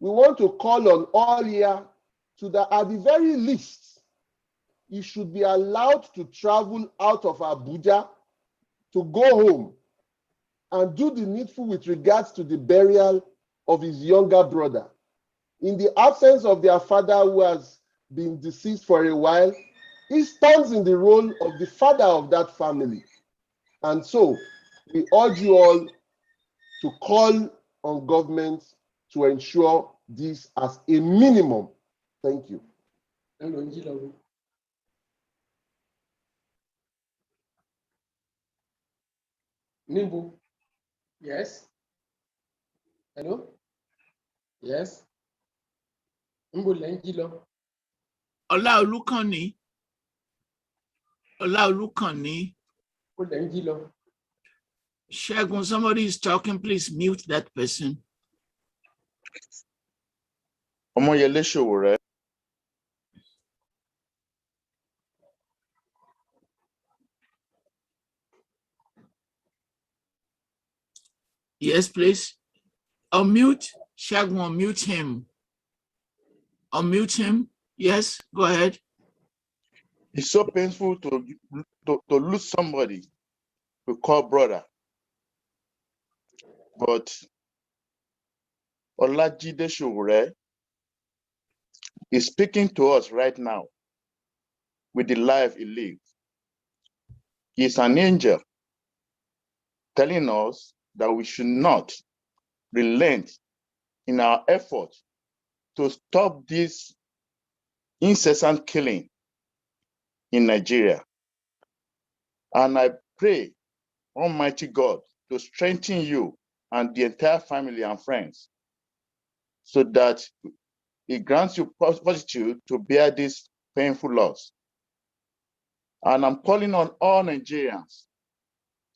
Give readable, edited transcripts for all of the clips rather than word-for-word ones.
we want to call on all here to that at the very least, he should be allowed to travel out of Abuja to go home and do the needful with regards to the burial of his younger brother. In the absence of their father who has been deceased for a while, he stands in the role of the father of that family. And so we urge you all to call on government to ensure this as a minimum. Thank you. Nimbu. Yes. Hello. Yes. Nimbu Lengilo. Olaolukanni. Olaolukanni. Lengilo. Shagun, somebody is talking. Please mute that person. Omoyele Sowore. Yes, please. Unmute. Shagun, unmute him. Unmute him. Yes, go ahead. It's so painful to lose somebody we call brother. But Olajide Sowore is speaking to us right now with the life he lived. He's an angel telling us that we should not relent in our effort to stop this incessant killing in Nigeria. And I pray, Almighty God, to strengthen you and the entire family and friends so that He grants you fortitude to bear this painful loss. And I'm calling on all Nigerians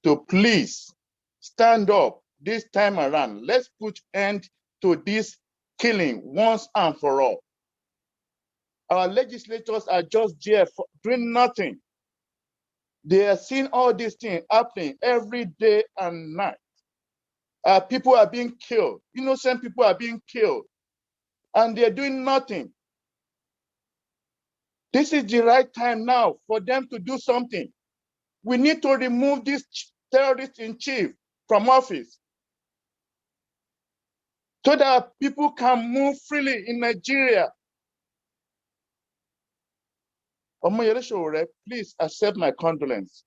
to please stand up this time around. Let's put end to this killing once and for all. Our legislators are just there doing nothing. They are seeing all these things happening every day and night. People are being killed. Innocent people are being killed. And they're doing nothing. This is the right time now for them to do something. We need to remove this terrorist in chief from office so that people can move freely in Nigeria. Omoyele Sowore, please accept my condolence.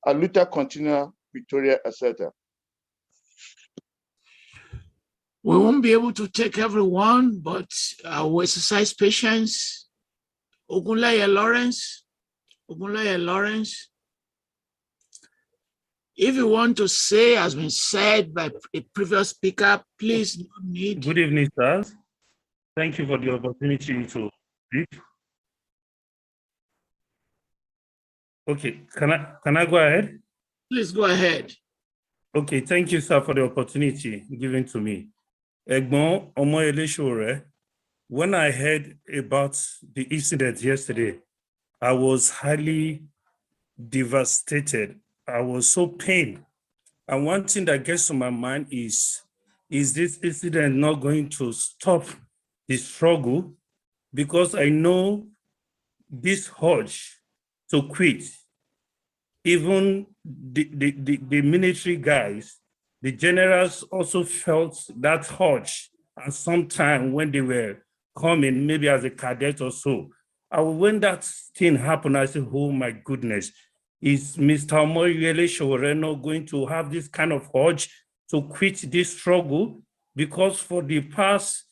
Aluta continua, Victoria, etc. We won't be able to take everyone, but we'll exercise patience. Ogunleye Lawrence. If you want to say, has been said by a previous speaker, please no need. Good evening, sirs. Thank you for the opportunity to speak. Okay, can I go ahead? Please go ahead. Okay, thank you, sir, for the opportunity given to me. Egbon Omoyele Sowore, when I heard about the incident yesterday, I was highly devastated. I was so pained. And one thing that gets to my mind is this incident not going to stop the struggle? Because I know this urge to quit, even the military guys, the generals also felt that urge at some time when they were coming, maybe as a cadet or so. When that thing happened, I said, oh my goodness, is Mr. Omoyele Sowore not going to have this kind of urge to quit this struggle? Because for the past,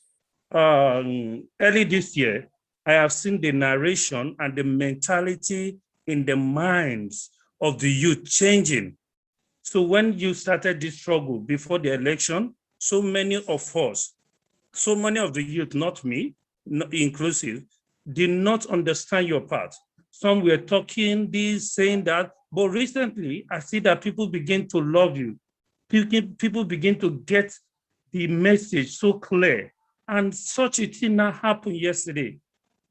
early this year, I have seen the narration and the mentality in the minds of the youth changing. So when you started this struggle before the election, so many of us, so many of the youth, not me, not inclusive, did not understand your part. Some were talking this, saying that, but recently I see that people begin to love you. People begin to get the message so clear. And such a thing now happened yesterday.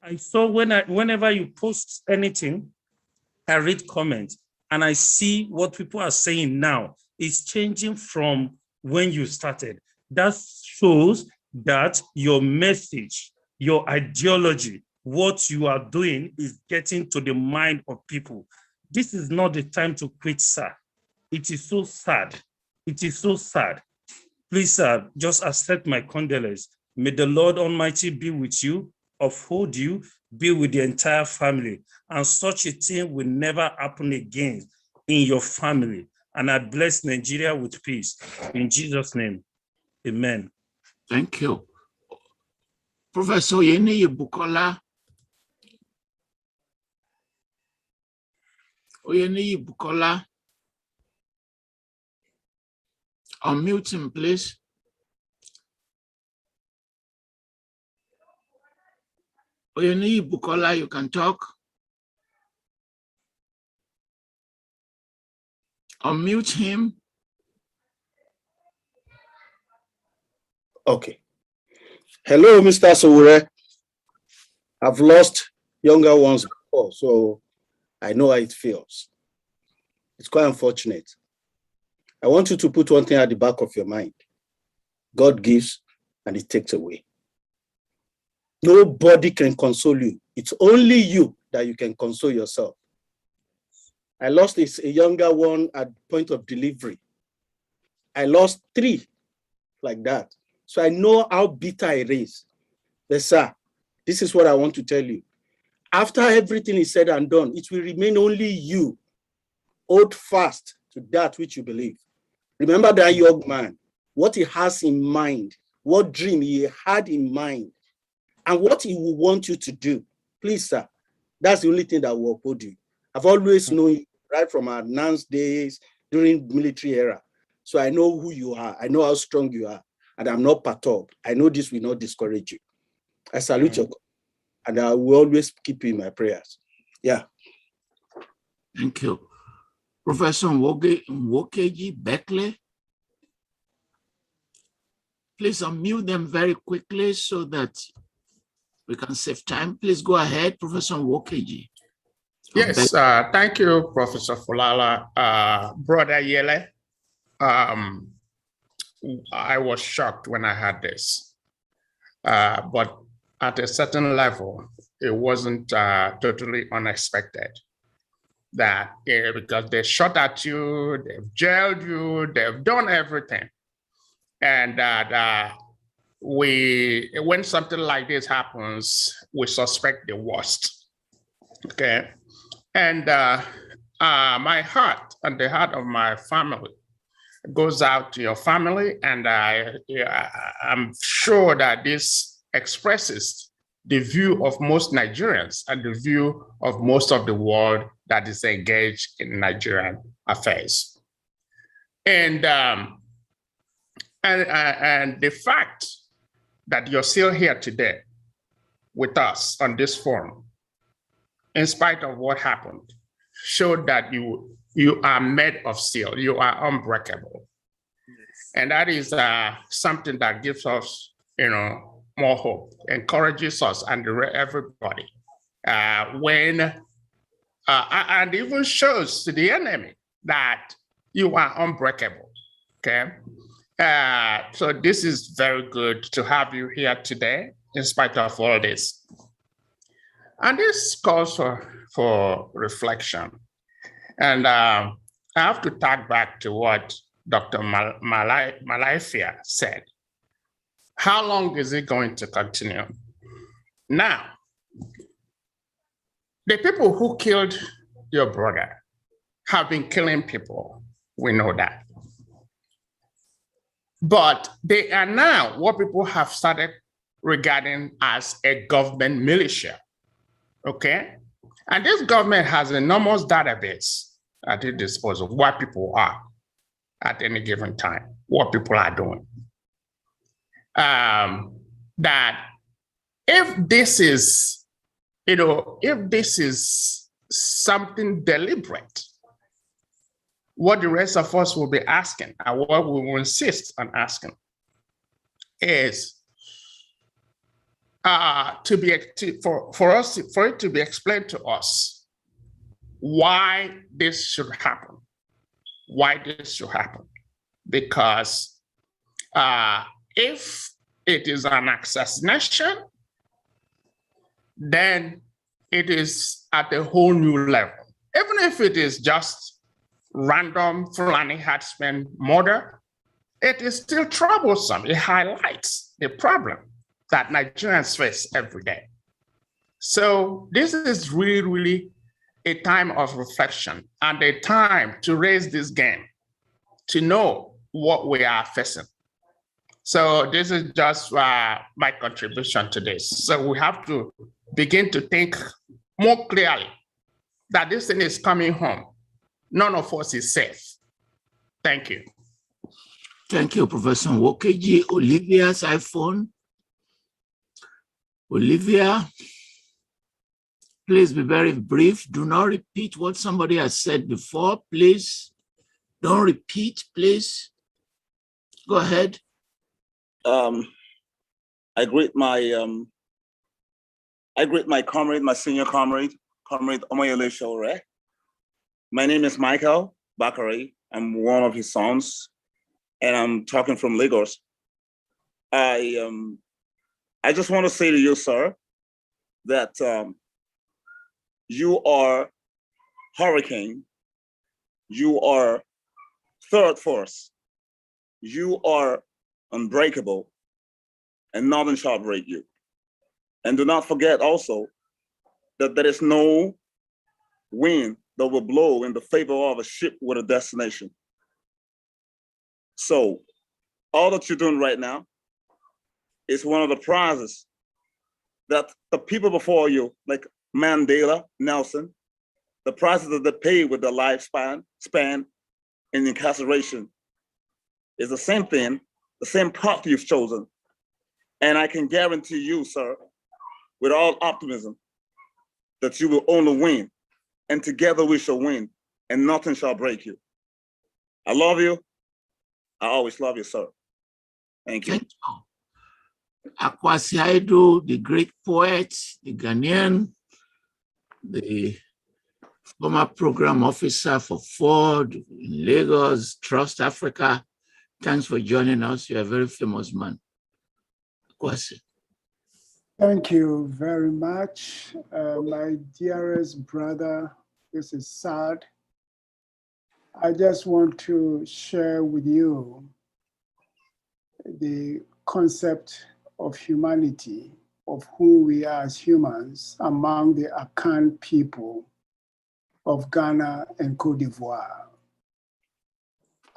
I saw whenever you post anything, I read comments and I see what people are saying now is changing from when you started. That shows that your message, your ideology, what you are doing is getting to the mind of people. This is not the time to quit, sir. It is so sad. It is so sad. Please, sir, just accept my condolence. May the Lord Almighty be with you, uphold you, be with the entire family, and such a thing will never happen again in your family. And I bless Nigeria with peace. In Jesus' name, amen. Thank you. Professor Oyeniyi Bukola. Oyeniyi Bukola. Unmute him, please. Oyeniyi Bukola, you can talk. Unmute him. Okay. Hello, Mr. Sowore. I've lost younger ones before, so I know how it feels. It's quite unfortunate. I want you to put one thing at the back of your mind. God gives and he takes away. Nobody can console you. It's only you that you can console yourself. I lost a younger one at point of delivery. I lost 3 like that. So I know how bitter it is. But sir, this is what I want to tell you. After everything is said and done, it will remain only you. Hold fast to that which you believe. Remember that young man, what he has in mind, what dream he had in mind, and what he will want you to do. Please, sir, that's the only thing that will uphold you. I've always known you right from our Nance days during military era. So I know who you are. I know how strong you are. And I'm not perturbed. I know this will not discourage you. I salute you. And I will always keep you in my prayers. Yeah. Thank you. Professor Nwokeji Beckley. Please unmute them very quickly so that we can save time. Please go ahead, Professor Nwokeji. Yes, thank you, Professor Fulala. Brother Yele, I was shocked when I heard this, but at a certain level, it wasn't totally unexpected. That because they shot at you, they've jailed you, they've done everything. And that when something like this happens, we suspect the worst, okay? And my heart and the heart of my family goes out to your family, and I'm sure that this expresses the view of most Nigerians and the view of most of the world that is engaged in Nigerian affairs. And the fact that you're still here today with us on this forum, in spite of what happened, showed that you are made of steel, you are unbreakable. Yes. And that is something that gives us, more hope, encourages us and everybody and even shows to the enemy that you are unbreakable, okay? So this is very good to have you here today, in spite of all this. And this calls for reflection. And I have to tag back to what Dr. Malaifia said. How long is it going to continue? Now, the people who killed your brother have been killing people. We know that. But they are now what people have started regarding as a government militia, okay? And this government has an enormous database at its disposal of what people are at any given time, what people are doing. That if this is, if this is something deliberate, what the rest of us will be asking, and what we will insist on asking, is for it to be explained to us why this should happen. Why this should happen? Because if it is an assassination, then it is at a whole new level. Even if it is just random Fulani herdsmen murder, it is still troublesome. It highlights the problem that Nigerians face every day. So this is really, really a time of reflection and a time to raise this game, to know what we are facing. So this is just my contribution to this. So we have to begin to think more clearly that this thing is coming home. None of us is safe. Thank you. Thank you, Professor Wokeji. Olivia's iPhone. Olivia, please be very brief. Do not repeat what somebody has said before, please. Don't repeat, please. Go ahead. I greet my comrade, my senior comrade Omoyele Sowore. My name is Michael Bakari. I'm one of his sons, and I'm talking from Lagos. I just want to say to you, sir, that you are hurricane, you are third force, you are unbreakable, and nothing shall break you. And do not forget also that there is no wind that will blow in the favor of a ship with a destination. So all that you're doing right now is one of the prizes that the people before you, like Mandela, Nelson, the prices that they pay with their lifespan in incarceration is the same thing, the same path you've chosen. And I can guarantee you, sir, with all optimism, that you will only win, and together we shall win, and nothing shall break you. I love you. I always love you, sir. Thank you. Thank you. Akwasi Aidu, the great poet, the Ghanaian, the former program officer for Ford in Lagos, Trust Africa. Thanks for joining us. You're a very famous man. Akwasi. Thank you very much. My dearest brother, this is sad. I just want to share with you the concept of humanity, of who we are as humans among the Akan people of Ghana and Cote d'Ivoire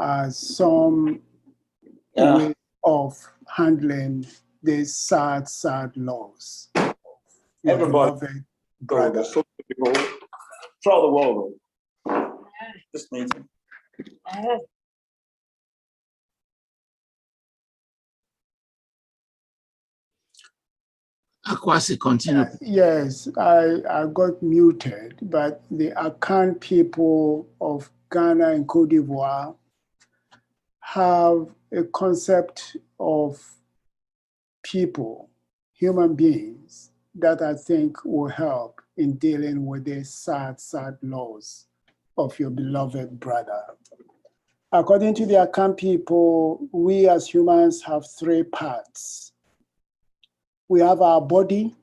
as some way of handling these sad, sad loss. Everybody, brother. Throw the world. This meeting. Akwasi, continue. Yes, I got muted, but the Akan people of Ghana and Cote d'Ivoire have a concept of people, human beings, that I think will help in dealing with the sad, sad loss of your beloved brother. According to the Akan people, we as humans have three parts. We have our body,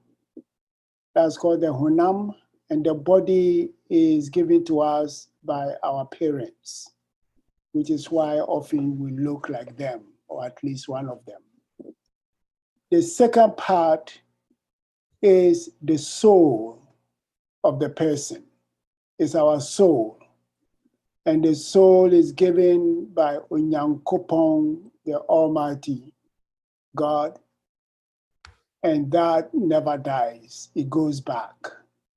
that's called the Honam, and the body is given to us by our parents, which is why often we look like them, or at least one of them. The second part is the soul of the person. It's our soul. And the soul is given by Onyankopon, the Almighty God. And that never dies. It goes back.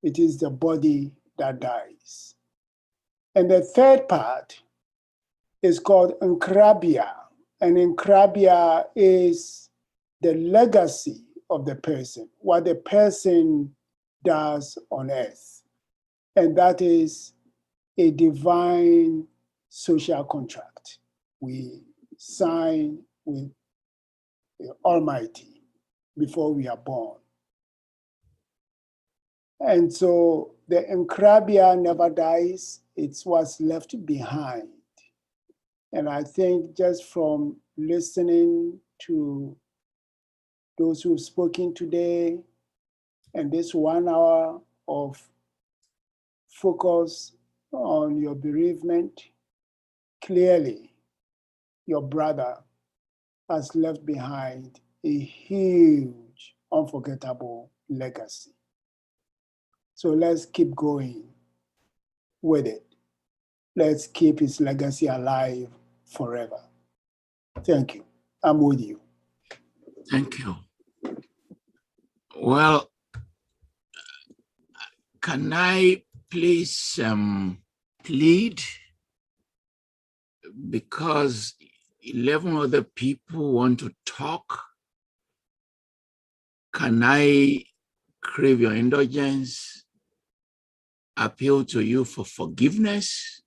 It is the body that dies. And the third part is called Nkrabia. And Nkrabia is the legacy of the person, what the person does on earth. And that is a divine social contract we sign with the Almighty before we are born. And so the Nkrabia never dies, it's what's left behind. And I think just from listening to those who've spoken today, and this 1 hour of focus on your bereavement. Clearly, your brother has left behind a huge, unforgettable legacy. So let's keep going with it. Let's keep his legacy alive forever. Thank you. I'm with you. Thank you. Well, can I please plead, because 11 other people want to talk? Can I crave your indulgence, appeal to you for forgiveness,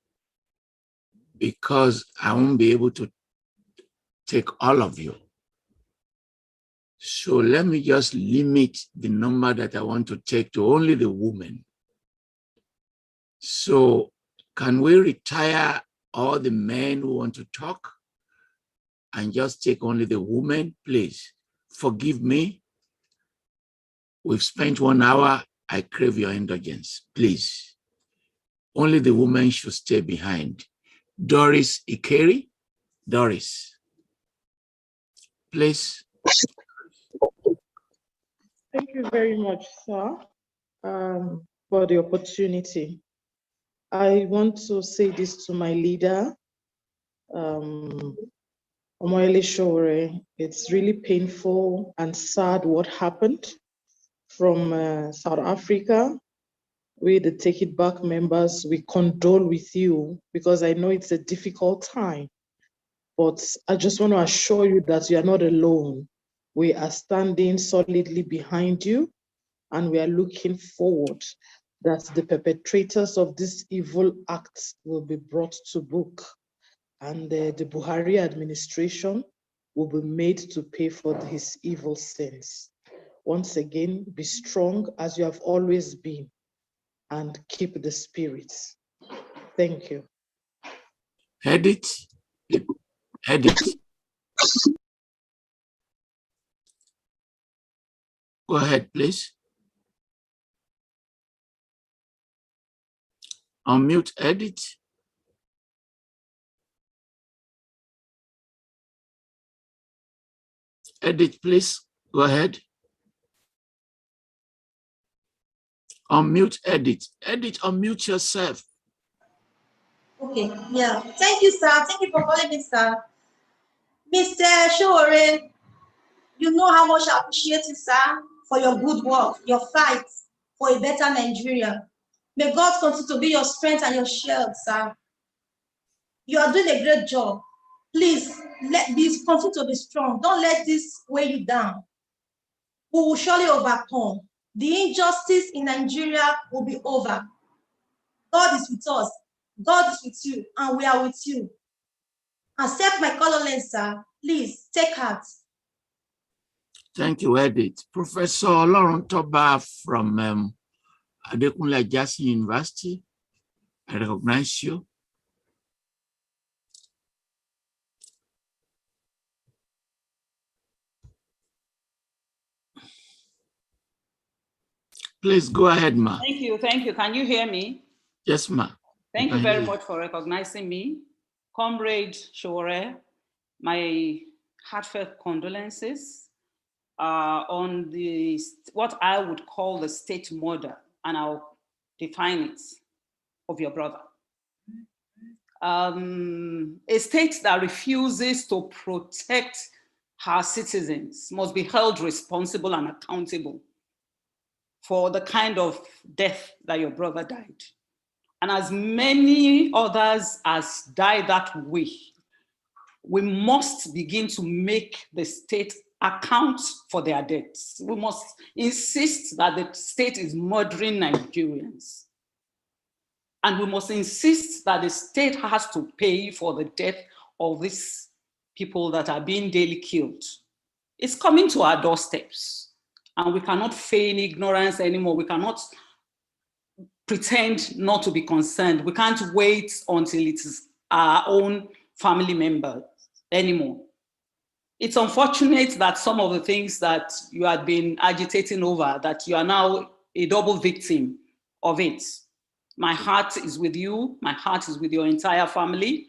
because I won't be able to take all of you. So let me just limit the number that I want to take to only the women. So can we retire all the men who want to talk and just take only the women, please? Forgive me. We've spent 1 hour. I crave your indulgence, please. Only the women should stay behind. Doris Ikeri. Doris, please. Thank you very much, sir, for the opportunity. I want to say this to my leader, Omoyele Sowore. It's really painful and sad what happened from South Africa. We, the Take It Back members, we condole with you, because I know it's a difficult time. But I just want to assure you that you are not alone. We are standing solidly behind you, and we are looking forward that the perpetrators of this evil act will be brought to book, and the Buhari administration will be made to pay for his evil sins. Once again, be strong as you have always been, and keep the spirits. Thank you. Edit. Go ahead, please. Unmute Edit. Edit, please. Go ahead. Unmute Edit. Edit, unmute yourself. Okay, yeah. Thank you, sir. Thank you for calling me, sir. Mr. Sowore, you know how much I appreciate you, sir, for your good work, your fight for a better Nigeria. May God continue to be your strength and your shield, sir. You are doing a great job. Please, continue to be strong. Don't let this weigh you down. We will surely overcome. The injustice in Nigeria will be over. God is with us. God is with you, and we are with you. Accept my condolence, sir. Please, take heart. Thank you, Edith. Professor Lauren Toba from Adekunle Ajasi University, I recognize you. Please go ahead, ma. Thank you, thank you. Can you hear me? Yes, ma. Thank you very much for recognizing me. Comrade Sowore, my heartfelt condolences on what I would call the state murder, and I'll define it, of your brother. A state that refuses to protect her citizens must be held responsible and accountable for the kind of death that your brother died. And as many others as die that way, we must begin to make the state account for their deaths. We must insist that the state is murdering Nigerians. And we must insist that the state has to pay for the death of these people that are being daily killed. It's coming to our doorsteps, and we cannot feign ignorance anymore. We cannot pretend not to be concerned. We can't wait until it is our own family members anymore. It's unfortunate that some of the things that you had been agitating over, that you are now a double victim of it. My heart is with you. My heart is with your entire family.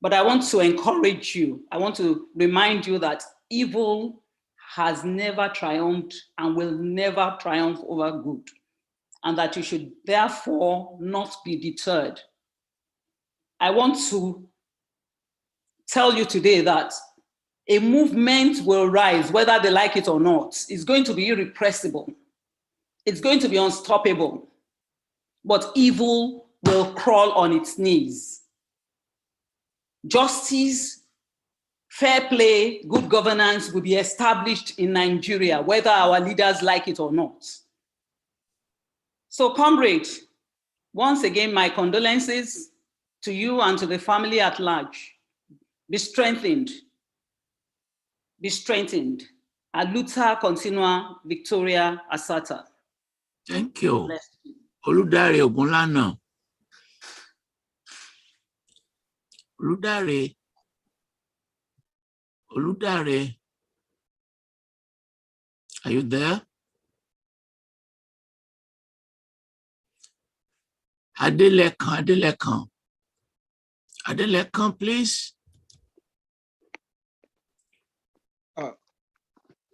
But I want to encourage you. I want to remind you that evil has never triumphed and will never triumph over good, and that you should therefore not be deterred. I want to tell you today that a movement will rise, whether they like it or not. It's going to be irrepressible. It's going to be unstoppable. But evil will crawl on its knees. Justice, fair play, good governance will be established in Nigeria, whether our leaders like it or not. So, comrade, once again, my condolences to you and to the family at large. Be strengthened. Be strengthened. A luta continua, Victoria Asata. Thank you. Oludare Ogunlana. Oludare. Oludare. Are you there? Adelekan. Adelekan, please.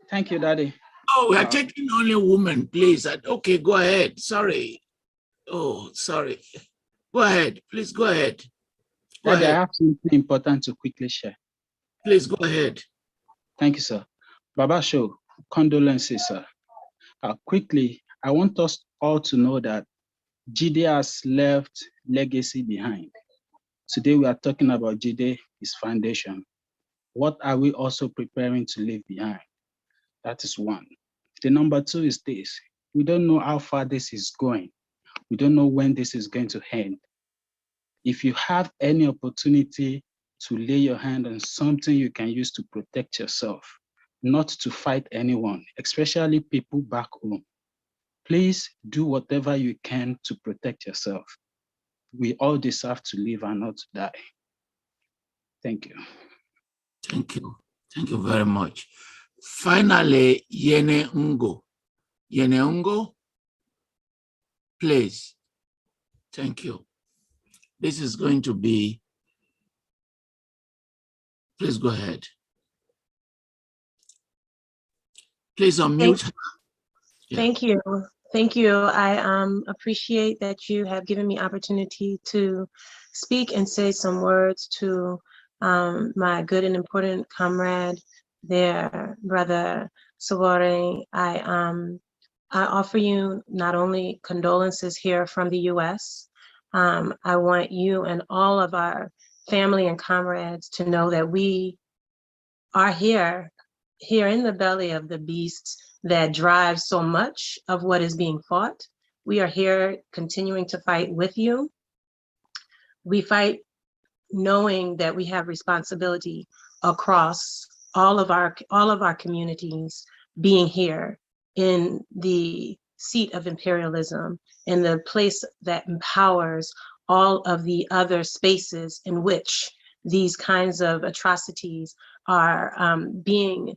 Thank you, Daddy. Oh, we are taking only women, please. Okay, go ahead. Sorry. Oh, sorry. Go ahead. Please go ahead. Go Daddy, ahead. I have something important to quickly share. Please go ahead. Thank you, sir. Baba Show, condolences, sir. Quickly, I want us all to know that Jide has left legacy behind. Today, we are talking about Jide, his foundation. What are we also preparing to leave behind? That is one. The number two is this. We don't know how far this is going. We don't know when this is going to end. If you have any opportunity to lay your hand on something you can use to protect yourself, not to fight anyone, especially people back home, please do whatever you can to protect yourself. We all deserve to live and not to die. Thank you. Thank you. Thank you very much. Finally, Yene Ngo. Yene Ngo, please. Thank you. This is going to be, please go ahead. Please unmute. Thank you. Thank you. I appreciate that you have given me opportunity to speak and say some words to my good and important comrade there, Brother Sowore. I offer you not only condolences here from the US, I want you and all of our family and comrades to know that we are here in the belly of the beast that drives so much of what is being fought. We are here continuing to fight with you. We fight knowing that we have responsibility across all of our communities, being here in the seat of imperialism, in the place that empowers all of the other spaces in which these kinds of atrocities are being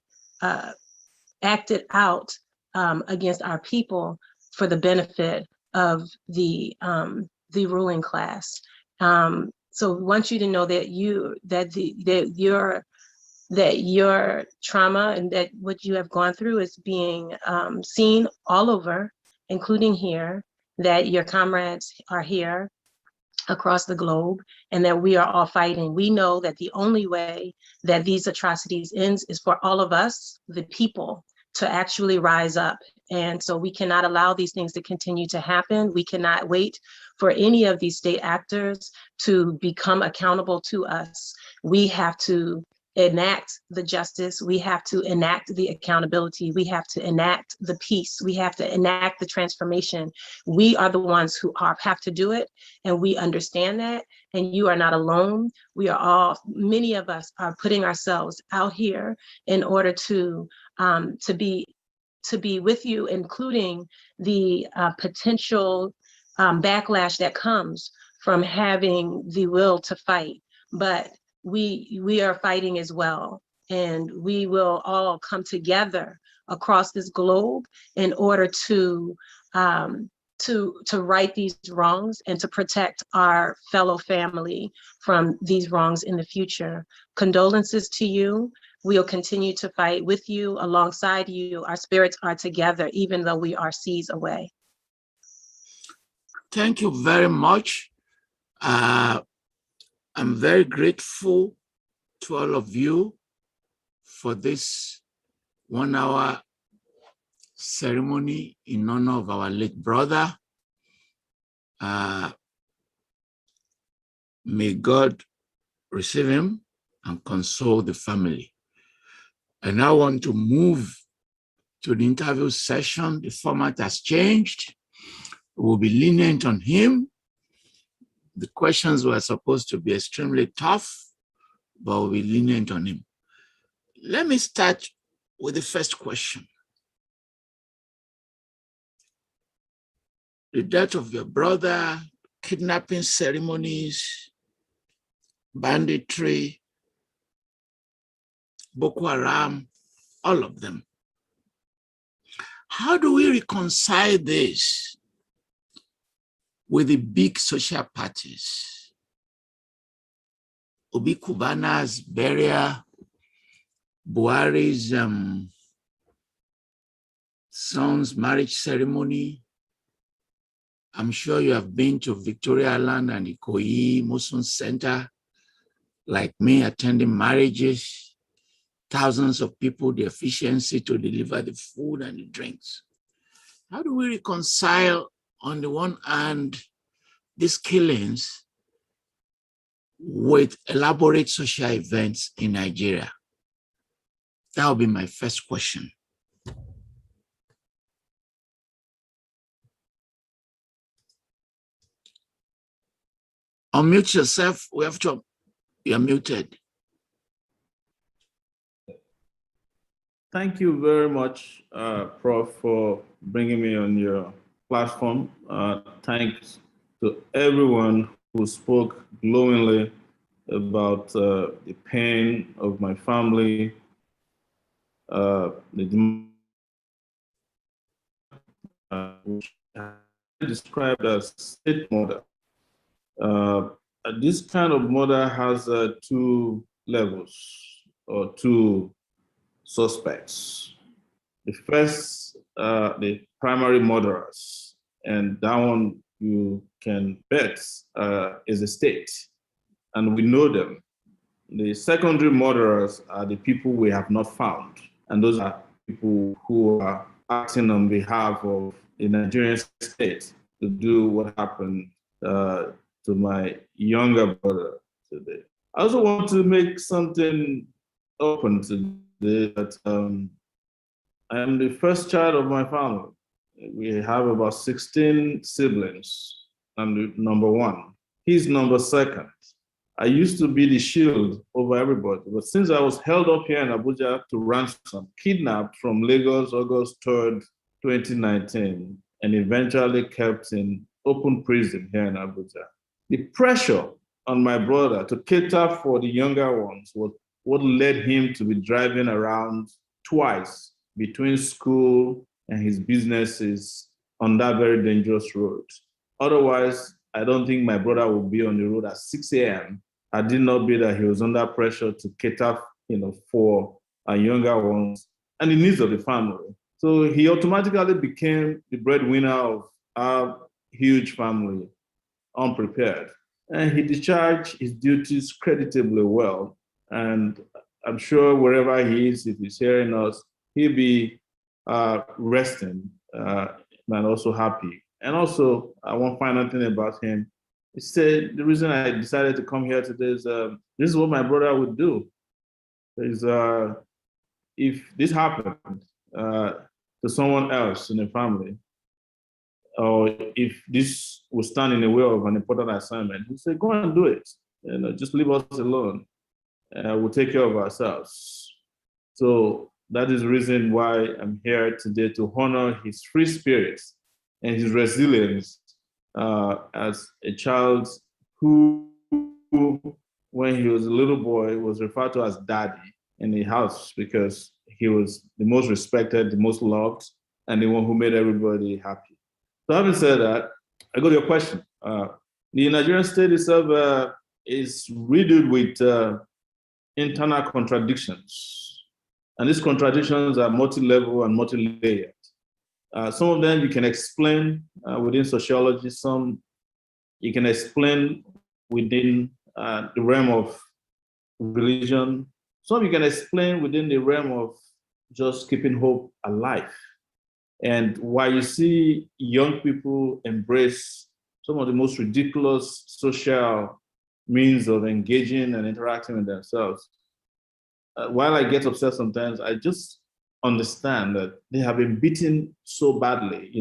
acted out against our people for the benefit of the ruling class. So we want you to know that your trauma and that what you have gone through is being seen all over, including here, that your comrades are here across the globe, and that we are all fighting. We know that the only way that these atrocities ends is for all of us, the people, to actually rise up. And so we cannot allow these things to continue to happen. We cannot wait for any of these state actors to become accountable to us. We have to enact the justice. We have to enact the accountability. We have to enact the peace. We have to enact the transformation. We are the ones who have to do it, and we understand that. And you are not alone. We are all, many of us are putting ourselves out here in order to be with you, including the potential backlash that comes from having the will to fight. But we are fighting as well. And we will all come together across this globe in order to right these wrongs and to protect our fellow family from these wrongs in the future. Condolences to you. We'll continue to fight with you, alongside you. Our spirits are together, even though we are seas away. Thank you very much. I'm very grateful to all of you for this 1 hour ceremony in honor of our late brother. May God receive him and console the family. I now want to move to the interview session. The format has changed. We'll be lenient on him. The questions were supposed to be extremely tough, but we'll be lenient on him. Let me start with the first question. The death of your brother, kidnapping ceremonies, banditry, Boko Haram, all of them. How do we reconcile this with the big social parties? Obi Kubana's burial, Buhari's son's marriage ceremony. I'm sure you have been to Victoria Island and Ikoyi Muslim Center, like me, attending marriages, thousands of people, the efficiency to deliver the food and the drinks. How do we reconcile, on the one hand, these killings with elaborate social events in Nigeria? That will be my first question. Unmute yourself. You're muted. Thank you very much, Prof, for bringing me on your platform. Thanks to everyone who spoke glowingly about the pain of my family, which I described as state murder. This kind of murder has two levels or two suspects. The first, the primary murderers, and that one you can bet is the state, and we know them. The secondary murderers are the people we have not found, and those are people who are acting on behalf of the Nigerian state to do what happened to my younger brother today. I also want to make something open today that I am the first child of my family. We have about 16 siblings. I'm the number one. He's number second. I used to be the shield over everybody, but since I was held up here in Abuja to ransom, kidnapped from Lagos, August 3rd, 2019, and eventually kept in open prison here in Abuja, the pressure on my brother to cater for the younger ones was what led him to be driving around twice between school and his businesses on that very dangerous road. Otherwise, I don't think my brother would be on the road at 6 a.m. Had it not be that he was under pressure to cater, for our younger ones and the needs of the family. So he automatically became the breadwinner of our huge family, unprepared. And he discharged his duties creditably well. And I'm sure wherever he is, if he's hearing us, he'll be resting and also happy. And also, one final thing about him, he said the reason I decided to come here today is this is what my brother would do. Is if this happened to someone else in the family, or if this would stand in the way of an important assignment, he said, go and do it. Just leave us alone. We'll take care of ourselves. So that is the reason why I'm here today, to honor his free spirit and his resilience as a child who when he was a little boy, was referred to as daddy in the house because he was the most respected, the most loved, and the one who made everybody happy. So having said that, I go to your question. The Nigerian state itself is riddled with internal contradictions. And these contradictions are multi-level and multi-layered. Some of them you can explain within sociology, some you can explain within the realm of religion, some you can explain within the realm of just keeping hope alive. And while you see young people embrace some of the most ridiculous social means of engaging and interacting with themselves, while I get upset sometimes, I just understand that they have been beaten so badly,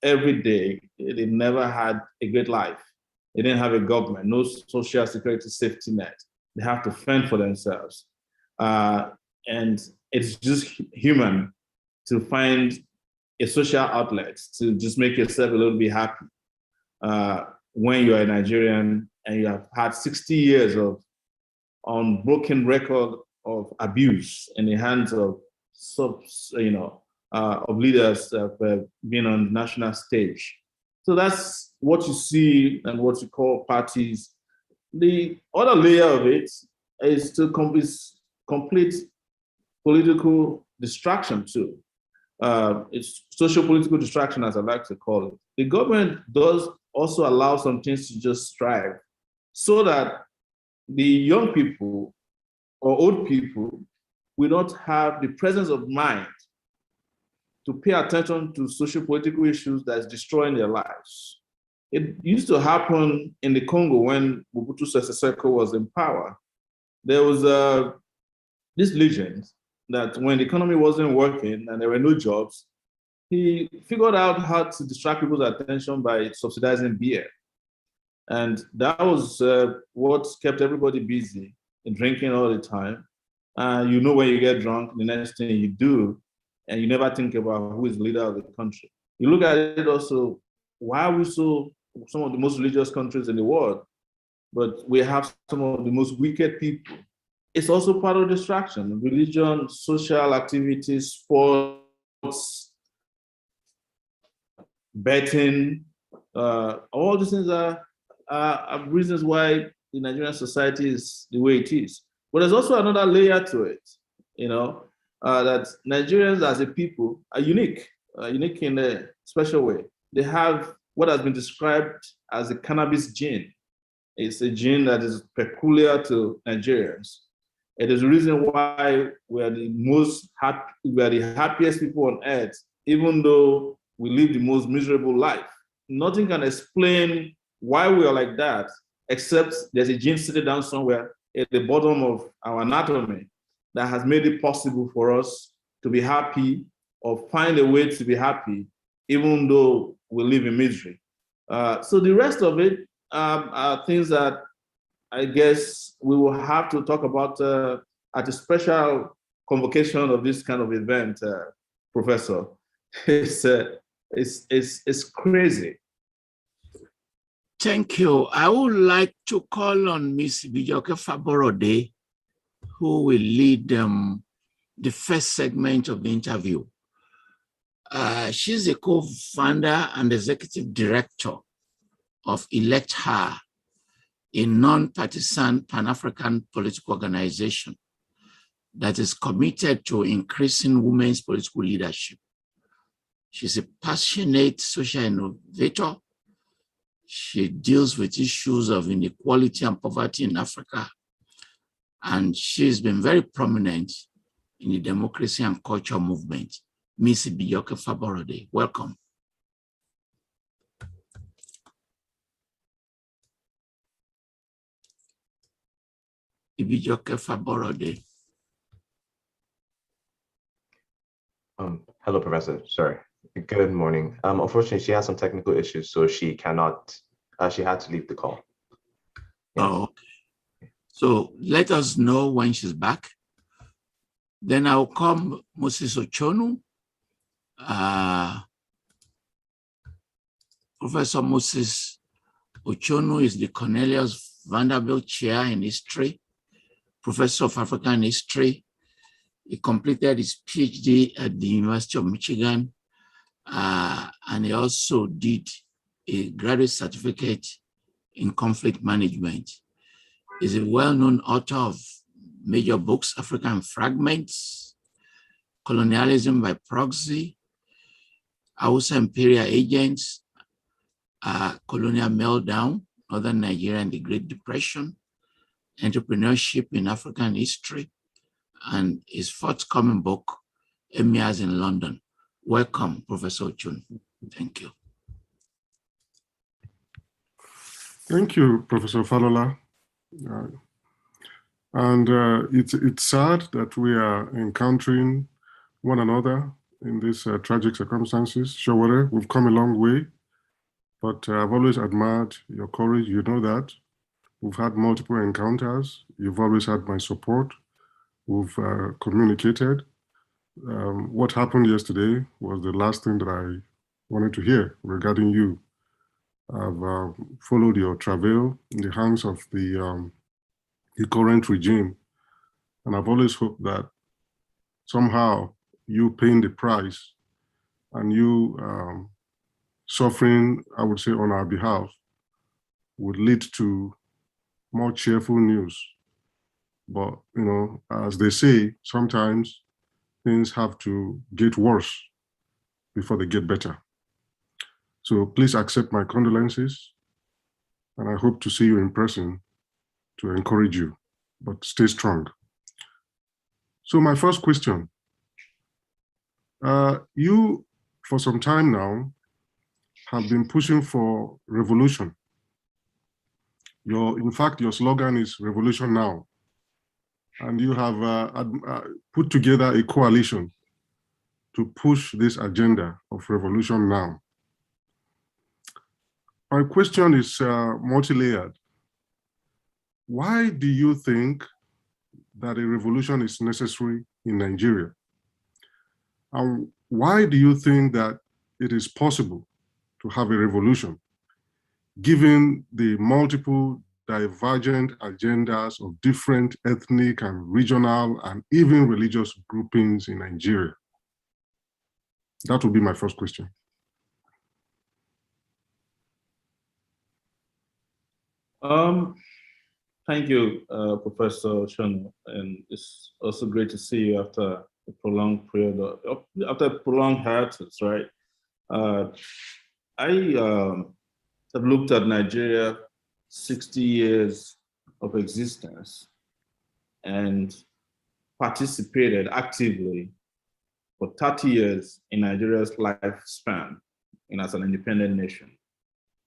every day. They never had a great life. They didn't have a government, no social security safety net. They have to fend for themselves. And it's just human to find a social outlet to just make yourself a little bit happy when you're a Nigerian and you have had 60 years of unbroken record of abuse in the hands of of leaders that have been on the national stage. So that's what you see and what you call parties. The other layer of it is to complete political distraction too. It's social political distraction, as I like to call it. The government does also allow some things to just thrive so that the young people or old people will not have the presence of mind to pay attention to social political issues that's destroying their lives. It used to happen in the Congo when Mobutu Sese Seko was in power. There was this legend that when the economy wasn't working and there were no jobs, he figured out how to distract people's attention by subsidizing beer. And that was what kept everybody busy and drinking all the time. When you get drunk, the next thing you do, and you never think about who is the leader of the country. You look at it also, why are we some of the most religious countries in the world, but we have some of the most wicked people? It's also part of distraction. Religion, social activities, sports, betting, all these things are reasons why the Nigerian society is the way it is. But there's also another layer to it, that Nigerians as a people are unique in a special way. They have what has been described as a cannabis gene. It's a gene that is peculiar to Nigerians. It is the reason why we are the happiest people on earth, even though we live the most miserable life. Nothing can explain why we are like that, except there's a gene sitting down somewhere at the bottom of our anatomy that has made it possible for us to be happy or find a way to be happy, even though we live in misery. So the rest of it are things that I guess we will have to talk about at a special convocation of this kind of event, Professor. It's crazy. Thank you. I would like to call on Ms. Bijoke Faborode, who will lead the first segment of the interview. She's a co-founder and executive director of Elect Her, a non-partisan Pan-African political organization that is committed to increasing women's political leadership. She's a passionate social innovator. She deals with issues of inequality and poverty in Africa. And she's been very prominent in the democracy and culture movement. Ms. Bijoke Faborode, welcome. Bijoke Faborode. Hello, Professor. Sorry. Good morning. Unfortunately, she has some technical issues, so she cannot. She had to leave the call. Yes. Oh, okay. So let us know when she's back. Then I'll come Moses Ochonu. Professor Moses Ochonu is the Cornelius Vanderbilt Chair in History professor of African history. He completed his PhD at the University of Michigan, and he also did a graduate certificate in conflict management. He's a well-known author of major books, African Fragments, Colonialism by Proxy, Hausa Imperial Agents, Colonial Meltdown, Northern Nigeria and the Great Depression, Entrepreneurship in African History, and his forthcoming book, Emirs in London. Welcome, Professor Ochun. Thank you. Thank you, Professor Falola. It's sad that we are encountering one another in these tragic circumstances. Sowore, we've come a long way, but I've always admired your courage. You know that. We've had multiple encounters. You've always had my support. We've communicated. What happened yesterday was the last thing that I wanted to hear regarding you. I've followed your travail in the hands of the current regime, and I've always hoped that somehow you paying the price and you suffering, I would say, on our behalf would lead to more cheerful news. But, you know, as they say, sometimes things have to get worse before they get better. So please accept my condolences, and I hope to see you in person to encourage you, but stay strong. So my first question, you, for some time now, have been pushing for revolution. In fact, your slogan is Revolution Now. And you have put together a coalition to push this agenda of revolution now. My question is multi-layered. Why do you think that a revolution is necessary in Nigeria? And why do you think that it is possible to have a revolution, given the multiple divergent agendas of different ethnic and regional and even religious groupings in Nigeria? That would be my first question. Thank you, Professor Shono, and it's also great to see you after a prolonged period after a prolonged hiatus, right? I have looked at Nigeria 60 years of existence and participated actively for 30 years in Nigeria's lifespan as an independent nation,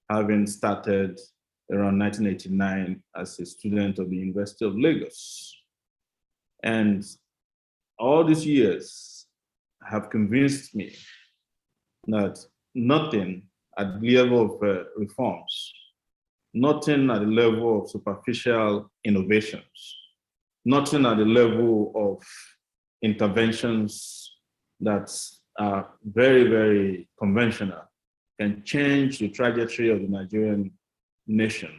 having started around 1989 as a student of the University of Lagos. And all these years have convinced me that nothing at the level of reforms, nothing at the level of superficial innovations, nothing at the level of interventions that are very, very conventional can change the trajectory of the Nigerian nation.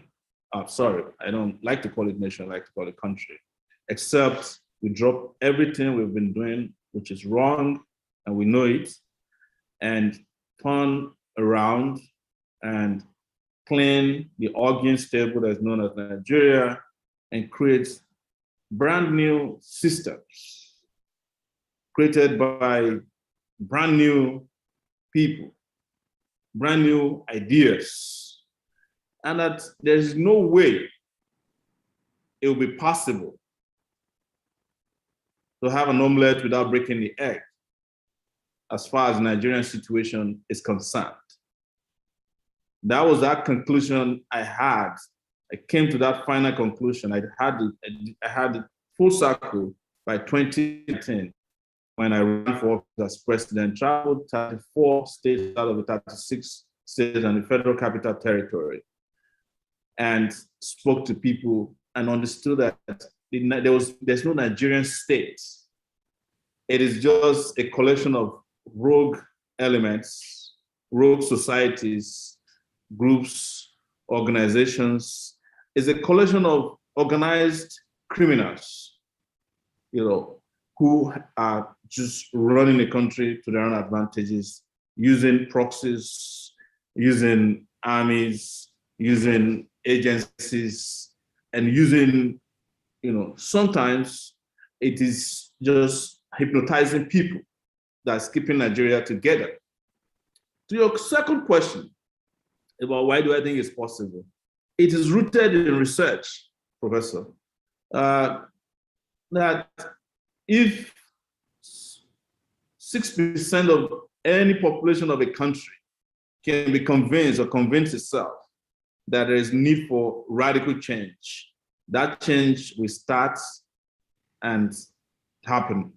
Sorry, I don't like to call it nation, I like to call it country, except we drop everything we've been doing, which is wrong, and we know it, and turn around and clean the organ stable that's known as Nigeria and create brand new systems created by brand new people, brand new ideas, and that there's no way it will be possible to have an omelette without breaking the egg as far as the Nigerian situation is concerned. That was that conclusion I had. I came to that final conclusion. I had it full circle by 2010 when I ran for office as president, traveled 34 states out of the 36 states and the Federal Capital Territory, and spoke to people and understood that there's no Nigerian state. It is just a collection of rogue elements, rogue societies, groups, organizations. It's a collection of organized criminals, who are just running the country to their own advantages, using proxies, using armies, using agencies, and using, sometimes it is just hypnotizing people that's keeping Nigeria together. To your second question about why do I think it's possible, it is rooted in research, Professor, that if 6% of any population of a country can be convinced or convince itself that there is need for radical change, that change will start and happen.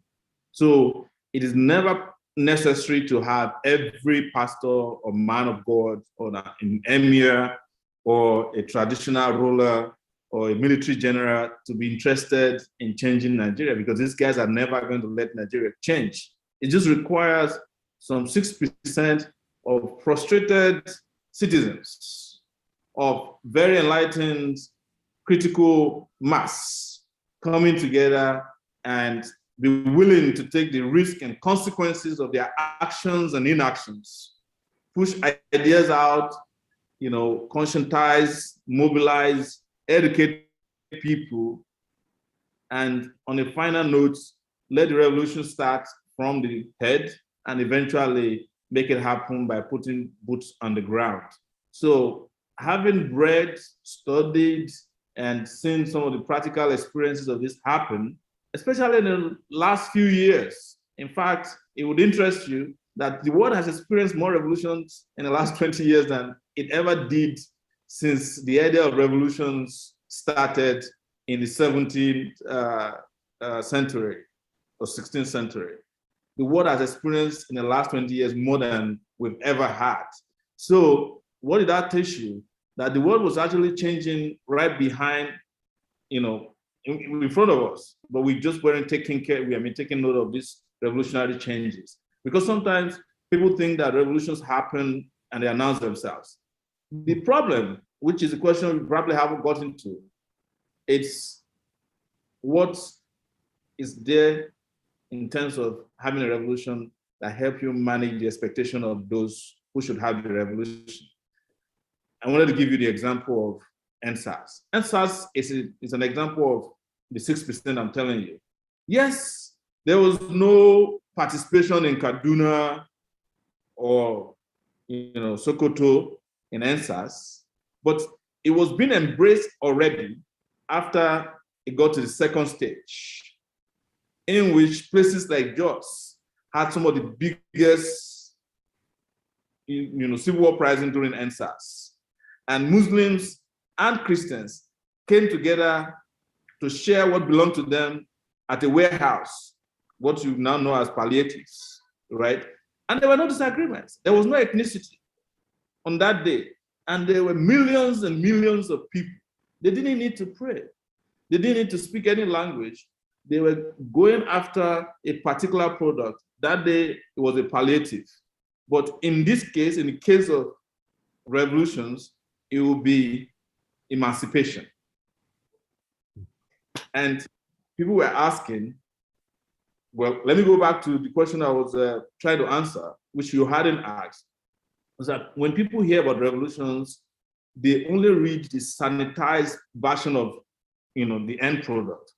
So it is never necessary to have every pastor or man of God or an emir or a traditional ruler or a military general to be interested in changing Nigeria, because these guys are never going to let Nigeria change. It just requires some 6% of frustrated citizens, of very enlightened, critical mass coming together and be willing to take the risk and consequences of their actions and inactions, push ideas out, conscientize, mobilize, educate people, and on a final note, let the revolution start from the head and eventually make it happen by putting boots on the ground. So having read, studied, and seen some of the practical experiences of this happen, especially in the last few years. In fact, it would interest you that the world has experienced more revolutions in the last 20 years than it ever did since the idea of revolutions started in the 17th century or 16th century. The world has experienced in the last 20 years more than we've ever had. So what did that teach you? That the world was actually changing right behind, in front of us, but we just weren't taking note of these revolutionary changes. Because sometimes people think that revolutions happen and they announce themselves. The problem, which is a question we probably haven't gotten to, it's what is there in terms of having a revolution that help you manage the expectation of those who should have the revolution. I wanted to give you the example of NSAS. NSAS is an example of the 6% I'm telling you. Yes, there was no participation in Kaduna or Sokoto in NSAS, but it was being embraced already after it got to the second stage, in which places like Jos had some of the biggest civil war uprising during NSAS. And Muslims and Christians came together to share what belonged to them at a warehouse, what you now know as palliatives, right? And there were no disagreements. There was no ethnicity on that day. And there were millions and millions of people. They didn't need to pray. They didn't need to speak any language. They were going after a particular product. That day, it was a palliative. But in this case, in the case of revolutions, it will be emancipation. And people were asking, well, let me go back to the question I was trying to answer, which you hadn't asked, was that when people hear about revolutions, they only read the sanitized version of the end product.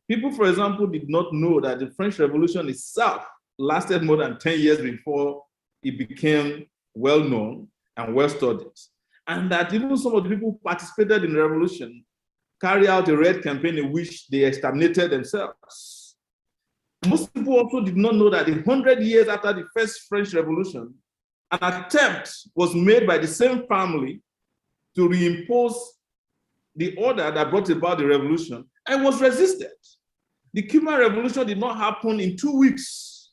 People, for example, did not know that the French Revolution itself lasted more than 10 years before it became well-known and well-studied. And that even some of the people who participated in the revolution carried out a red campaign in which they exterminated themselves. Most people also did not know that 100 years after the first French Revolution, an attempt was made by the same family to reimpose the order that brought about the revolution and was resisted. The Cuban Revolution did not happen in 2 weeks.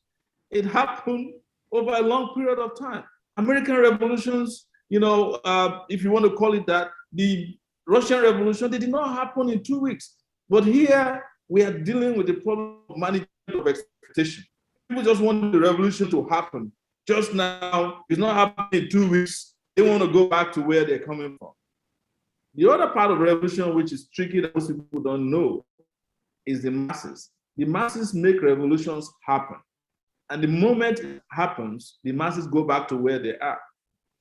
It happened over a long period of time. American revolutions, if you want to call it that, the Russian Revolution, they did not happen in 2 weeks. But here we are dealing with the problem of management of expectation. People just want the revolution to happen just now. It's not happening in 2 weeks. They want to go back to where they're coming from. The other part of revolution, which is tricky that most people don't know, is the masses. The masses make revolutions happen. And the moment it happens, the masses go back to where they are.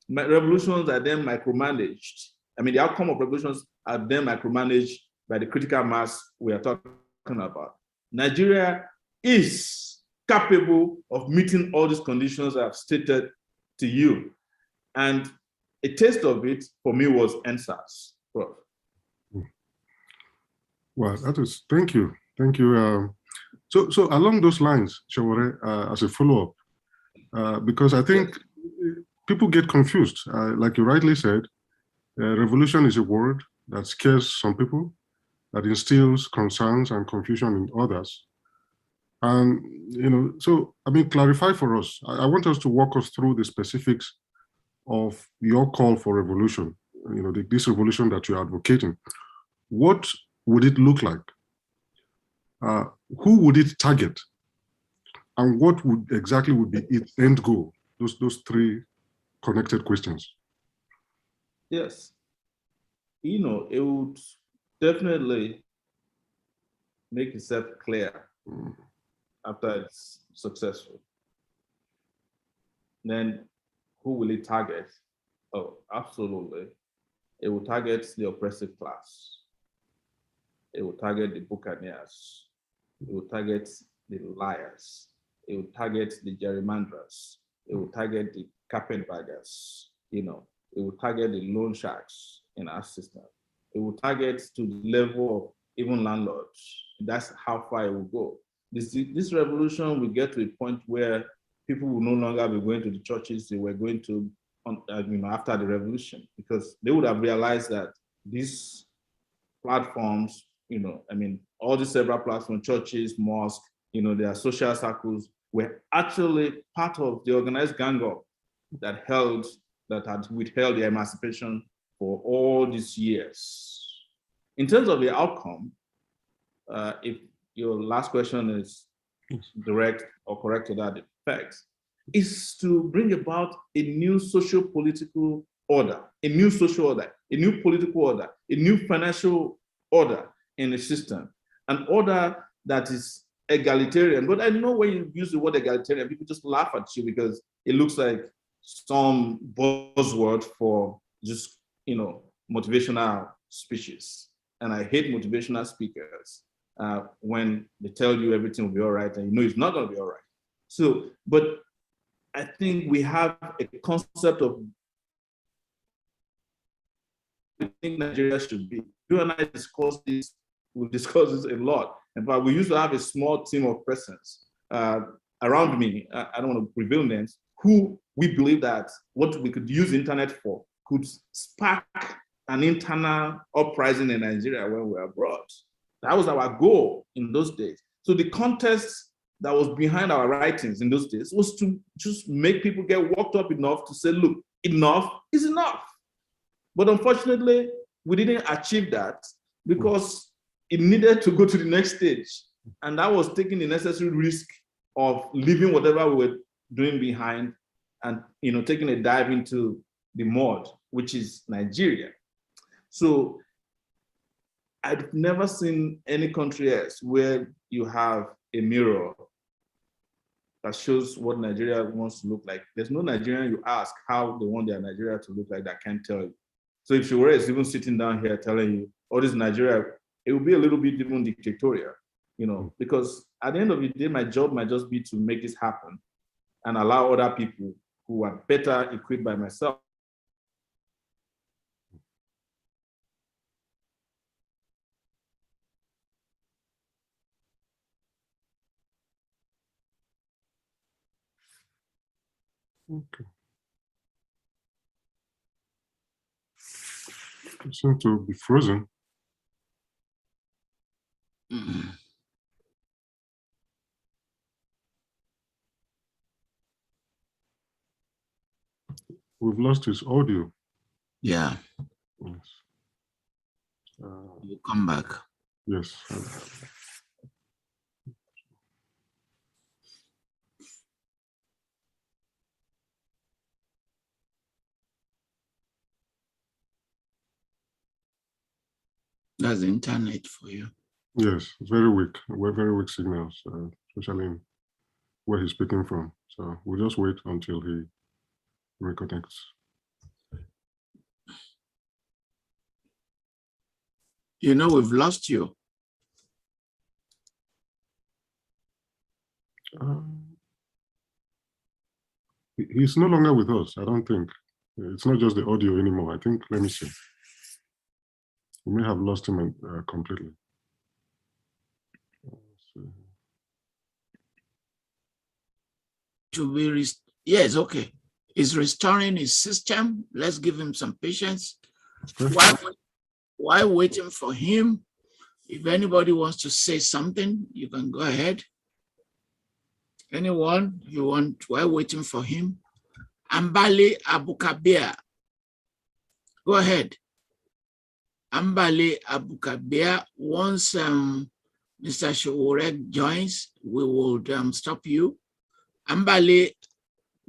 Revolutions are then micromanaged. I mean, the outcome of revolutions are then micromanaged by the critical mass we are talking about. Nigeria is capable of meeting all these conditions I've stated to you. And a taste of it for me was NSAS. Prof. Well, that is, thank you. Thank you. So along those lines, Sowore, as a follow-up, because I think people get confused. Like you rightly said, revolution is a word that scares some people, that instills concerns and confusion in others. And, so, I mean, clarify for us. I want us to walk us through the specifics of your call for revolution, this revolution that you're advocating. What would it look like? Who would it target? And what exactly would be its end goal? Those three connected questions. Yes. It would definitely make itself clear after it's successful. Then who will it target? Oh, absolutely. It will target the oppressive class. It will target the buccaneers. It will target the liars. It will target the gerrymanderers. It will target the carpetbaggers. It will target the loan sharks in our system. It will target to the level of even landlords. That's how far it will go. This revolution will get to a point where people will no longer be going to the churches they were going to after the revolution, because they would have realized that these platforms, all these several platforms, churches, mosques, their social circles were actually part of the organized gang up that had withheld the emancipation for all these years. In terms of the outcome, if your last question is direct or correct to that effect, is to bring about a new socio-political order, a new social order, a new political order, a new financial order in the system, an order that is egalitarian. But I know when you use the word egalitarian, people just laugh at you because it looks like some buzzword for just, motivational speeches. And I hate motivational speakers when they tell you everything will be all right and it's not going to be all right. So, but I think we have a concept of I think Nigeria should be. You and I discussed this, we've discussed this a lot. In fact, we used to have a small team of persons around me, I don't want to reveal names, who we believe that what we could use the internet for could spark an internal uprising in Nigeria when we were abroad. That was our goal in those days. So the context that was behind our writings in those days was to just make people get worked up enough to say, look, enough is enough. But unfortunately, we didn't achieve that because it needed to go to the next stage. And that was taking the necessary risk of leaving whatever we were doing behind and taking a dive into the mud, which is Nigeria. So I've never seen any country else where you have a mirror that shows what Nigeria wants to look like. There's no Nigerian you ask how they want their Nigeria to look like that can't tell you. So if Sowore is even sitting down here telling you, oh, this is Nigeria, it will be a little bit even dictatorial, because at the end of the day, my job might just be to make this happen and allow other people who are better equipped by myself. Okay. You seem to be frozen. We've lost his audio. Yeah. Yes. We'll come back. Yes. That's the internet for you. Yes, very weak. We're very weak signals, especially where he's speaking from. So we'll just wait until he reconnects. You know, we've lost you. He's no longer with us, I don't think. It's not just the audio anymore. I think, let me see. We may have lost him completely. To be yes, okay. He's restoring his system. Let's give him some patience. While waiting for him, if anybody wants to say something, you can go ahead. Anyone you want while waiting for him? Ambali Abukabia. Go ahead. Ambali Abukabia. Once Mr. Sowore joins, we will stop you. Ambali,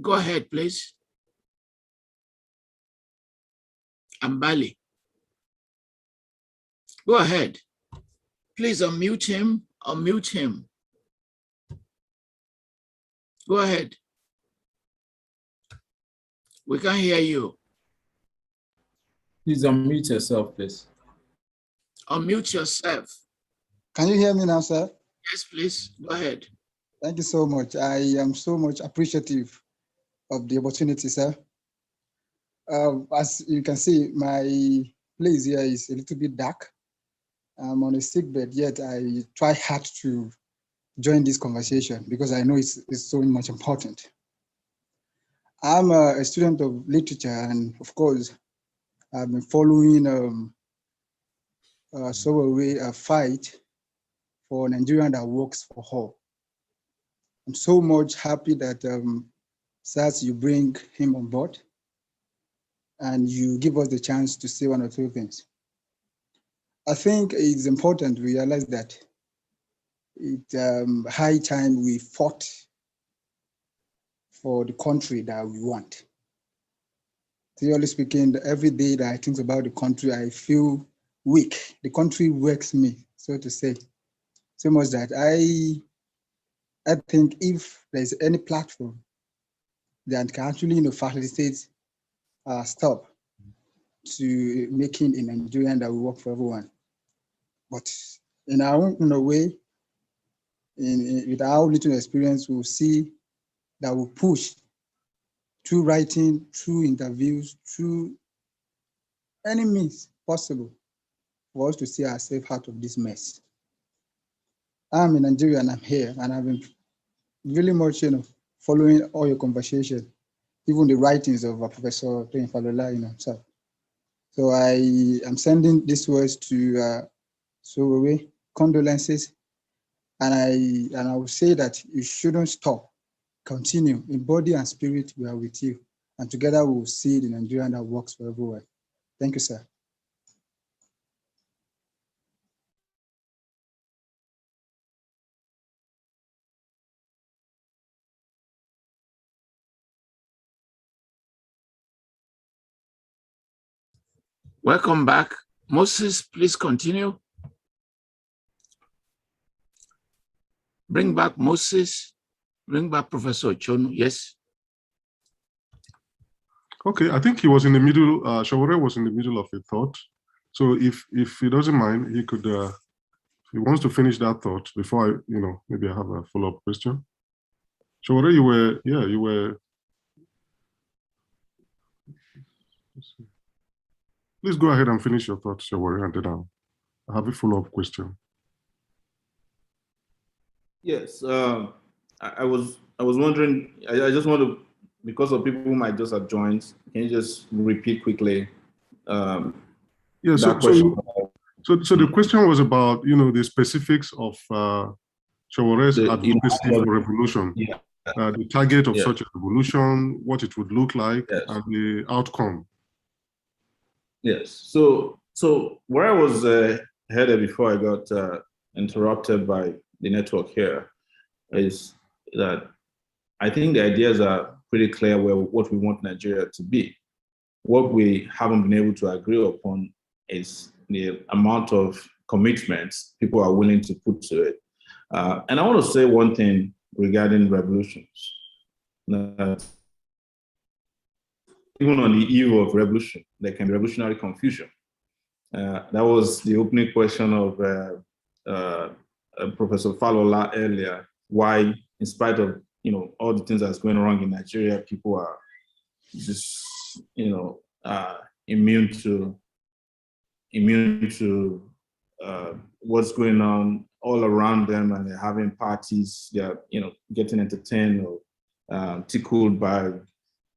go ahead, please. Ambali. Go ahead. Please unmute him. Unmute him. Go ahead. We can't hear you. Please unmute yourself, please. Unmute yourself. Can you hear me now, sir? Yes, please. Go ahead. Thank you so much. I am so much appreciative of the opportunity, sir. As you can see, my place here is a little bit dark. I'm on a sick bed, yet I try hard to join this conversation because I know it's so much important. I'm a student of literature, and of course, I've been following Sowore fight for Nigerian that works for all. I'm so much happy that SARS, you bring him on board and you give us the chance to say one or two things. I think it's important to realize that it's high time we fought for the country that we want. Theoretically speaking, every day that I think about the country, I feel weak. The country works me, so to say. So much that I think if there's any platform that can actually facilitate stop to making a Nigerian that will work for everyone. But in our own way, with our little experience, we'll see that we'll push through writing, through interviews, through any means possible for us to see ourselves out of this mess. I'm in Nigeria and I'm here, and I've been really much, following all your conversation, even the writings of Professor Toyin Falola, himself. So I am sending these words to Sowore, condolences, and I will say that you shouldn't stop. Continue in body and spirit. We are with you, and together we will see the Nigerian that works for everyone. Thank you, sir. Welcome back. Moses, please continue. Bring back Moses. Bring back Professor Chonu. Yes. Okay, I think he was in the middle. Sowore was in the middle of a thought. So if he doesn't mind, he could, if he wants to finish that thought before I, maybe I have a follow-up question. Sowore, you were. Please go ahead and finish your thought, Sowore, and then I'll have a follow-up question. Yes, I was wondering. I just want to, because of people who might just have joined, can you just repeat quickly? So the question was about the specifics of Sowore's advocacy for revolution, the target of such a revolution, what it would look like, and the outcome. Yes. So where I was headed before I got interrupted by the network here is that I think the ideas are pretty clear what we want Nigeria to be. What we haven't been able to agree upon is the amount of commitments people are willing to put to it. And I want to say one thing regarding revolutions. That even on the eve of revolution, there can be revolutionary confusion. That was the opening question of Professor Falola earlier. Why, in spite of all the things that's going wrong in Nigeria, people are just immune to what's going on all around them, and they're having parties. They're getting entertained or tickled by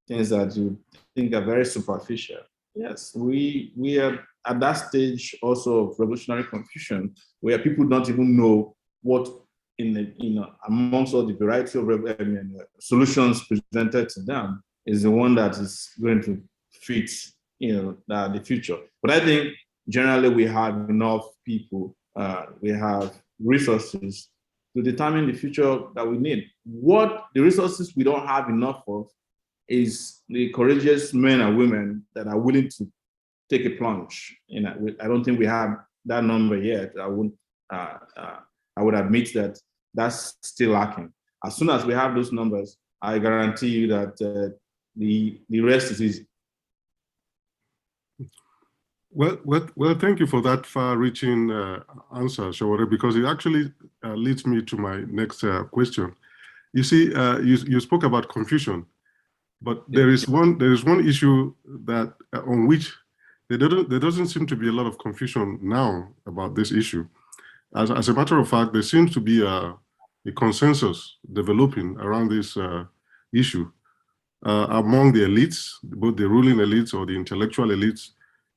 things that you think are very superficial. Yes, we are at that stage also of revolutionary confusion, where people don't even know what amongst all the variety of solutions presented to them is the one that is going to fit the future. But I think generally we have enough people, we have resources to determine the future that we need. What the resources we don't have enough of is the courageous men and women that are willing to take a plunge. I don't think we have that number yet. I would admit that that's still lacking. As soon as we have those numbers, I guarantee you that the rest is easy. Well, thank you for that far-reaching answer, Sowore, because it actually leads me to my next question. You see, you spoke about confusion, but there is one issue that on which there doesn't seem to be a lot of confusion now about this issue. As a matter of fact, there seems to be a consensus developing around this issue among the elites, both the ruling elites or the intellectual elites,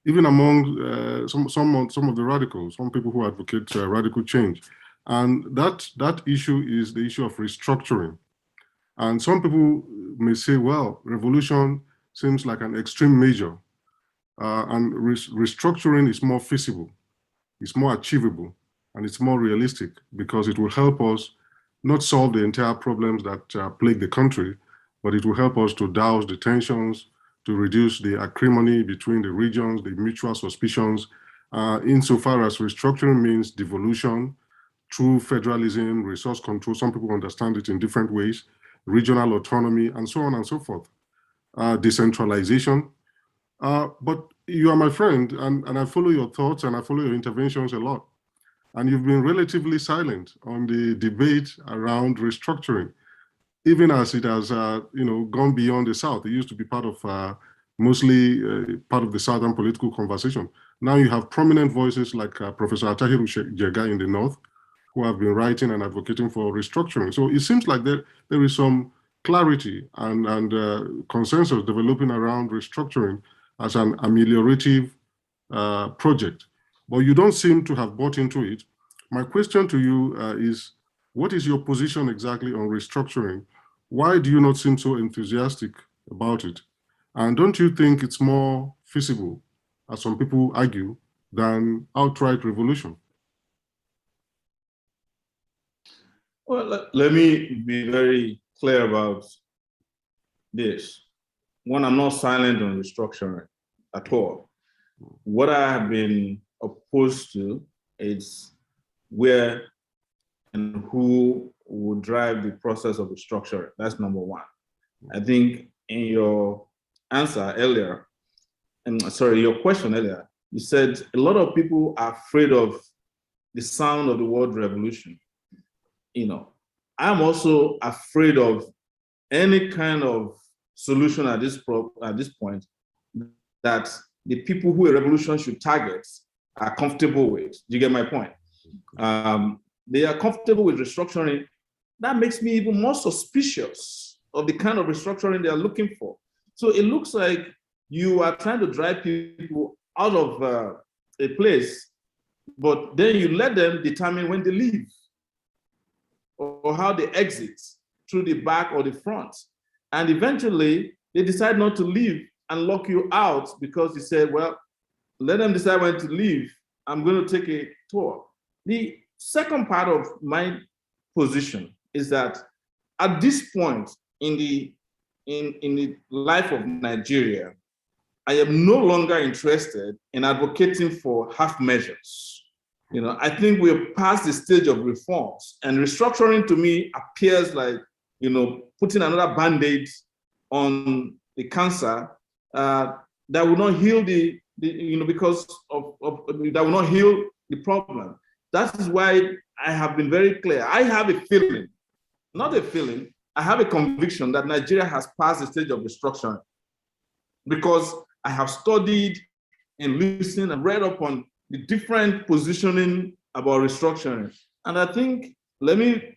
even among some of the radicals, some people who advocate radical change. And that issue is the issue of restructuring. And some people may say, well, revolution seems like an extreme measure, and restructuring is more feasible, it's more achievable, and it's more realistic because it will help us not solve the entire problems that plague the country, but it will help us to douse the tensions, to reduce the acrimony between the regions, the mutual suspicions, insofar as restructuring means devolution, true federalism, resource control. Some people understand it in different ways, regional autonomy, and so on and so forth, decentralization. But you are my friend, and I follow your thoughts and I follow your interventions a lot. And you've been relatively silent on the debate around restructuring, even as it has gone beyond the South. It used to be part of mostly part of the Southern political conversation. Now you have prominent voices like Professor Atahiru Jega in the North, who have been writing and advocating for restructuring. So it seems like there is some clarity and consensus developing around restructuring as an ameliorative project. But you don't seem to have bought into it. My question to you is, what is your position exactly on restructuring? Why do you not seem so enthusiastic about it? And don't you think it's more feasible, as some people argue, than outright revolution? Well, let me be very clear about this. One, I'm not silent on restructuring at all. What I have been opposed to is where and who will drive the process of restructuring. That's number one. I think in your answer earlier, your question earlier, you said a lot of people are afraid of the sound of the word revolution. I'm also afraid of any kind of solution at this point that the people who a revolution should target are comfortable with. Do you get my point? They are comfortable with restructuring. That makes me even more suspicious of the kind of restructuring they are looking for. So it looks like you are trying to drive people out of a place, but then you let them determine when they leave or how they exit, through the back or the front. And eventually they decide not to leave and lock you out because you said, well, let them decide when to leave. I'm going to take a tour. The second part of my position is that at this point in the life of Nigeria, I am no longer interested in advocating for half measures. I think we're past the stage of reforms, and restructuring to me appears like, putting another Band-Aid on the cancer that will not heal because of that will not heal the problem. That is why I have been very clear. I have a feeling, not a feeling, I have a conviction that Nigeria has passed the stage of restructuring, because I have studied and listened and read up on the different positioning about restructuring. And I think, let me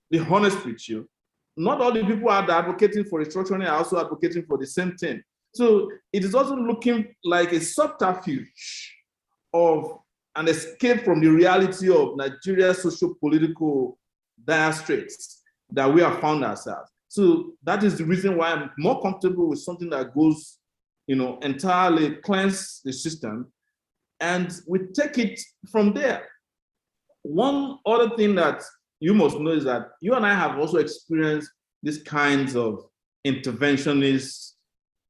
be honest with you, not all the people who are advocating for restructuring are also advocating for the same thing. So it is also looking like a subterfuge of an escape from the reality of Nigeria's socio-political dire straits that we have found ourselves. So that is the reason why I'm more comfortable with something that goes, entirely cleanse the system, and we take it from there. One other thing that you must know is that you and I have also experienced these kinds of interventionist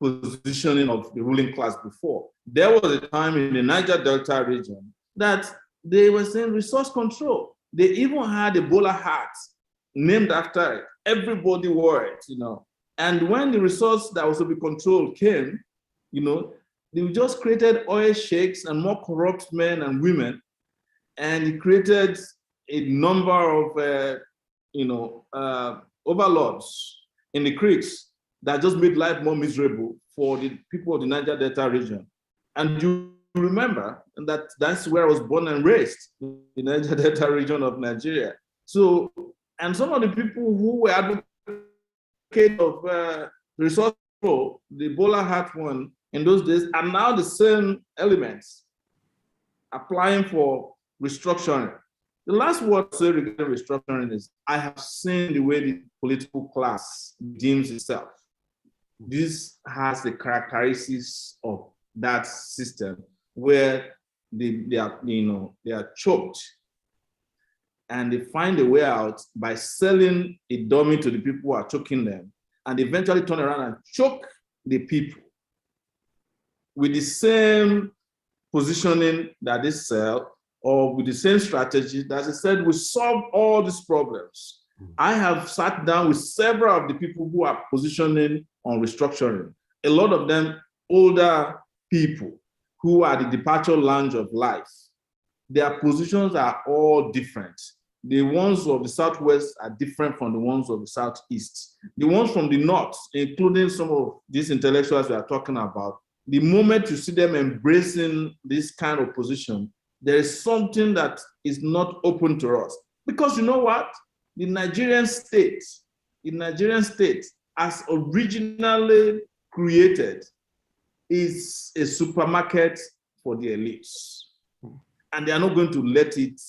positioning of the ruling class before. There was a time in the Niger Delta region that they were saying resource control. They even had Ebola hats named after it. Everybody wore it, And when the resource that was to be controlled came, they just created oil sheikhs and more corrupt men and women, and it created a number of, overlords in the creeks that just made life more miserable for the people of the Niger Delta region. And you remember that that's where I was born and raised, in the Niger Delta region of Nigeria. So, and some of the people who were advocates of resource control, the Ebola hat one in those days, are now the same elements applying for restructuring. The last word to say regarding restructuring is, I have seen the way the political class deems itself. This has the characteristics of that system where they are choked, and they find a way out by selling a dummy to the people who are choking them, and eventually turn around and choke the people with the same positioning that they sell, or with the same strategy that they said will solve all these problems. I have sat down with several of the people who are positioning on restructuring, a lot of them older people who are the departure lounge of life. Their positions are all different. The ones of the Southwest are different from the ones of the Southeast. The ones from the North, including some of these intellectuals we are talking about, the moment you see them embracing this kind of position, there is something that is not open to us. Because you know what? The Nigerian state, as originally created, is a supermarket for the elites. And they are not going to let it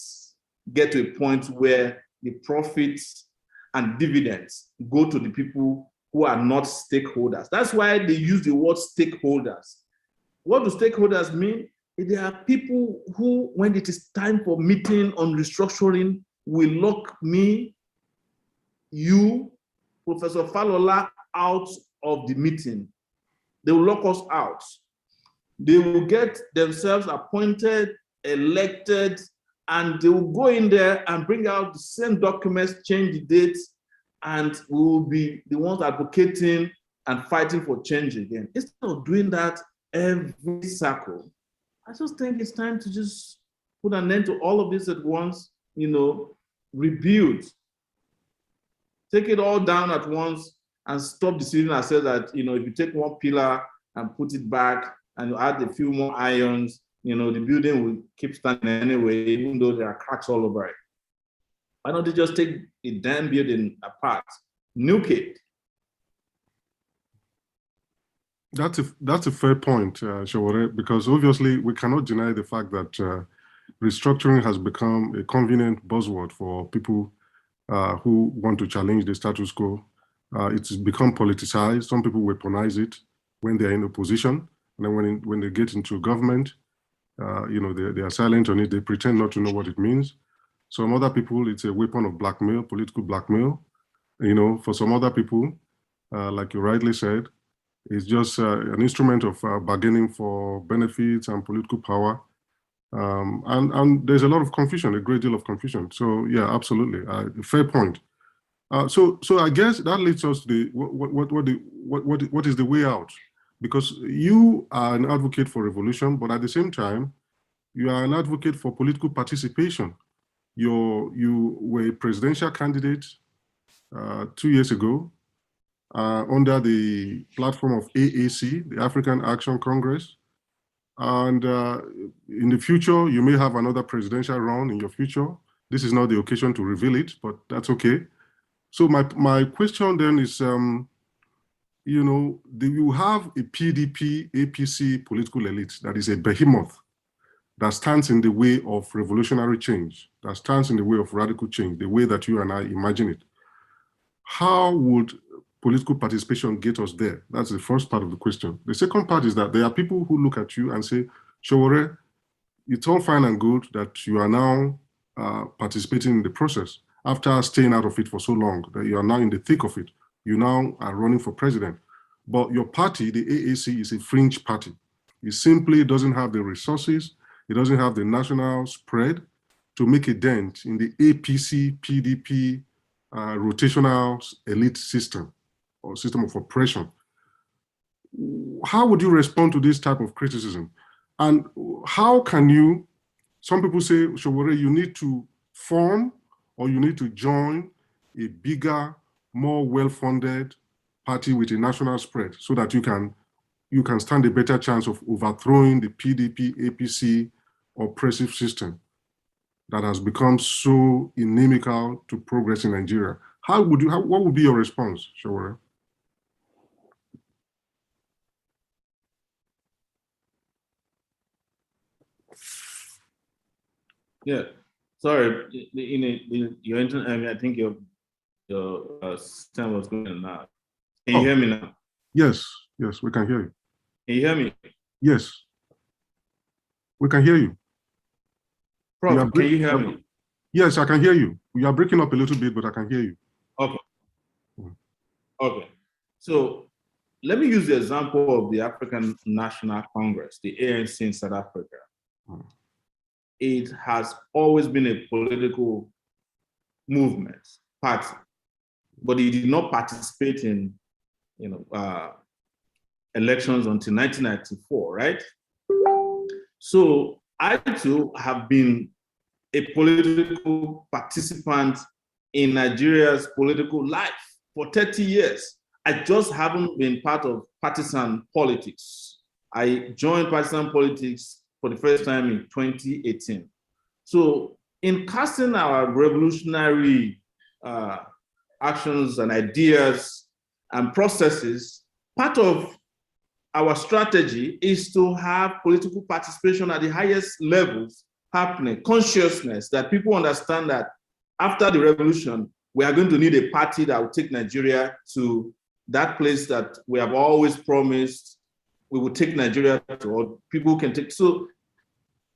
get to a point where the profits and dividends go to the people who are not stakeholders. That's why they use the word stakeholders. What do stakeholders mean? They are people who, when it is time for meeting on restructuring, will lock me, you, Professor Falola, out of the meeting. They will lock us out. They will get themselves appointed, elected, and they will go in there and bring out the same documents, change the dates, and we will be the ones advocating and fighting for change again. Instead of doing that every cycle, I just think it's time to just put an end to all of this at once, rebuild. Take it all down at once and stop deceiving ourselves that, if you take one pillar and put it back and you add a few more irons, the building will keep standing anyway, even though there are cracks all over it. Why don't you just take a damn building apart, nuke it? That's a fair point, Sowore, because obviously we cannot deny the fact that restructuring has become a convenient buzzword for people who want to challenge the status quo. It's become politicized. Some people weaponize it when they're in opposition, and then when they get into government, they are silent on it. They pretend not to know what it means. Some other people, it's a weapon of blackmail, political blackmail. For some other people, like you rightly said, it's just an instrument of bargaining for benefits and political power. And there's a lot of confusion, a great deal of confusion. So yeah, absolutely, fair point. So I guess that leads us to the what is the way out? Because you are an advocate for revolution, but at the same time, you are an advocate for political participation. You were a presidential candidate 2 years ago under the platform of AAC, the African Action Congress. And in the future, you may have another presidential run in your future. This is not the occasion to reveal it, but that's okay. So my question then is, you know, do you have a PDP, APC political elite that is a behemoth that stands in the way of revolutionary change, that stands in the way of radical change, the way that you and I imagine it? How would political participation get us there? That's the first part of the question. The second part is that there are people who look at you and say, Sowore, it's all fine and good that you are now participating in the process after staying out of it for so long, that you are now in the thick of it. You now are running for president. But your party, the AAC, is a fringe party. It simply doesn't have the resources, it doesn't have the national spread to make a dent in the APC, PDP, rotational elite system or system of oppression. How would you respond to this type of criticism? And how can you, some people say, Sowore, you need to form or you need to join a bigger, more well-funded party with a national spread so that you can stand a better chance of overthrowing the PDP, APC oppressive system that has become so inimical to progress in Nigeria. What would be your response, Sowore? Yeah, sorry, your internet, I think your system was going in and out. Can you hear me now? Yes, we can hear you. Can you hear me? Yes, we can hear you. Prof, can you hear me? Yes, I can hear you. You are breaking up a little bit, but I can hear you. Okay. Okay. So let me use the example of the African National Congress, the ANC in South Africa. It has always been a political movement, party, but it did not participate in, elections until 1994, right? So I too have been a political participant in Nigeria's political life for 30 years. I just haven't been part of partisan politics. I joined partisan politics for the first time in 2018. So in casting our revolutionary actions and ideas and processes, part of our strategy is to have political participation at the highest levels happening, consciousness that people understand that after the revolution, we are going to need a party that will take Nigeria to that place that we have always promised we will take Nigeria to, or people can take. So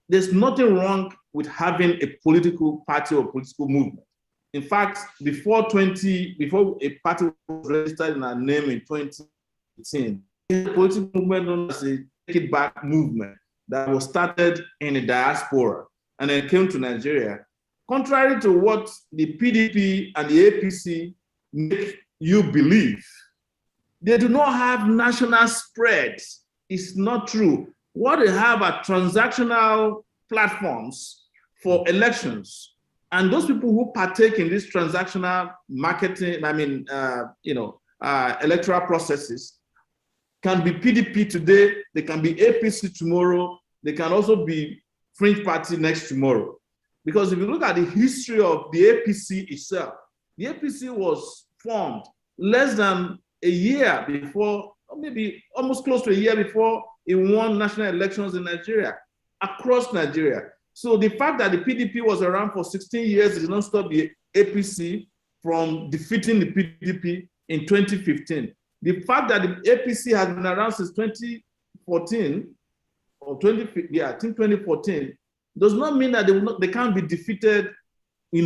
there's nothing wrong with having a political party or political movement. In fact, before a party was registered in our name in 2018, a political movement known as a Take It Back movement that was started in the diaspora and then came to Nigeria. Contrary to what the PDP and the APC make you believe, they do not have national spread. It's not true. What they have are transactional platforms for elections. And those people who partake in this transactional marketing, electoral processes can be PDP today, they can be APC tomorrow, they can also be fringe party next tomorrow. Because if you look at the history of the APC itself, the APC was formed less than a year before, or maybe almost close to a year before it won national elections in Nigeria, across Nigeria. So the fact that the PDP was around for 16 years did not stop the APC from defeating the PDP in 2015. The fact that the APC has been around since 2014, or 2014, does not mean that they can't be defeated, in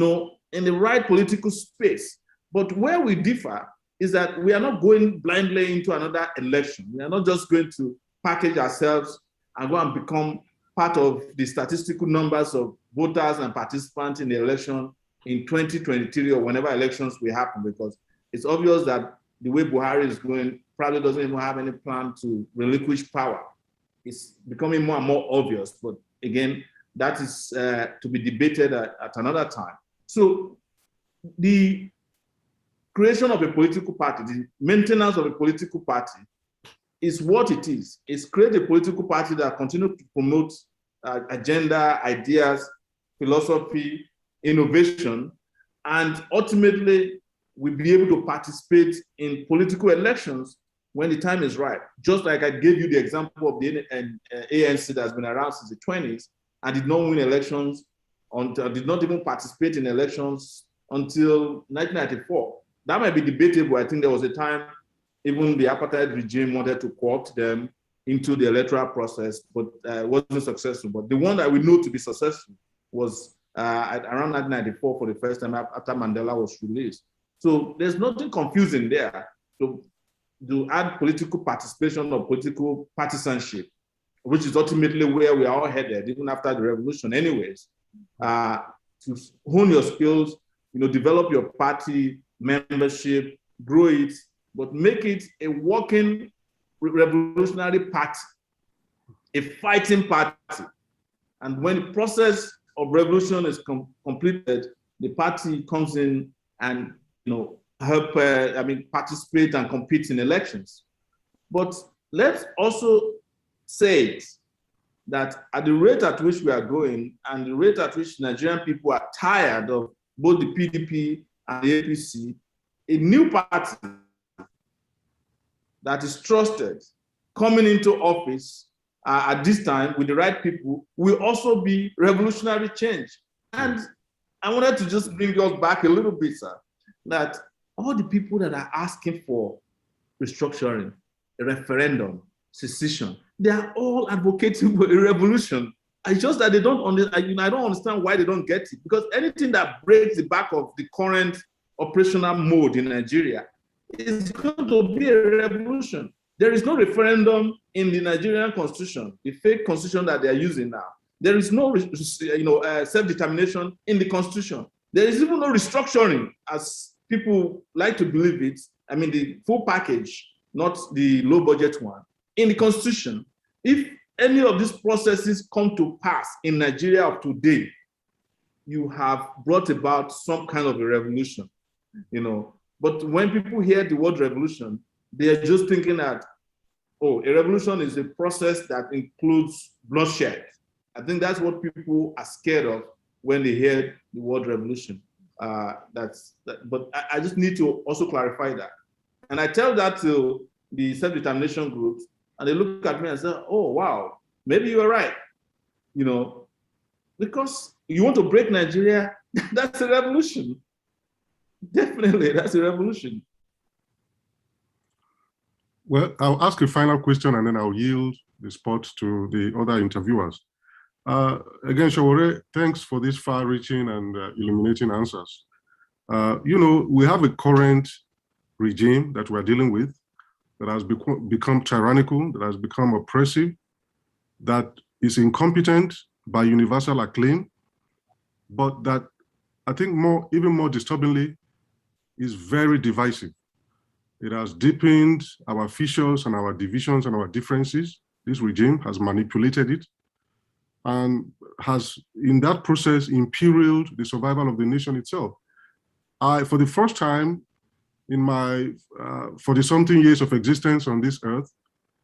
the right political space. But where we differ is that we are not going blindly into another election. We are not just going to package ourselves and go and become part of the statistical numbers of voters and participants in the election in 2023 or whenever elections will happen, because it's obvious that the way Buhari is going probably doesn't even have any plan to relinquish power. It's becoming more and more obvious, but again, that is to be debated at another time. So the creation of a political party, the maintenance of a political party is what it is. It's create a political party that continues to promote agenda, ideas, philosophy, innovation, and ultimately we'll be able to participate in political elections when the time is right. Just like I gave you the example of the ANC that's been around since the 20s and did not win elections, did not even participate in elections until 1994. That might be debatable. I think there was a time even the apartheid regime wanted to co-opt them into the electoral process, but wasn't successful. But the one that we know to be successful was around 1994 for the first time after Mandela was released. So there's nothing confusing there to add political participation or political partisanship, which is ultimately where we are all headed, even after the revolution anyways, to hone your skills, develop your party membership, grow it, but make it a working revolutionary party, a fighting party. And when the process of revolution is completed, the party comes in and help participate and compete in elections. But let's also say that at the rate at which we are going and the rate at which Nigerian people are tired of both the PDP and the APC, a new party that is trusted coming into office at this time with the right people will also be revolutionary change. And I wanted to just bring us back a little bit, sir, that all the people that are asking for restructuring, a referendum, secession, they are all advocating for a revolution. It's just that they don't understand. I don't understand why they don't get it, because anything that breaks the back of the current operational mode in Nigeria is going to be a revolution. There is no referendum in the Nigerian constitution, the fake constitution that they are using now. There is no self-determination in the constitution. There is even no restructuring, as people like to believe it. I mean, the full package, not the low budget one, in the constitution. If any of these processes come to pass in Nigeria of today, you have brought about some kind of a revolution, But when people hear the word revolution, they are just thinking that, oh, a revolution is a process that includes bloodshed. I think that's what people are scared of when they hear the word revolution. But I just need to also clarify that. And I tell that to the self-determination groups, and they look at me and say, oh, wow, maybe you are right. Because you want to break Nigeria, that's a revolution. Definitely, that's a revolution. Well, I'll ask a final question and then I'll yield the spot to the other interviewers. Again, Sowore, thanks for these far-reaching and illuminating answers. We have a current regime that we're dealing with that has become tyrannical, that has become oppressive, that is incompetent by universal acclaim, but that I think even more disturbingly is very divisive. It has deepened our fissures and our divisions and our differences. This regime has manipulated it and has, in that process, imperiled the survival of the nation itself. For the first time in my 40-something years of existence on this earth,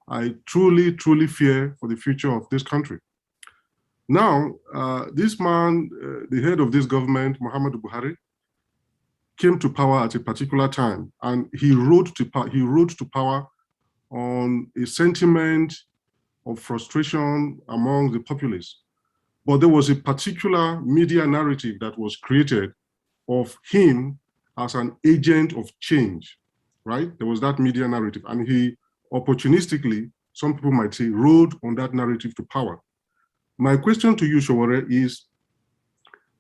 I truly, truly fear for the future of this country. Now, this man, the head of this government, Muhammadu Buhari, came to power at a particular time, and he rose to power on a sentiment of frustration among the populace. But there was a particular media narrative that was created of him as an agent of change, right? There was that media narrative, and he opportunistically, some people might say, rode on that narrative to power. My question to you, Sowore, is,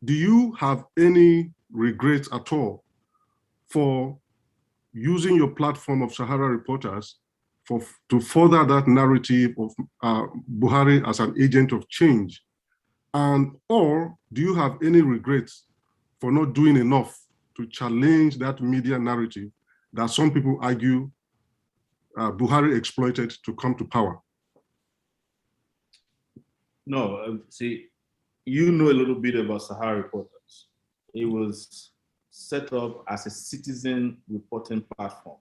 do you have any regrets at all for using your platform of Sahara Reporters to further that narrative of Buhari as an agent of change? And or do you have any regrets for not doing enough to challenge that media narrative that some people argue Buhari exploited to come to power? No, see, you know a little bit about Sahara Reporters. It was set up as a citizen reporting platform.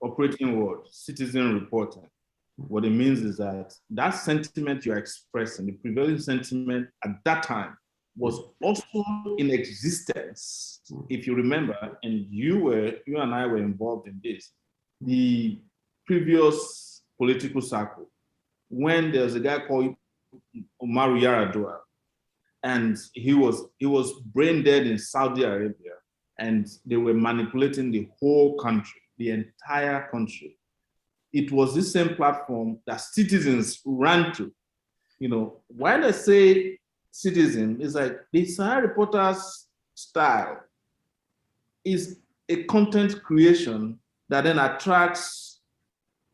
Operating word, citizen reporting. What it means is that that sentiment you're expressing, the prevailing sentiment at that time, was also in existence. If you remember, and you and I were involved in this, the previous political cycle, when there was a guy called Umaru Yar'Adua, and he was brain dead in Saudi Arabia, and they were manipulating the whole country, the entire country. It was this same platform that citizens ran to. You know, when I say citizen, it's like the Sahara Reporters style is a content creation that then attracts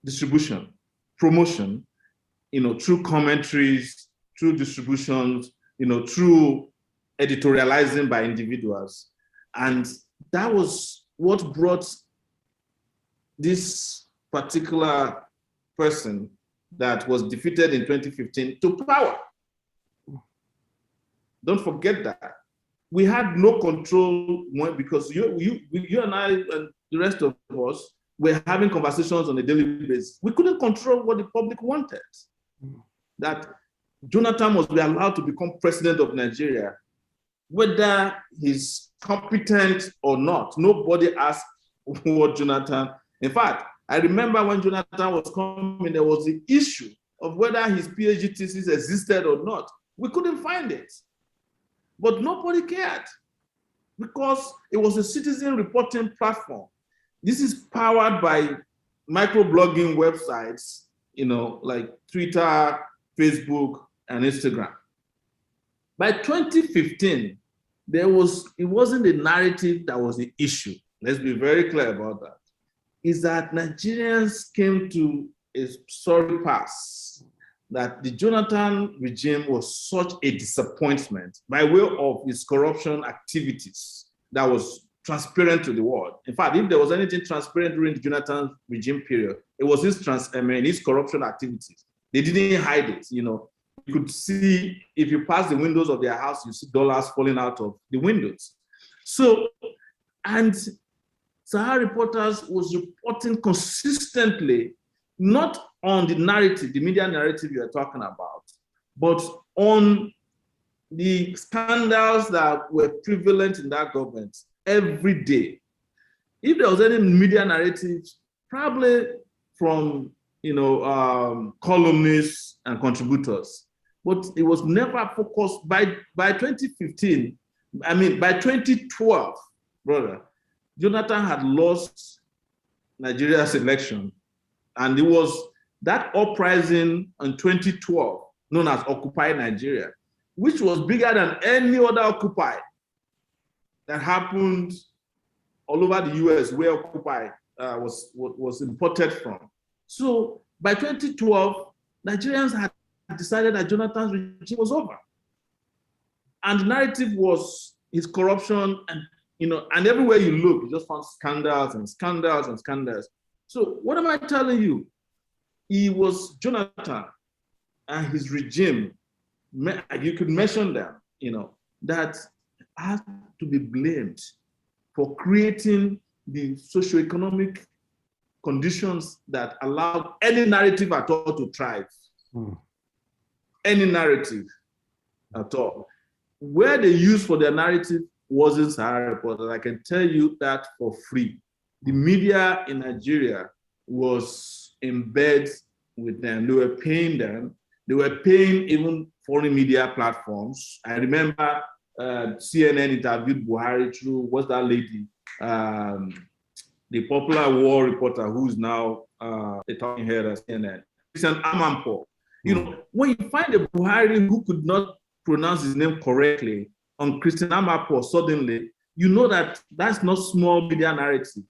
distribution, promotion, you know, through commentaries, through distributions, you know, through editorializing by individuals. And that was what brought this particular person that was defeated in 2015 to power. Don't forget that. We had no control because you and I and the rest of us were having conversations on a daily basis. We couldn't control what the public wanted. That Jonathan must be allowed to become president of Nigeria, whether he's competent or not. Nobody asked what Jonathan. In fact, I remember when Jonathan was coming, there was the issue of whether his PhD thesis existed or not. We couldn't find it. But nobody cared because it was a citizen reporting platform. This is powered by microblogging websites, you know, like Twitter, Facebook, and Instagram. By 2015, it wasn't the narrative that was the issue. Let's be very clear about that. Is that Nigerians came to a sorry pass that the Jonathan regime was such a disappointment by way of its corruption activities that was transparent to the world. In fact, if there was anything transparent during the Jonathan regime period, it was his corruption activities. They didn't hide it, you know. You could see, if you pass the windows of their house, you see dollars falling out of the windows. So, and Sahara Reporters was reporting consistently, not on the narrative, the media narrative you are talking about, but on the scandals that were prevalent in that government every day. If there was any media narrative, probably from, you know, columnists and contributors, but it was never focused. By 2015, I mean, by 2012, brother, Jonathan had lost Nigeria's election, and it was that uprising in 2012, known as Occupy Nigeria, which was bigger than any other Occupy that happened all over the US, where Occupy was imported from. So by 2012, Nigerians had decided that Jonathan's regime was over. And the narrative was his corruption, and you know, and everywhere you look, you just found scandals and scandals and scandals. So what am I telling you? He was Jonathan and his regime. You could mention them, you know, that have to be blamed for creating the socioeconomic conditions that allowed any narrative at all to thrive. Any narrative at all. Where they used for their narrative wasn't Sahara Reporters. I can tell you that for free. The media in Nigeria was in bed with them. They were paying them. They were paying even foreign media platforms. I remember CNN interviewed Buhari through, what's that lady? The popular war reporter who's now the talking head at CNN. It's an Amanpo. You know, when you find a Buhari who could not pronounce his name correctly on Christian Amanpo, suddenly, you know that that's not small media narrative.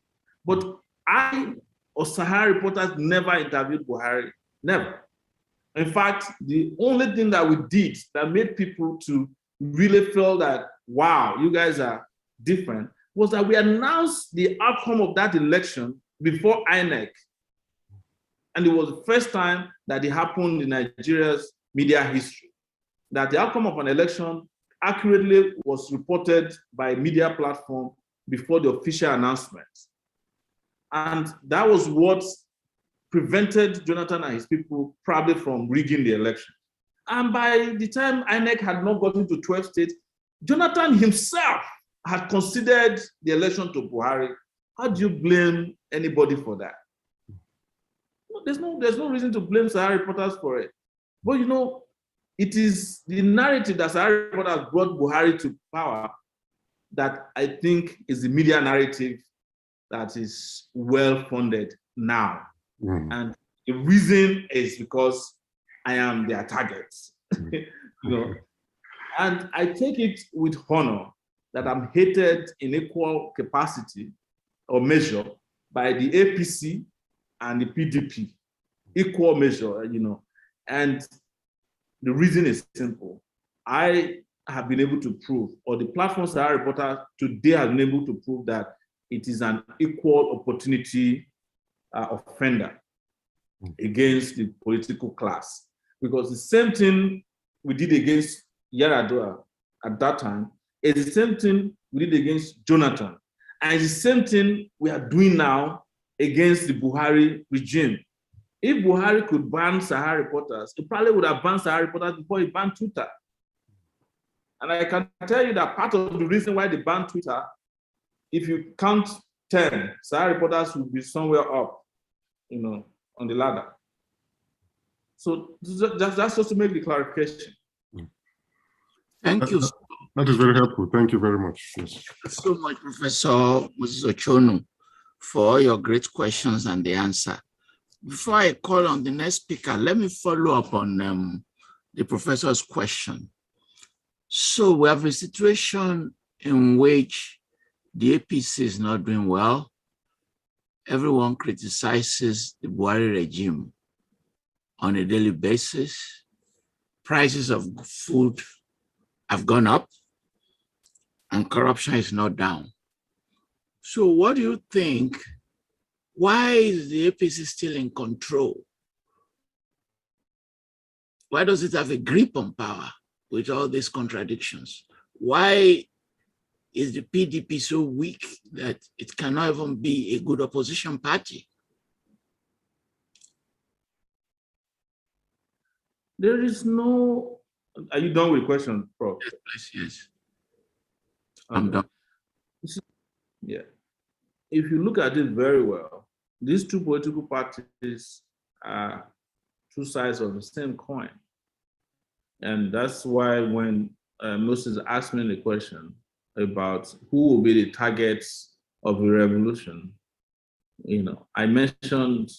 But I or Sahara reporters never interviewed Buhari, never. In fact, the only thing that we did that made people to really feel that, wow, you guys are different, was that we announced the outcome of that election before INEC. And it was the first time that it happened in Nigeria's media history, that the outcome of an election accurately was reported by a media platform before the official announcement. And that was what prevented Jonathan and his people probably from rigging the election. And by the time INEC had not gotten to 12 states, Jonathan himself had considered the election to Buhari. How do you blame anybody for that? There's no reason to blame Sahara reporters for it. But you know, it is the narrative that Sahara reporters brought Buhari to power that I think is the media narrative that is well-funded now. And the reason is because I am their target. You know, and I take it with honor that I'm hated in equal capacity or measure by the APC and the PDP, equal measure, you know. And the reason is simple. I have been able to prove, or the platform Sahara Reporter today has been able to prove, that it is an equal opportunity offender against the political class. Because the same thing we did against Yar'Adua at that time is the same thing we did against Jonathan. And it's the same thing we are doing now against the Buhari regime. If Buhari could ban Sahara reporters, he probably would have banned Sahara reporters before he banned Twitter. And I can tell you that part of the reason why they banned Twitter, if you count 10, Sahara reporters will be somewhere up, you know, on the ladder. So that's just to make the clarification. Thank you. That is very helpful. Thank you very much. Yes. Thank you so much, Professor Moses Ochonu, for all your great questions and the answer. Before I call on the next speaker, let me follow up on the professor's question. So we have a situation in which the APC is not doing well. Everyone criticizes the Buhari regime on a daily basis. Prices of food have gone up and corruption is not down. So what do you think? Why is the APC still in control? Why does it have a grip on power with all these contradictions? Why is the PDP so weak that it cannot even be a good opposition party? There is no, are you done with the question, Prof? Yes, yes. I'm done. Yeah. If you look at it very well, these two political parties are two sides of the same coin. And that's why when Moses asked me the question about who will be the targets of a revolution, you know, I mentioned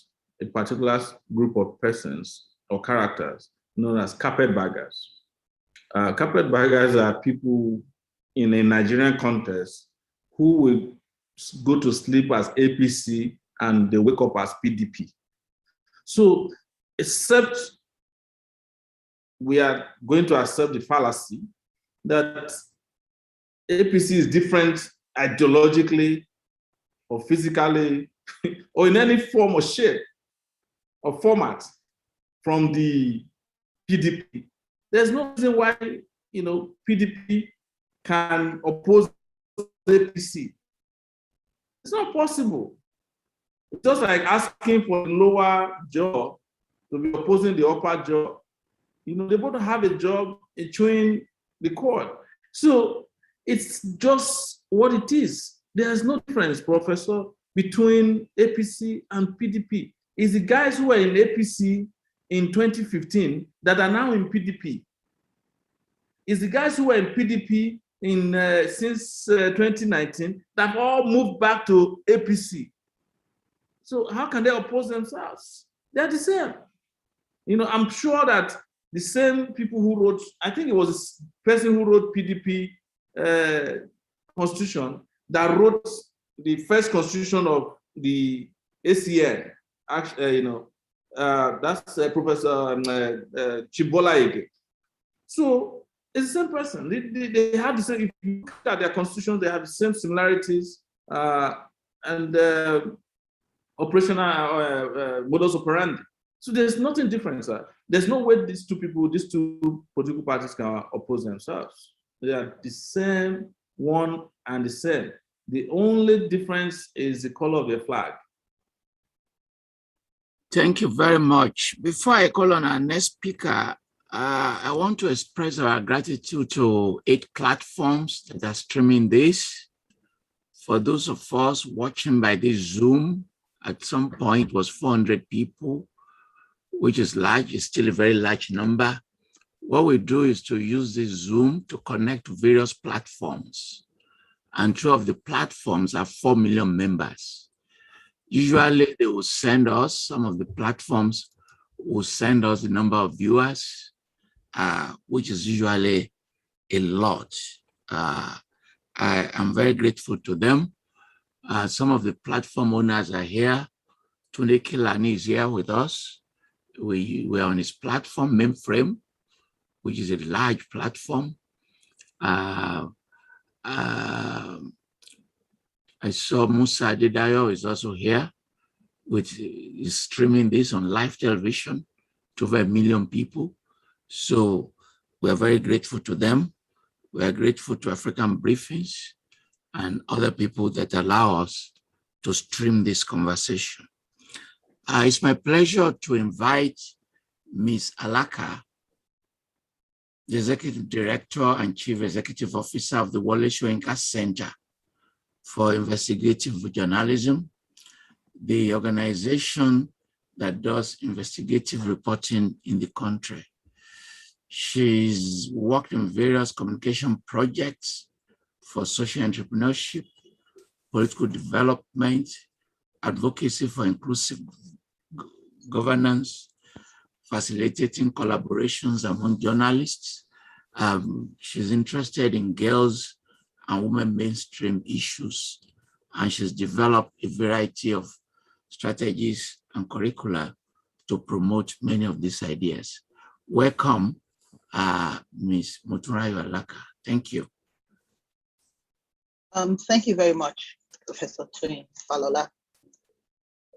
a particular group of persons or characters known as carpetbaggers. Carpetbaggers are people in a Nigerian context who will go to sleep as APC and they wake up as PDP. So, except we are going to accept the fallacy that APC is different ideologically or physically or in any form or shape or format from the PDP. There's no reason why, you know, PDP can oppose APC. It's not possible. It's just like asking for the lower jaw to be opposing the upper jaw. You know, they both have a job in chewing the cord. So it's just what it is. There's no difference, Professor, between APC and PDP. It's the guys who were in APC in 2015 that are now in PDP. It's the guys who were in PDP since 2019 that have all moved back to APC. So how can they oppose themselves? They're the same. You know, I'm sure that the same people who wrote, I think it was a person who wrote PDP constitution that wrote the first constitution of the ACN, actually, that's Professor Chibola Ige. So it's the same person. They have the same, if you look at their constitutions, they have the same similarities and operational modus operandi. So there's nothing different, sir. There's no way these two political parties can oppose themselves. They are the same, one and the same. The only difference is the color of the flag. Thank you very much. Before I call on our next speaker, I want to express our gratitude to 8 platforms that are streaming this. For those of us watching by this Zoom, at some point was 400 people, which is large, it's still a very large number. What we do is to use this Zoom to connect to various platforms. And 2 of the platforms have 4 million members. Usually they will send us, some of the platforms will send us the number of viewers, which is usually a lot. I am very grateful to them. Some of the platform owners are here. Tunde Kilani is here with us. We're on his platform, Mainframe, which is a large platform. I saw Musa Adedayo is also here, which is streaming this on live television to over 1 million people. So we're very grateful to them. We're grateful to African Briefings and other people that allow us to stream this conversation. It's my pleasure to invite Ms. Alaka, the Executive Director and Chief Executive Officer of the Wole Soyinka Center for Investigative Journalism, the organization that does investigative reporting in the country. She's worked in various communication projects for social entrepreneurship, political development, advocacy for inclusive governance, facilitating collaborations among journalists. She's interested in girls and women mainstream issues, and she's developed a variety of strategies and curricula to promote many of these ideas. Welcome, Ms. Motunrayo Alaka. Thank you. Thank you very much, Professor Twin Falola.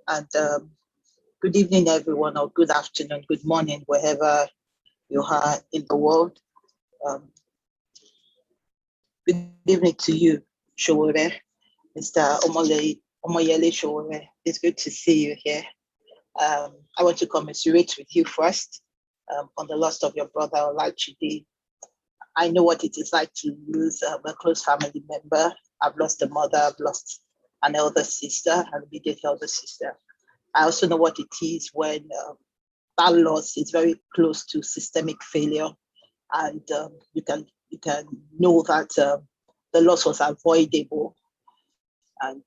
And good evening, everyone, or good afternoon, good morning, wherever you are in the world. Good evening to you, Sowore, Mr. Omoyele Sowore. It's good to see you here. I want to commiserate with you first on the loss of your brother, Olachide. I know what it is like to lose a close family member. I've lost a mother, I've lost an elder sister, an immediate elder sister. I also know what it is when that loss is very close to systemic failure, and you can know that the loss was avoidable. And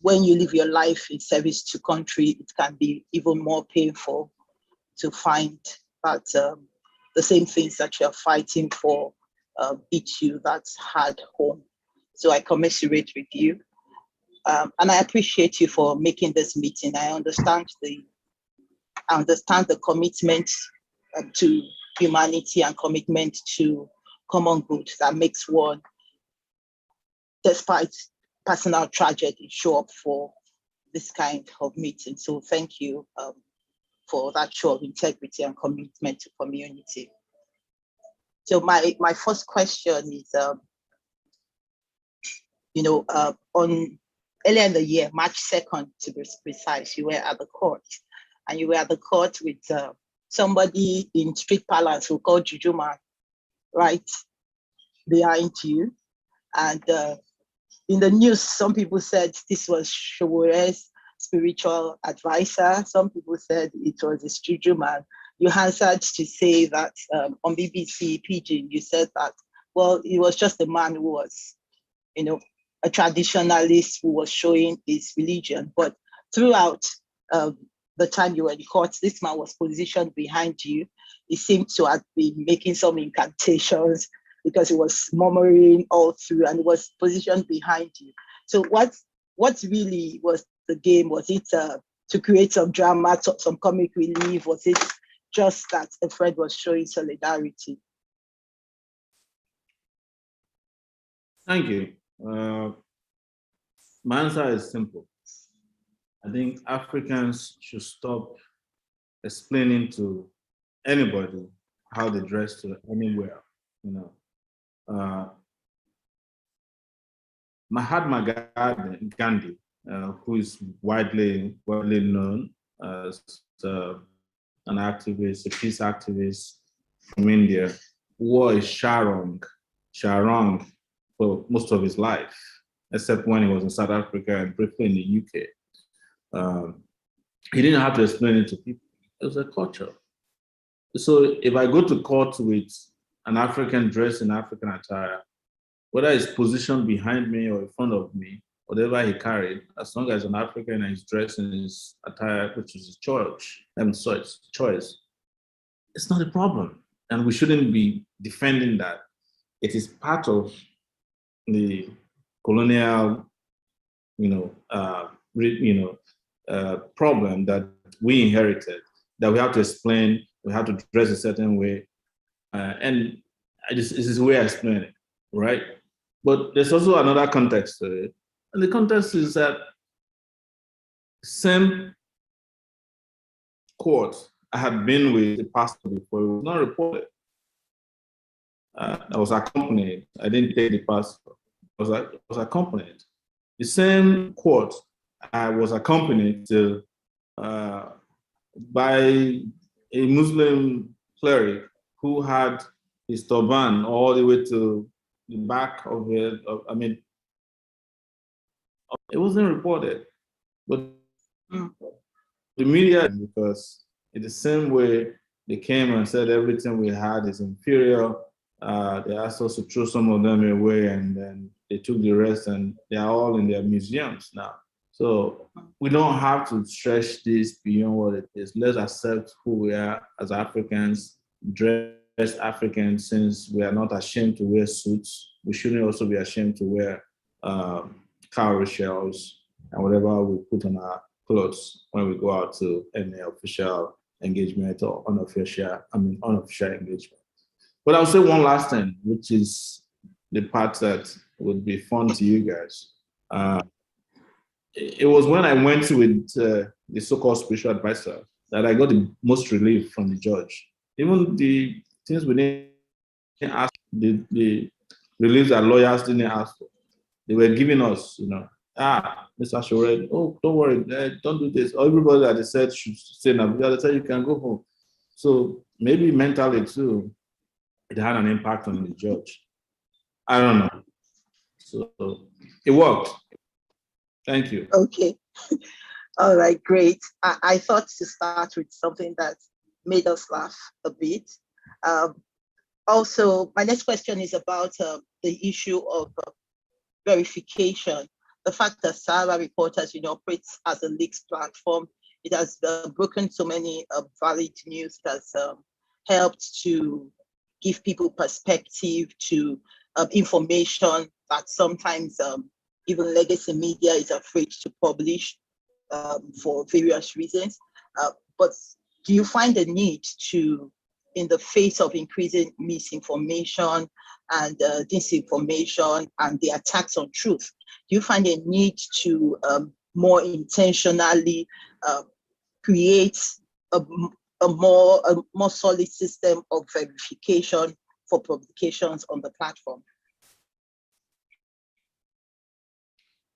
when you live your life in service to country, it can be even more painful to find that the same things that you're fighting for beat you that hard home. So I commiserate with you. And I appreciate you for making this meeting. I understand the commitment to humanity and commitment to common good that makes one, despite personal tragedy, show up for this kind of meeting. So thank you for that show of integrity and commitment to community. So my first question is, on earlier in the year, March 2nd to be precise, you were at the court, and you were at the court with somebody in street parlance who called Juju Man, right behind you. And in the news, some people said this was Sowore's spiritual advisor. Some people said it was a Juju Man. You answered to say that on BBC Pidgin, you said that, well, it was just a man who was, a traditionalist who was showing his religion. But throughout the time you were in court, this man was positioned behind you. He seemed to have been making some incantations because he was murmuring all through, and he was positioned behind you. So what really was the game? Was it to create some drama, some comic relief? Was it just that a friend was showing solidarity? Thank you. My answer is simple. I think Africans should stop explaining to anybody how they dress to anywhere. Mahatma Gandhi, who is widely known as an activist, a peace activist from India, wore a sarong for most of his life, except when he was in South Africa and briefly in the UK. He didn't have to explain it to people. It was a culture. So if I go to court with an African dressed in African attire, whether it's positioned behind me or in front of me, whatever he carried, as long as an African and he's dressed in his attire, which is his choice, it's not a problem. And we shouldn't be defending that. It is part of the colonial, problem that we inherited, that we have to explain, we have to dress a certain way. And this is the way I explain it, right? But there's also another context to it. And the context is that same court I had been with the pastor before, it was not reported. I was accompanied. I didn't take the pastor. I was accompanied. The same court I was accompanied to by a Muslim cleric who had his turban all the way to the back of it. It wasn't reported, but the media, because in the same way they came and said everything we had is inferior. They asked us to throw some of them away, and then they took the rest, and they are all in their museums now. So we don't have to stretch this beyond what it is. Let's accept who we are as Africans, dress Africans. Since we are not ashamed to wear suits, we shouldn't also be ashamed to wear cowrie shells and whatever we put on our clothes when we go out to any official engagement or unofficial engagement. But I'll say one last thing, which is the part that would be fun to you guys. It was when I went with the so-called spiritual advisor that I got the most relief from the judge. Even the things we didn't ask, the relief that lawyers didn't ask for, they were giving us, Mr. Sowore, oh, don't worry, don't do this. Everybody that they said should stay in Abuja, they said you can go home. So maybe mentally too, it had an impact on the judge. I don't know. So it worked. Thank you. Okay. All right, great. I thought to start with something that made us laugh a bit. Also, my next question is about the issue of verification. The fact that Sahara Reporters, operates as a leaks platform, it has broken so many valid news. It has helped to give people perspective to information that sometimes even legacy media is afraid to publish for various reasons. But do you find the need to, in the face of increasing misinformation and disinformation and the attacks on truth, do you find a need to more intentionally create a more solid system of verification for publications on the platform?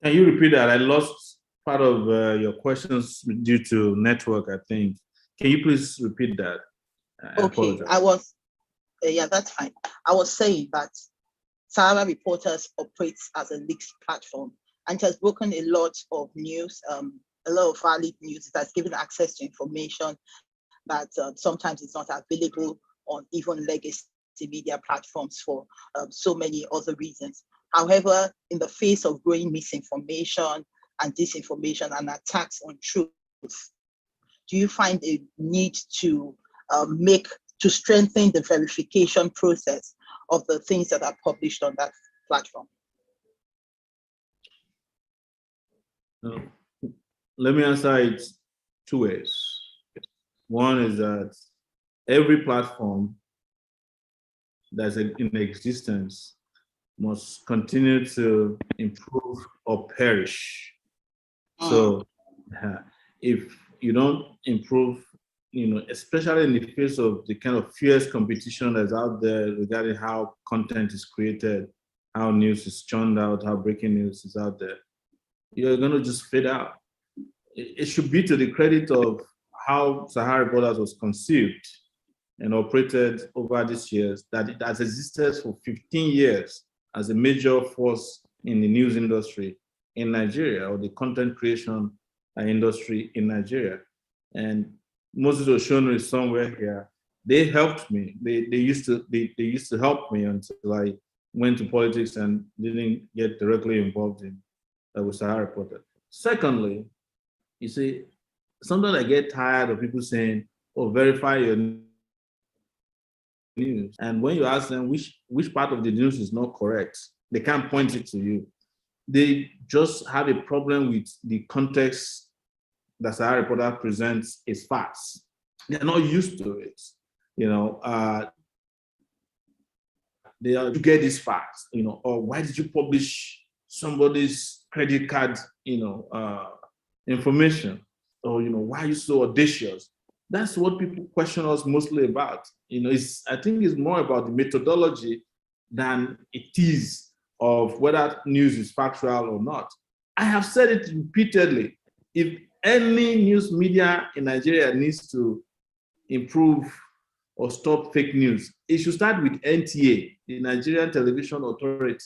Can you repeat that? I lost part of your questions due to network, I think. Can you please repeat that? Okay, that's fine. I was saying that Sahara Reporters operates as a leaks platform, and it has broken a lot of news, a lot of valid news. It has given access to information that sometimes is not available on even legacy media platforms for so many other reasons. However, in the face of growing misinformation and disinformation and attacks on truth, do you find a need to strengthen the verification process of the things that are published on that platform? Let me answer it two ways. One is that every platform that's in existence must continue to improve or perish. So if you don't improve, especially in the face of the kind of fierce competition that's out there regarding how content is created, how news is churned out, how breaking news is out there, you're going to just fade out. It should be to the credit of how Sahara Reporters was conceived and operated over these years, that it has existed for 15 years as a major force in the news industry in Nigeria, or the content creation industry in Nigeria. And Moses Oshonu is somewhere here. They helped me. They used to help me until I went to politics and didn't get directly involved in with Sahara Reporter. Secondly, you see, sometimes I get tired of people saying, "Oh, verify your news." And when you ask them which part of the news is not correct, they can't point it to you. They just have a problem with the context that Sahara Reporter presents as facts. They're not used to it. They are to get these facts, or why did you publish somebody's credit card, information? Or, why are you so audacious? That's what people question us mostly about. I think it's more about the methodology than it is of whether news is factual or not. I have said it repeatedly. If any news media in Nigeria needs to improve or stop fake news, it should start with NTA, the Nigerian Television Authority,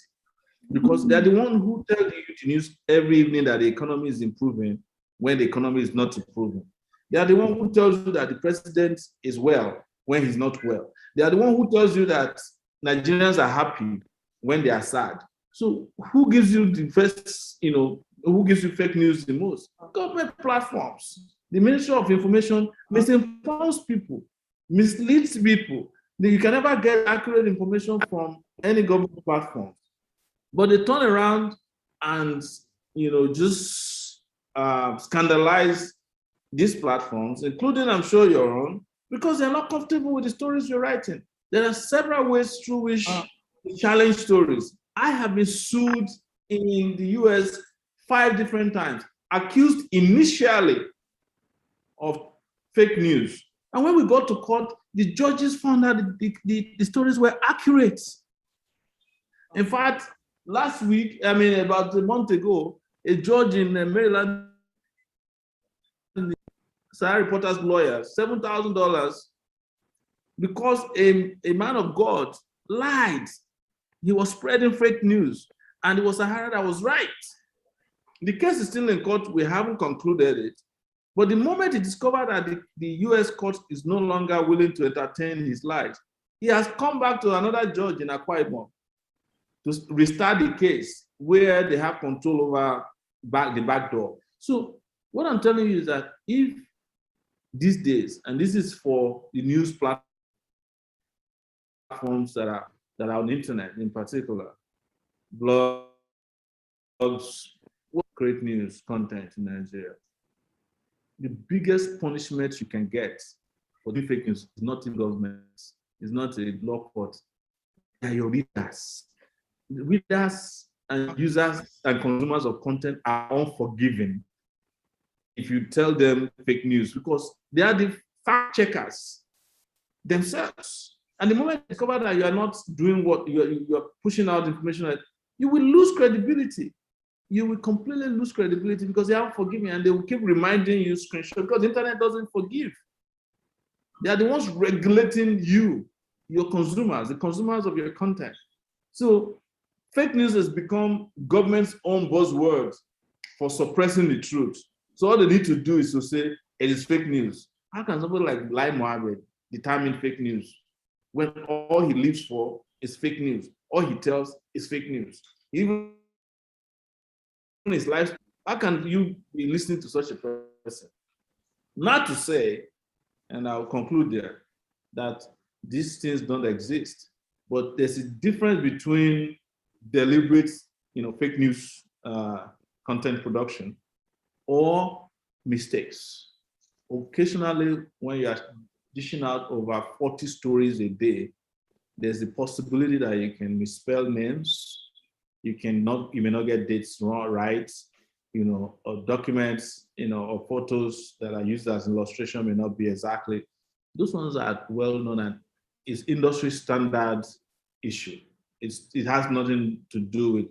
because they're the one who tell you the news every evening that the economy is improving when the economy is not improving. They are the one who tells you that the president is well when he's not well. They are the one who tells you that Nigerians are happy when they are sad. So who gives you the first, who gives you fake news the most? Government platforms. The Ministry of Information misinforms people, misleads people. You can never get accurate information from any government platform. But they turn around and, just scandalize these platforms, including, I'm sure, your own, because they're not comfortable with the stories you're writing. There are several ways through which we challenge stories. I have been sued in the US 5 different times, accused initially of fake news. And when we got to court, the judges found out the stories were accurate. In fact, last week, about a month ago, a judge in Maryland, Sahara Reporter's lawyer, $7,000, because a man of God lied. He was spreading fake news, and it was Sahara that was right. The case is still in court. We haven't concluded it. But the moment he discovered that the US court is no longer willing to entertain his lies, he has come back to another judge in Akwa Ibom to restart the case where they have control over the back door. So what I'm telling you is that if these days, and this is for the news platforms that are on the internet in particular, blogs, create news content in Nigeria, the biggest punishment you can get for doing fake news is not in government, it's not a law court, they are your readers. Readers and users and consumers of content are unforgiving if you tell them fake news, because they are the fact checkers themselves. And the moment you discover that you are not doing what you're pushing out information, you will lose credibility. You will completely lose credibility because they are unforgiving, and they will keep reminding you screenshot, because the internet doesn't forgive. They are the ones regulating you, your consumers, the consumers of your content. So fake news has become government's own buzzword for suppressing the truth. So all they need to do is to say it is fake news. How can somebody like Lai Mohammed determine fake news when all he lives for is fake news? All he tells is fake news. Even his life, how can you be listening to such a person? Not to say, and I'll conclude there, that these things don't exist, but there's a difference between deliberate, fake news content production or mistakes. occasionally, when you are dishing out over 40 stories a day, there's the possibility that you can misspell names. You may not get dates wrong, right? Or documents, or photos that are used as illustration may not be exactly. Those ones are well known and it's industry standard issue. It has nothing to do with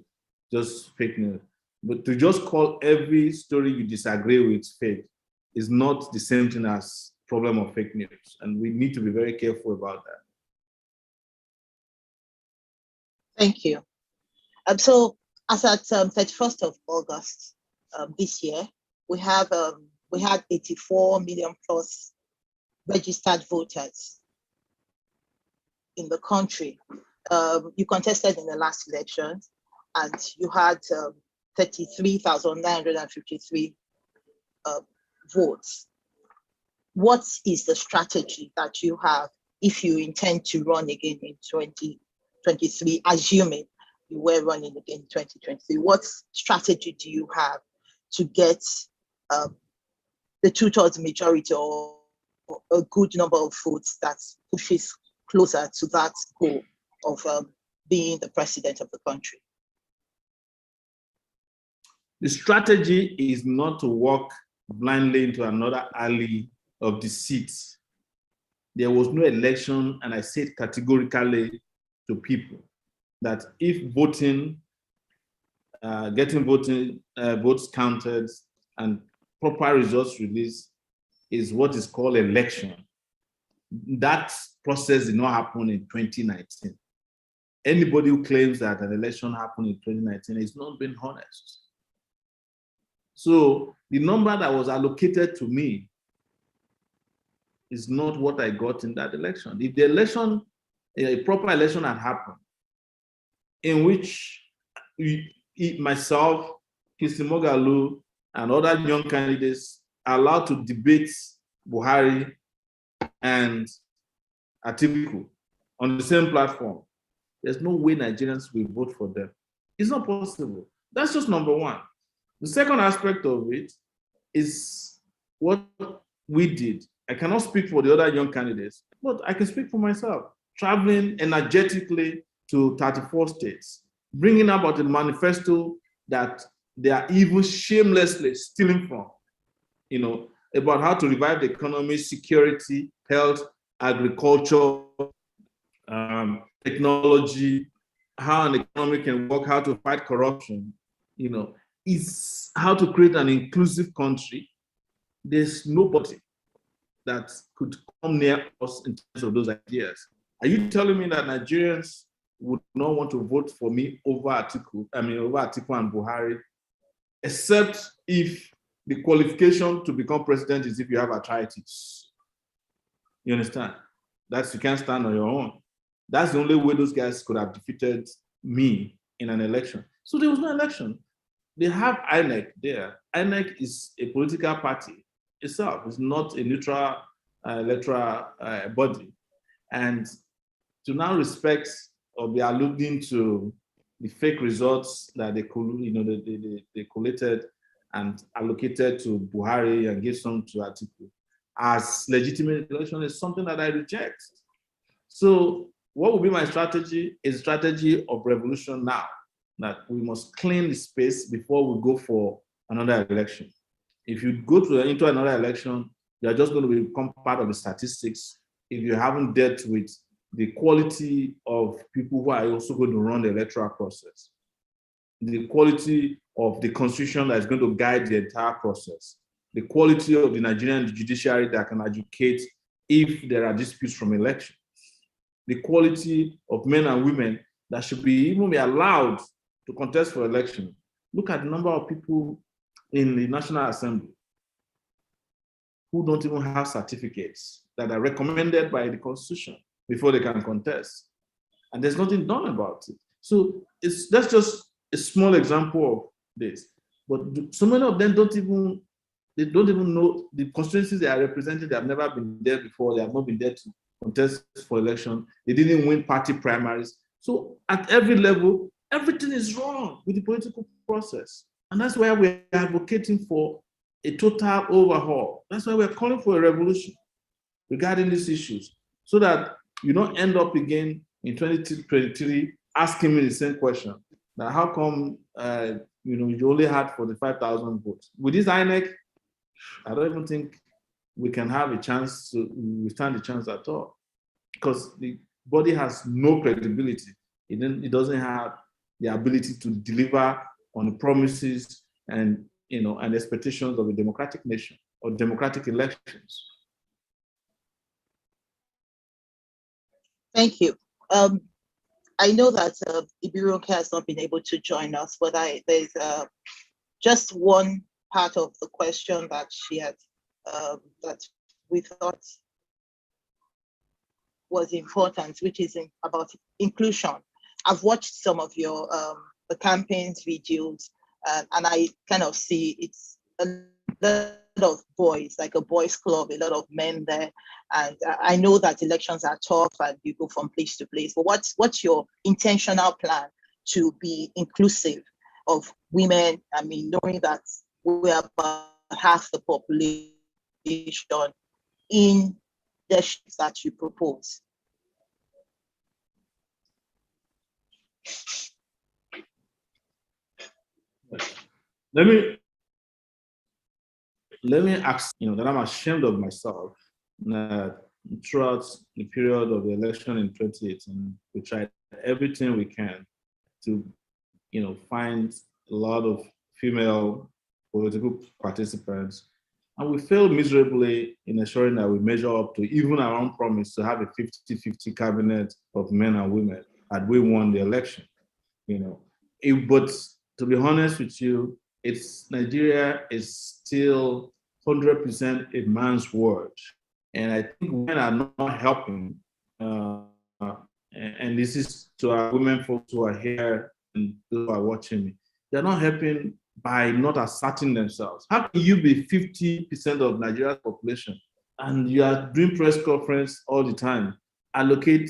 just fake news. But to just call every story you disagree with fake is not the same thing as problem of fake news. And we need to be very careful about that. Thank you. So as at 31st of August this year, we had 84 million plus registered voters in the country. You contested in the last election, and you had 33,953 votes. What is the strategy that you have if you intend to run again in 2023, assuming you were running again in 2023? What strategy do you have to get the 2/3 majority or a good number of votes that pushes closer to that goal of being the president of the country? The strategy is not to walk blindly into another alley of deceit. There was no election, and I said categorically to people that if getting votes counted and proper results released is what is called election, that process did not happen in 2019. Anybody who claims that an election happened in 2019 is not being honest. So the number that was allocated to me is not what I got in that election. If the election, a proper election had happened, in which myself, Kisimogalu, and other young candidates are allowed to debate Buhari and Atiku on the same platform, there's no way Nigerians will vote for them. It's not possible. That's just number one. The second aspect of it is what we did. I cannot speak for the other young candidates, but I can speak for myself. Traveling energetically to 34 states, bringing about a manifesto that they are even shamelessly stealing from, about how to revive the economy, security, health, agriculture, technology, how an economy can work, how to fight corruption, is how to create an inclusive country. There's nobody that could come near us in terms of those ideas. Are you telling me that Nigerians would not want to vote for me over Atiku and Buhari, except if the qualification to become president is if you have arthritis? You understand? You can't stand on your own. That's the only way those guys could have defeated me in an election. So there was no election. They have INEC there. INEC is a political party itself. It's not a neutral electoral body. And to now respect or be alluding to the fake results that they collated and allocated to Buhari and gave some to Atiku as legitimate election is something that I reject. So what will be my strategy is a strategy of revolution now, that we must clean the space before we go for another election. If you go into another election, you're just going to become part of the statistics if you haven't dealt with the quality of people who are also going to run the electoral process, the quality of the constitution that is going to guide the entire process, the quality of the Nigerian judiciary that can adjudicate if there are disputes from elections, the quality of men and women that should even be allowed to contest for election. Look at the number of people in the National Assembly who don't even have certificates that are recommended by the Constitution before they can contest. And there's nothing done about it. So that's just a small example of this. But so many of them don't even know the constituencies they are represented. They have never been there before. They have not been there to contest for election. They didn't win party primaries. So at every level, everything is wrong with the political process. And that's why we're advocating for a total overhaul. That's why we're calling for a revolution regarding these issues, so that you don't end up again in 2023 asking me the same question. Now, how come you only had 45,000 votes? With this INEC, I don't even think we can have a chance to withstand the chance at all, because the body has no credibility. It doesn't have the ability to deliver on the promises and expectations of a democratic nation or democratic elections. Thank you. I know that Ibiroke has not been able to join us, but there's just one part of the question that she had that we thought was important, which is about inclusion. I've watched some of your the campaigns videos, and I kind of see it's a lot of boys, like a boys club, a lot of men there. And I know that elections are tough and you go from place to place, but what's your intentional plan to be inclusive of women? I mean, knowing that we are about half the population in the shifts that you propose. Let me ask, that I'm ashamed of myself that throughout the period of the election in 2018, we tried everything we can to, find a lot of female political participants, and we failed miserably in ensuring that we measure up to even our own promise to have a 50-50 cabinet of men and women had we won the election. But to be honest with you, Nigeria is still 100% a man's world. And I think women are not helping. And this is to our women folks who are here and those who are watching me. They're not helping by not asserting themselves. How can you be 50% of Nigeria's population and you are doing press conference all the time? Allocate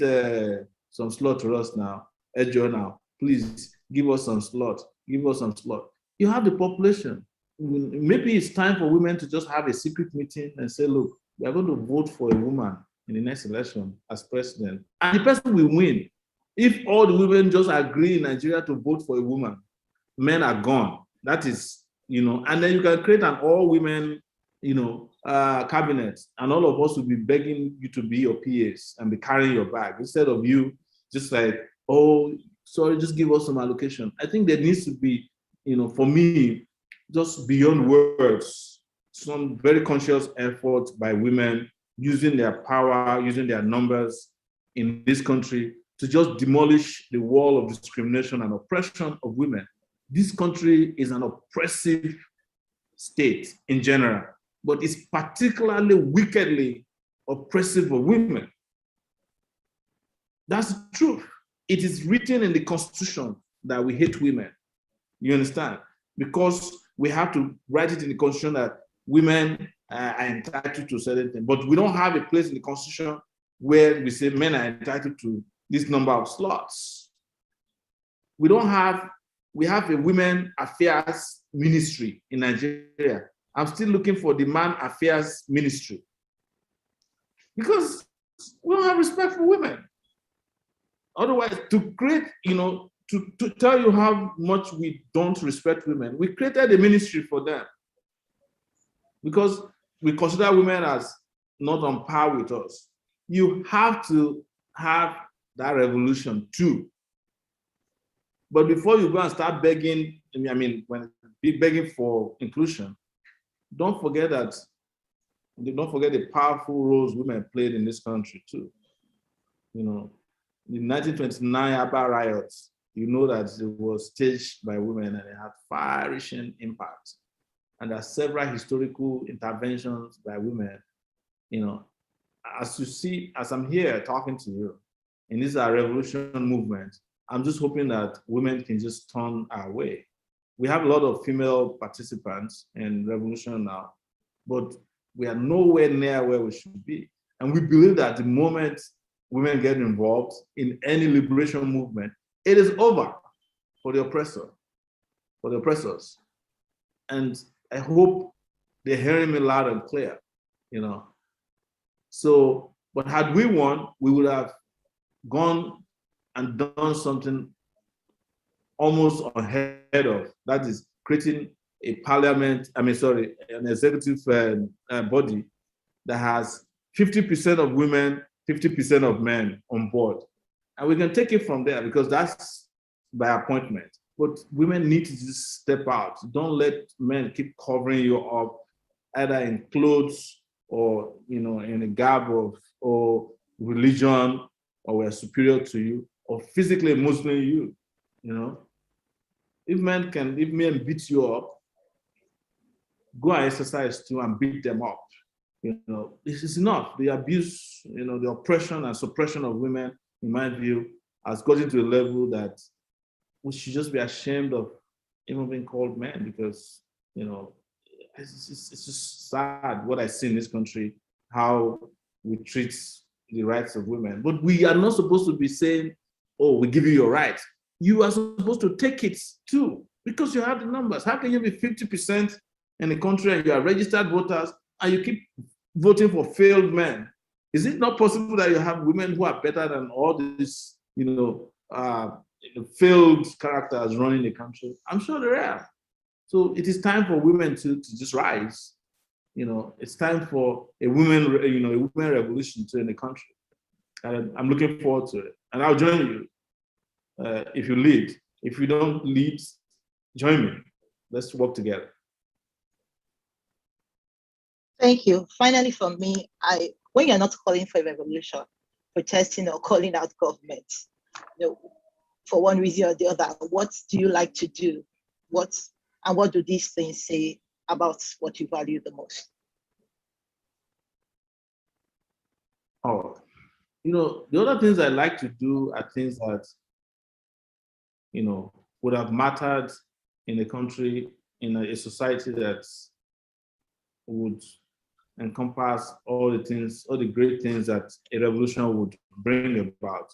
some slot to us now. Ejo now, please give us some slot. Give us some slot. You have the population. Maybe it's time for women to just have a secret meeting and say, look, we are going to vote for a woman in the next election as president. And the person will win. If all the women just agree in Nigeria to vote for a woman, men are gone. That is, and then you can create an all-women, cabinet, and all of us will be begging you to be your PAs and be carrying your bag instead of you just like, oh, sorry, just give us some allocation. I think there needs to be, for me, just beyond words, some very conscious effort by women using their power, using their numbers in this country to just demolish the wall of discrimination and oppression of women. This country is an oppressive state in general, but it's particularly wickedly oppressive of women. That's the truth. It is written in the Constitution that we hate women. You understand? Because we have to write it in the Constitution that women are entitled to certain things, but we don't have a place in the Constitution where we say men are entitled to this number of slots. We have a women affairs ministry in Nigeria. I'm still looking for the man affairs ministry because we don't have respect for women. Otherwise, to create, to tell you how much we don't respect women, we created a ministry for them because we consider women as not on par with us. You have to have that revolution too. But before you go and start begging, begging for inclusion, don't forget the powerful roles women played in this country too. The 1929 Aba riots, that it was staged by women and it had far-reaching impact. And there are several historical interventions by women. As you see, as I'm here talking to you, and this is our revolution movement, I'm just hoping that women can just turn our way. We have a lot of female participants in revolution now, but we are nowhere near where we should be. And we believe that the moment women get involved in any liberation movement, it is over for the oppressor, for the oppressors. And I hope they're hearing me loud and clear, So, but had we won, we would have gone and done something almost ahead of, that is creating a parliament, an executive body that has 50% of women, 50% of men on board. And we can take it from there because that's by appointment. But women need to just step out. Don't let men keep covering you up, either in clothes or in a garb or religion, or we're superior to you, or physically, emotionally you. If men beat you up, go and exercise too and beat them up. This is enough. The abuse, the oppression and suppression of women, in my view, has gotten to a level that we should just be ashamed of even being called men, because, it's just sad what I see in this country, how we treat the rights of women. But we are not supposed to be saying, oh, we give you your rights. You are supposed to take it too, because you have the numbers. How can you be 50% in the country and you are registered voters and you keep voting for failed men? Is it not possible that you have women who are better than all these, failed characters running the country? I'm sure there are. So it is time for women to just rise. It's time for a women revolution too in the country. And I'm looking forward to it. And I'll join you if you lead. If you don't lead, join me. Let's work together. Thank you. Finally, for me, when you're not calling for a revolution, protesting or calling out government, for one reason or the other, what do you like to do? What do these things say about what you value the most? Oh, the other things I like to do are things that, would have mattered in a country, in a society that would encompass all the great things that a revolution would bring about.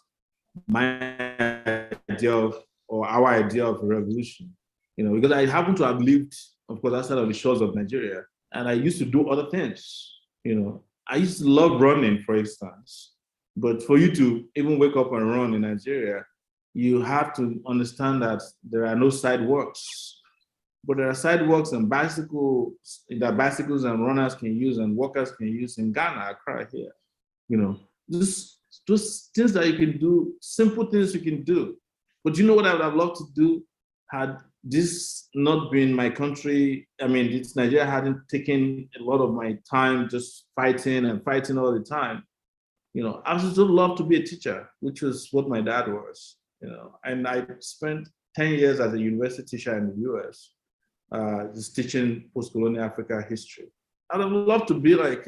My idea of, or our idea of a revolution, because I happen to have lived, of course, outside of the shores of Nigeria, and I used to do other things. I used to love running, for instance. But for you to even wake up and run in Nigeria, you have to understand that there are no sidewalks. But there are sidewalks and bicycles and runners can use and walkers can use in Ghana, Accra here. Just things that you can do, simple things you can do. But you know what I would have loved to do had this not been my country? This Nigeria hadn't taken a lot of my time just fighting all the time. I would just love to be a teacher, which was what my dad was. And I spent 10 years as a university teacher in the US, just teaching post-colonial Africa history. I'd have loved to be like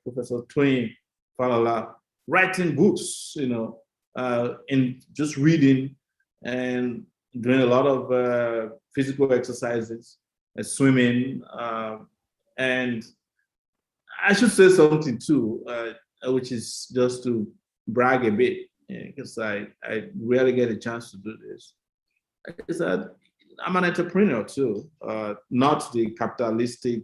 Professor Twain Falala, writing books, and just reading and doing a lot of physical exercises, swimming, and I should say something too, which is just to brag a bit, because I rarely get a chance to do this. Is that I'm an entrepreneur too, not the capitalistic,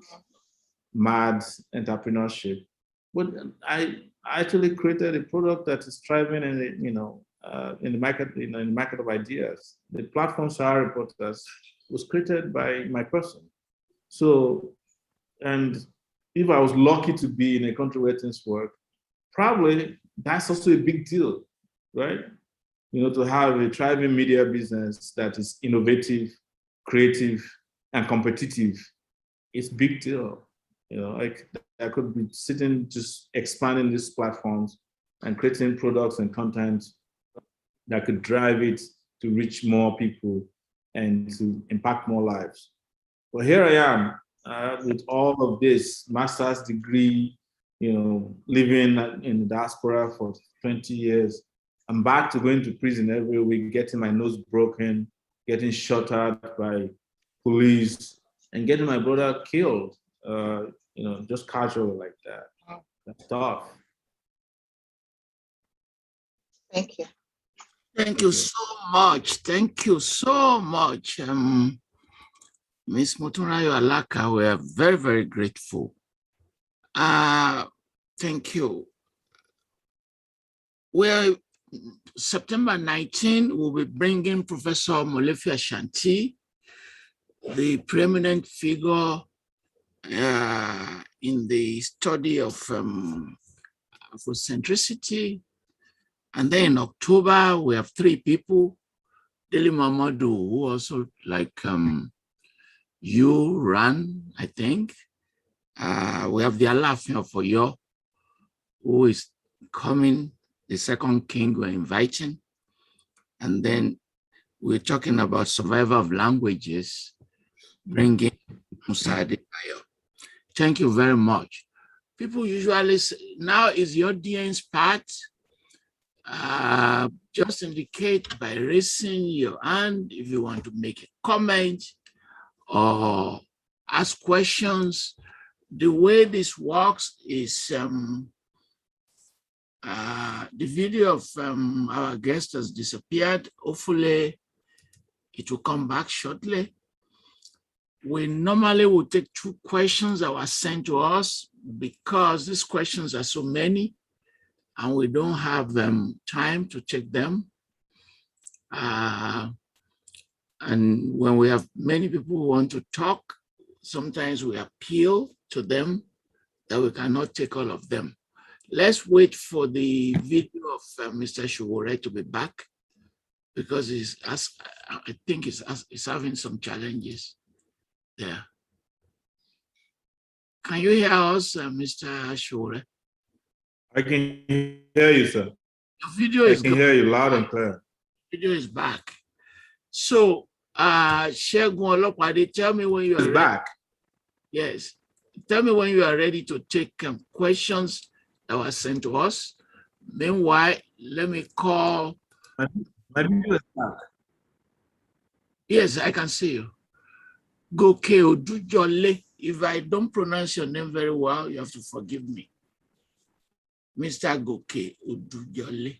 mad entrepreneurship, but I actually created a product that is thriving in the market, in the market of ideas. The platform Sahara Reporters was created by my person. So, and if I was lucky to be in a country where things work, probably that's also a big deal, right? To have a thriving media business that is innovative, creative, and competitive, it's a big deal. Like I could be sitting just expanding these platforms and creating products and content that could drive it to reach more people and to impact more lives. But here I am with all of this master's degree, living in the diaspora for 20 years. I'm back to going to prison every week, getting my nose broken, getting shot at by police, and getting my brother killed, just casual like that. That's tough. Thank you. Thank you so much. Thank you so much. Ms. Motunrayo Alaka, we are very, very grateful. Thank you. Well, September 19, we'll be bringing Professor Molefi Ashanti, the preeminent figure in the study of Afrocentricity. And then in October, we have 3 people, Deli Mamadou, who also like you ran, I think. We have the Alafin for you, who is coming, the second king we're inviting. And then we're talking about survival of languages, bringing Musa Adebayo. Thank you very much. People usually say, now is the audience part. Just indicate by raising your hand if you want to make a comment or ask questions. The way this works is the video of our guest has disappeared. Hopefully it will come back shortly. We normally will take 2 questions that were sent to us because these questions are so many and we don't have time to take them. And when we have many people who want to talk, sometimes we appeal to them that we cannot take all of them. Let's wait for the video of Mr. Sowore to be back because I think he's having some challenges there. Can you hear us, Mr. Sowore? I can hear you, sir. The video is I can hear you loud and clear. Video is back. So, Shegun Olopade, tell me when you are ready. Back. Yes. Tell me when you are ready to take questions that were sent to us. Meanwhile, let me call. My video is back. Yes, I can see you. Goke Odujole. If I don't pronounce your name very well, you have to forgive me. Mr. Goke Odujole.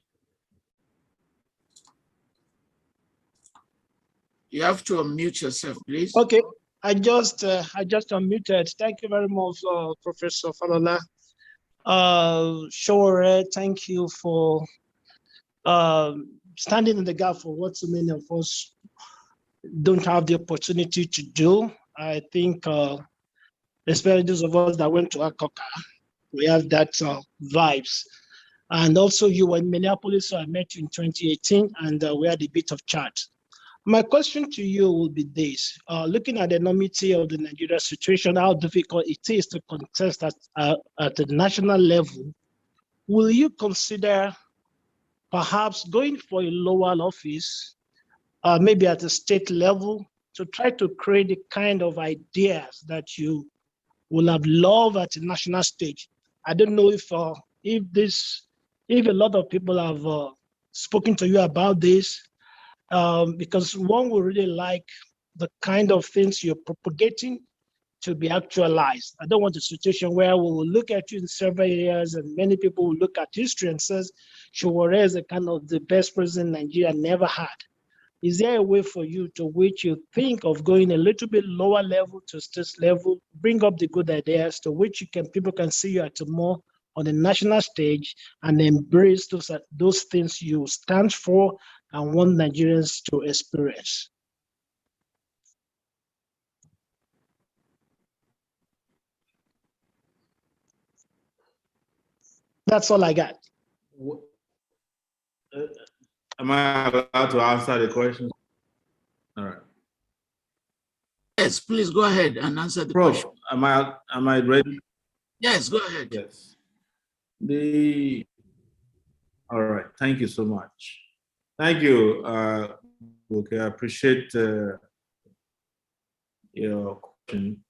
You have to unmute yourself, please. Okay, I just unmuted. Thank you very much, Professor Falola. Sowore, thank you for standing in the gap for what so many of us don't have the opportunity to do. I think, especially those of us that went to Akoka, we have that vibes. And also you were in Minneapolis, so I met you in 2018, and we had a bit of chat. My question to you will be this. Looking at the enormity of the Nigeria situation, how difficult it is to contest at the national level, will you consider perhaps going for a lower office, maybe at the state level, to try to create the kind of ideas that you will have loved at the national stage? I don't know if a lot of people have spoken to you about this, because one would really like the kind of things you're propagating to be actualized. I don't want a situation where we will look at you in several years and many people will look at history and says, Sowore is the kind of the best president Nigeria never had. Is there a way for you to which you think of going a little bit lower level to state level, bring up the good ideas to which people can see you at more on the national stage and embrace those things you stand for and want Nigerians to experience? That's all I got. Am I allowed to answer the question? All right. Yes, please go ahead and answer the question. Am I ready? Yes, go ahead. Yes. All right. Thank you so much. Thank you. Okay, I appreciate your question.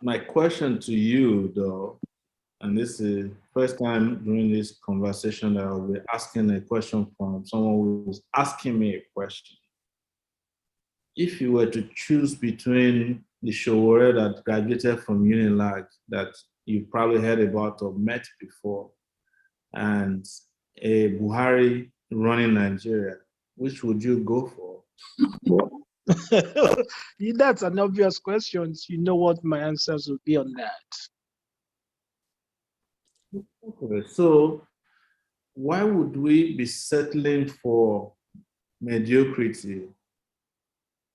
My question to you, though, and this is the first time during this conversation that I'll be asking a question from someone who's asking me a question. If you were to choose between the Sowore that graduated from Unilag that you probably heard about or met before, and a Buhari running Nigeria, which would you go for? That's an obvious question. You know what my answers would be on that. Okay, so why would we be settling for mediocrity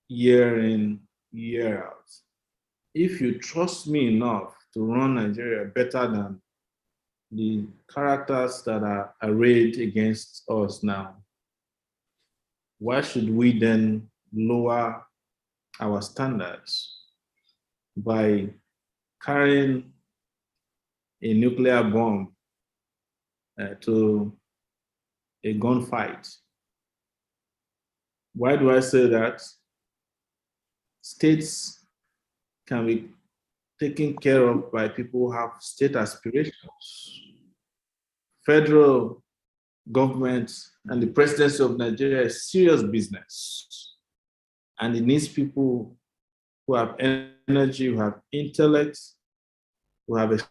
year in, year out? If you trust me enough to run Nigeria better than the characters that are arrayed against us now, why should we then lower our standards by carrying a nuclear bomb to a gunfight? Why do I say that? States can be taken care of by people who have state aspirations. Federal government and the presidency of Nigeria is serious business. And it needs people who have energy, who have intellect, who have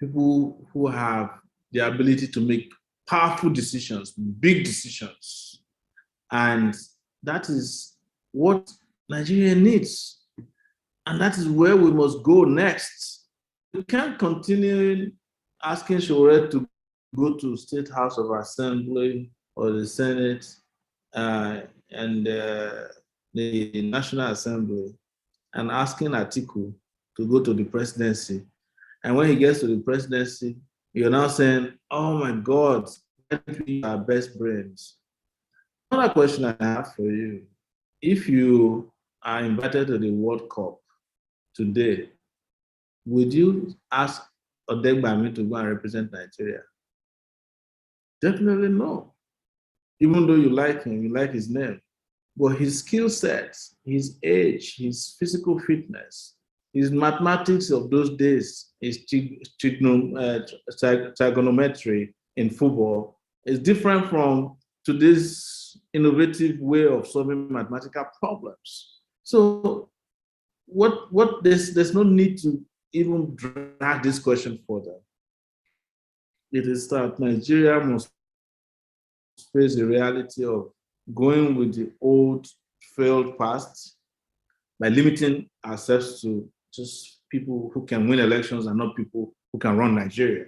people who have the ability to make powerful decisions, big decisions. And that is what Nigeria needs. And that is where we must go next. We can't continue asking Sowore to go to State House of Assembly or the Senate and the National Assembly and asking Atiku to go to the presidency. And when he gets to the presidency, you're now saying, oh my God, we are best brains. Another question I have for you. If you are invited to the World Cup today, would you ask Odegbami to go and represent Nigeria? Definitely no. Even though you like him, you like his name. But his skill sets, his age, his physical fitness, his mathematics of those days, his trigonometry in football is different from today's innovative way of solving mathematical problems. So there's no need to even drag this question further. It is that Nigeria must face the reality of going with the old failed past by limiting ourselves to just people who can win elections and not people who can run Nigeria.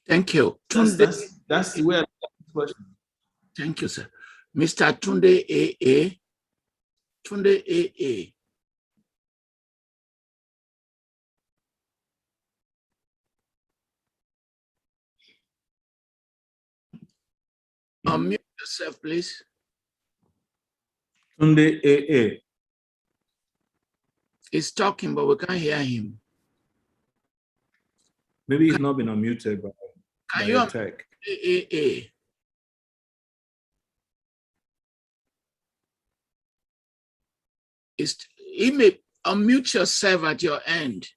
Thank you. That's the way I look at the question. Thank you, sir. Mr. Tunde A.A. Tunde A.A. Unmute yourself, please. Tunde A.A. He's talking, but we can't hear him. Maybe he's not been unmuted by your tech. A. He may unmute yourself at your end.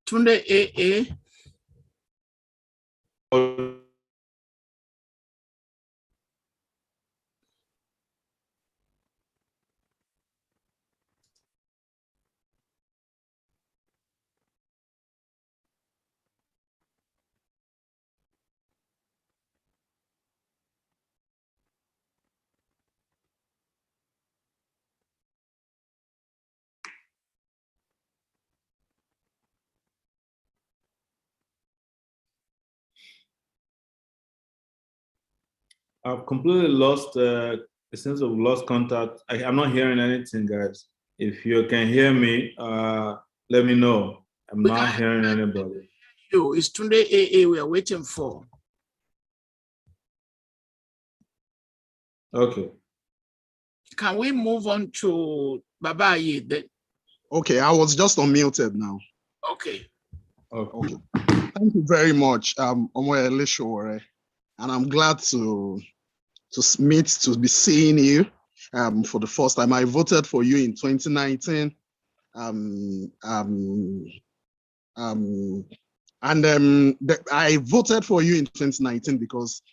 Tunde A. I've completely lost a sense of lost contact. I'm not hearing anything, guys. If you can hear me, let me know. I'm not hearing anybody. It's Tunde A. we are waiting for. Okay. Can we move on to Babayi then? Okay, I was just unmuted now. Okay. Okay. Thank you very much, Omoyele Sowore, and I'm glad to be seeing you for the first time. I voted for you in 2019. I voted for you in 2019 because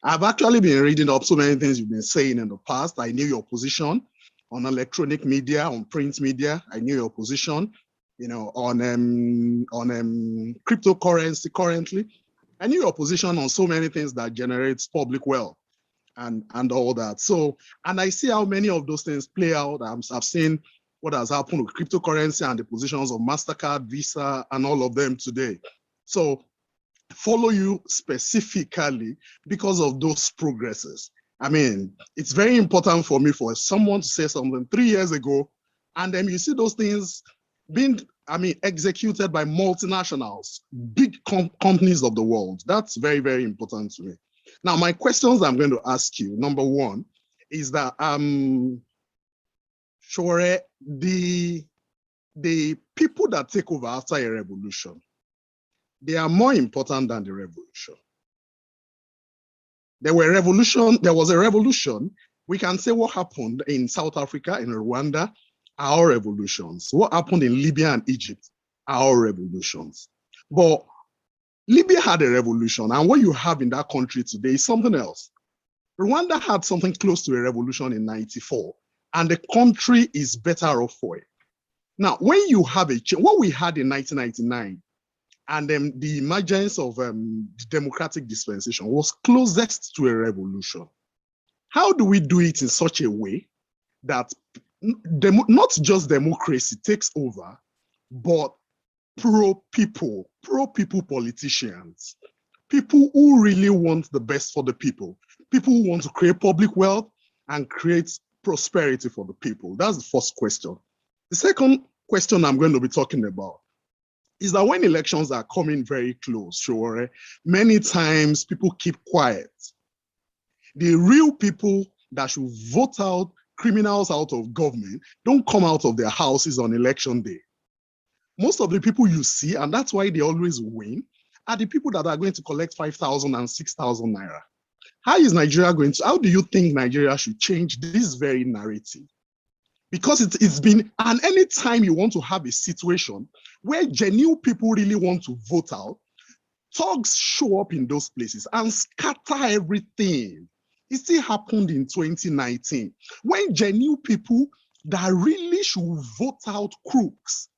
I've actually been reading up so many things you've been saying in the past. I knew your position on electronic media, on print media. I knew your position, on cryptocurrency currently. I knew your position on so many things that generates public wealth and all that. So, and I see how many of those things play out. I've seen what has happened with cryptocurrency and the positions of MasterCard, Visa, and all of them today. So follow you specifically because of those progresses. I mean, it's very important for me for someone to say something 3 years ago, and then you see those things being, executed by multinationals, big companies of the world. That's very, very important to me. Now, my questions I'm going to ask you, number one, is that, Sowore, the people that take over after a revolution, they are more important than the revolution. There was a revolution. We can say what happened in South Africa, in Rwanda, our revolutions. What happened in Libya and Egypt, our revolutions. But Libya had a revolution, and what you have in that country today is something else. Rwanda had something close to a revolution in '94, and the country is better off for it. Now, when you have what we had in 1999, and then the emergence of the democratic dispensation was closest to a revolution. How do we do it in such a way that not just democracy takes over, but pro-people politicians, people who really want the best for the people who want to create public wealth and create prosperity for the people? That's the first question. The second question I'm going to be talking about is that when elections are coming very close, Sowore, many times people keep quiet. The real people that should vote out criminals out of government don't come out of their houses on election day. Most of the people you see, and that's why they always win, are the people that are going to collect 5,000 and 6,000 naira. How do you think Nigeria should change this very narrative? Because it's been, and any time you want to have a situation where genuine people really want to vote out, thugs show up in those places and scatter everything. It still happened in 2019, when genuine people that really should vote out crooks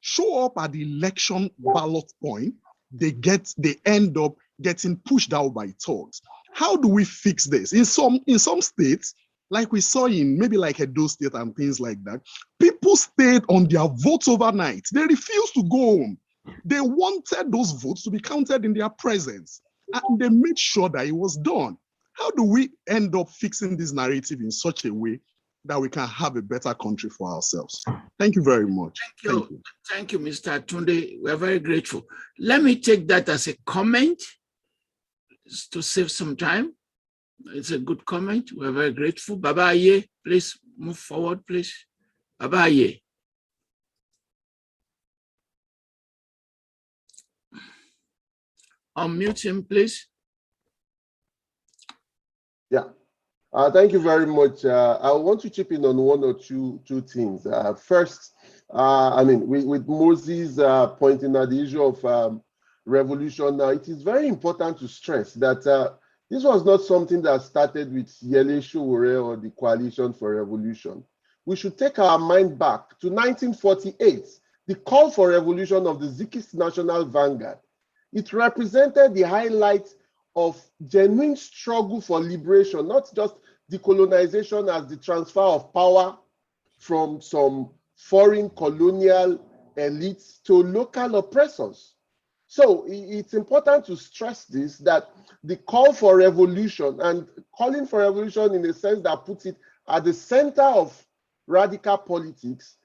show up at the election ballot point, they end up getting pushed out by thugs. How do we fix this? In some states, like we saw in maybe like Edo State and things like that, people stayed on their votes overnight. They refused to go home. They wanted those votes to be counted in their presence, and they made sure that it was done. How do we end up fixing this narrative in such a way that we can have a better country for ourselves? Thank you very much. Thank you, Mr. Tunde. We're very grateful. Let me take that as a comment to save some time. It's a good comment. We're very grateful. Baba Aye, please move forward, please. Baba Aye. Unmute him, please. Yeah. Thank you very much. I want to chip in on one or two things. First, with Moses pointing at the issue of revolution, it is very important to stress that this was not something that started with Omoyele Sowore or the Coalition for Revolution. We should take our mind back to 1948, the call for revolution of the Zikist National Vanguard. It represented the highlight of genuine struggle for liberation, not just decolonization as the transfer of power from some foreign colonial elites to local oppressors. So it's important to stress this, that the call for revolution, and calling for revolution in a sense that puts it at the center of radical politics,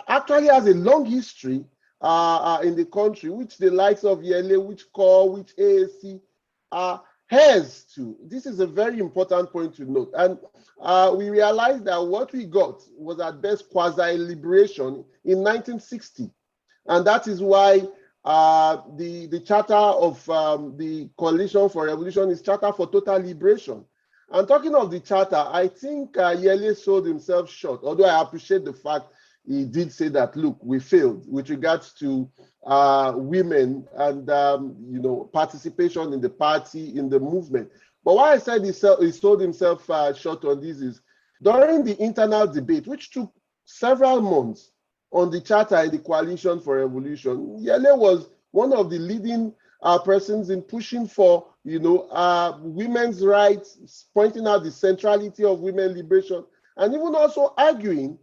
actually has a long history in the country, which the likes of Yele, which CORE, which AAC has to. This is a very important point to note. And we realized that what we got was at best quasi-liberation in 1960. And that is why the charter of the Coalition for Revolution is Charter for Total Liberation. And talking of the charter, I think Yele sold himself short, although I appreciate the fact he did say that, look, we failed with regards to women and participation in the party, in the movement. But why I said he sold himself short on this is, during the internal debate, which took several months on the charter and the Coalition for Revolution, Yele was one of the leading persons in pushing for, women's rights, pointing out the centrality of women liberation, and even also arguing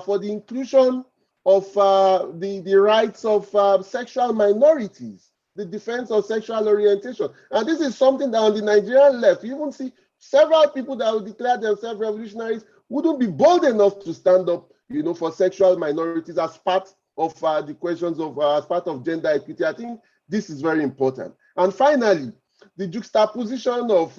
for the inclusion of the rights of sexual minorities, the defense of sexual orientation. And this is something that on the Nigerian left, you even see several people that will declare themselves revolutionaries wouldn't be bold enough to stand up, for sexual minorities as part of the questions of, as part of gender equity. I think this is very important. And finally, the juxtaposition of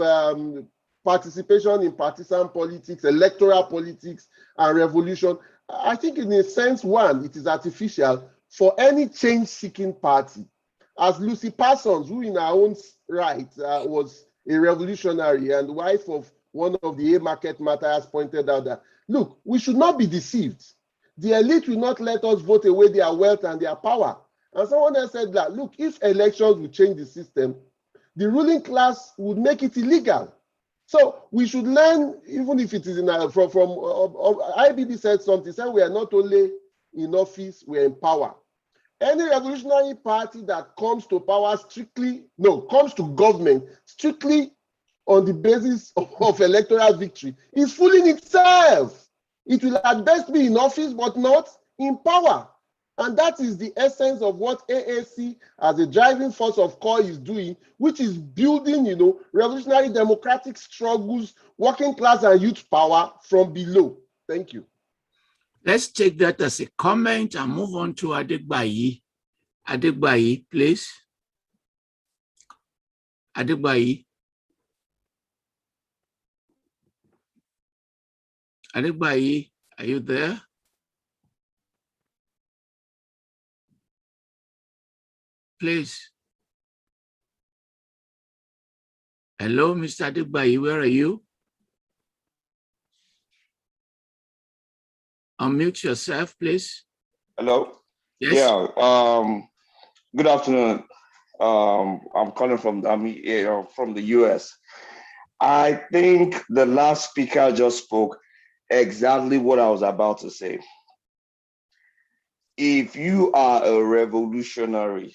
participation in partisan politics, electoral politics, and revolution. I think in a sense, one, it is artificial for any change-seeking party. As Lucy Parsons, who in her own right was a revolutionary and wife of one of the A-market martyrs, pointed out that, look, we should not be deceived. The elite will not let us vote away their wealth and their power. And someone else said that, look, if elections will change the system, the ruling class would make it illegal. So we should learn, even if it is from IBD said something, said we are not only in office, we are in power. Any revolutionary party that comes to power comes to government strictly on the basis of electoral victory is fooling itself. It will at best be in office, but not in power. And that is the essence of what AAC as a driving force of core is doing, which is building, revolutionary democratic struggles, working class and youth power from below. Thank you. Let's take that as a comment and move on to Adegbayi. Adegbayi, please. Adegbayi. Adegbayi, are you there? Please. Hello, Mr. Adegbayi, where are you? Unmute yourself, please. Hello. Yes. Yeah. Good afternoon. I'm calling from the US. I think the last speaker just spoke exactly what I was about to say. If you are a revolutionary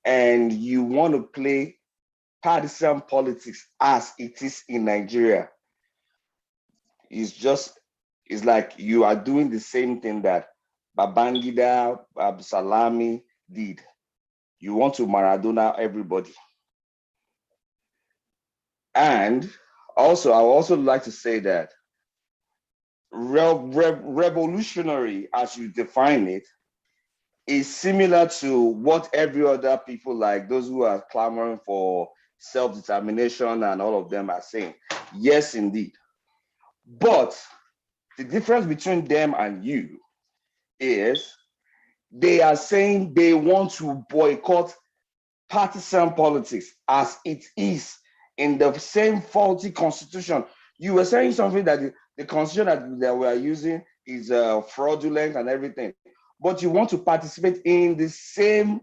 and you want to play partisan politics as it is in Nigeria, it's like you are doing the same thing that Babangida, Salami did. You want to Maradona everybody. And also, I would also like to say that revolutionary, as you define it, is similar to what every other people, like those who are clamoring for self-determination and all of them, are saying. Yes, indeed. But the difference between them and you is they are saying they want to boycott partisan politics as it is in the same faulty constitution. You were saying something that the constitution that we are using is fraudulent and everything, but you want to participate in the same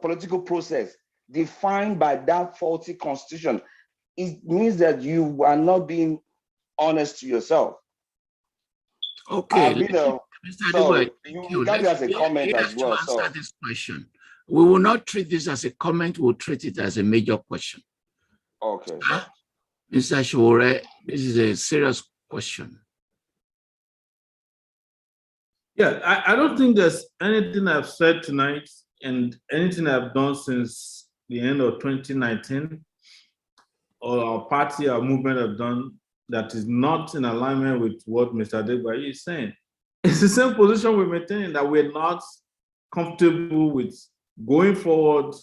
political process defined by that faulty constitution. It means that you are not being honest to yourself. Okay, Mr. Sorry, you got me as a comment as well. To answer this question, we will not treat this as a comment, we'll treat it as a major question. Okay. Mr. Sowore, this is a serious question. Yeah, I don't think there's anything I've said tonight and anything I've done since the end of 2019 or our party, our movement have done that is not in alignment with what Mr. Adegbayi is saying. It's the same position we're maintaining, that we're not comfortable with going forward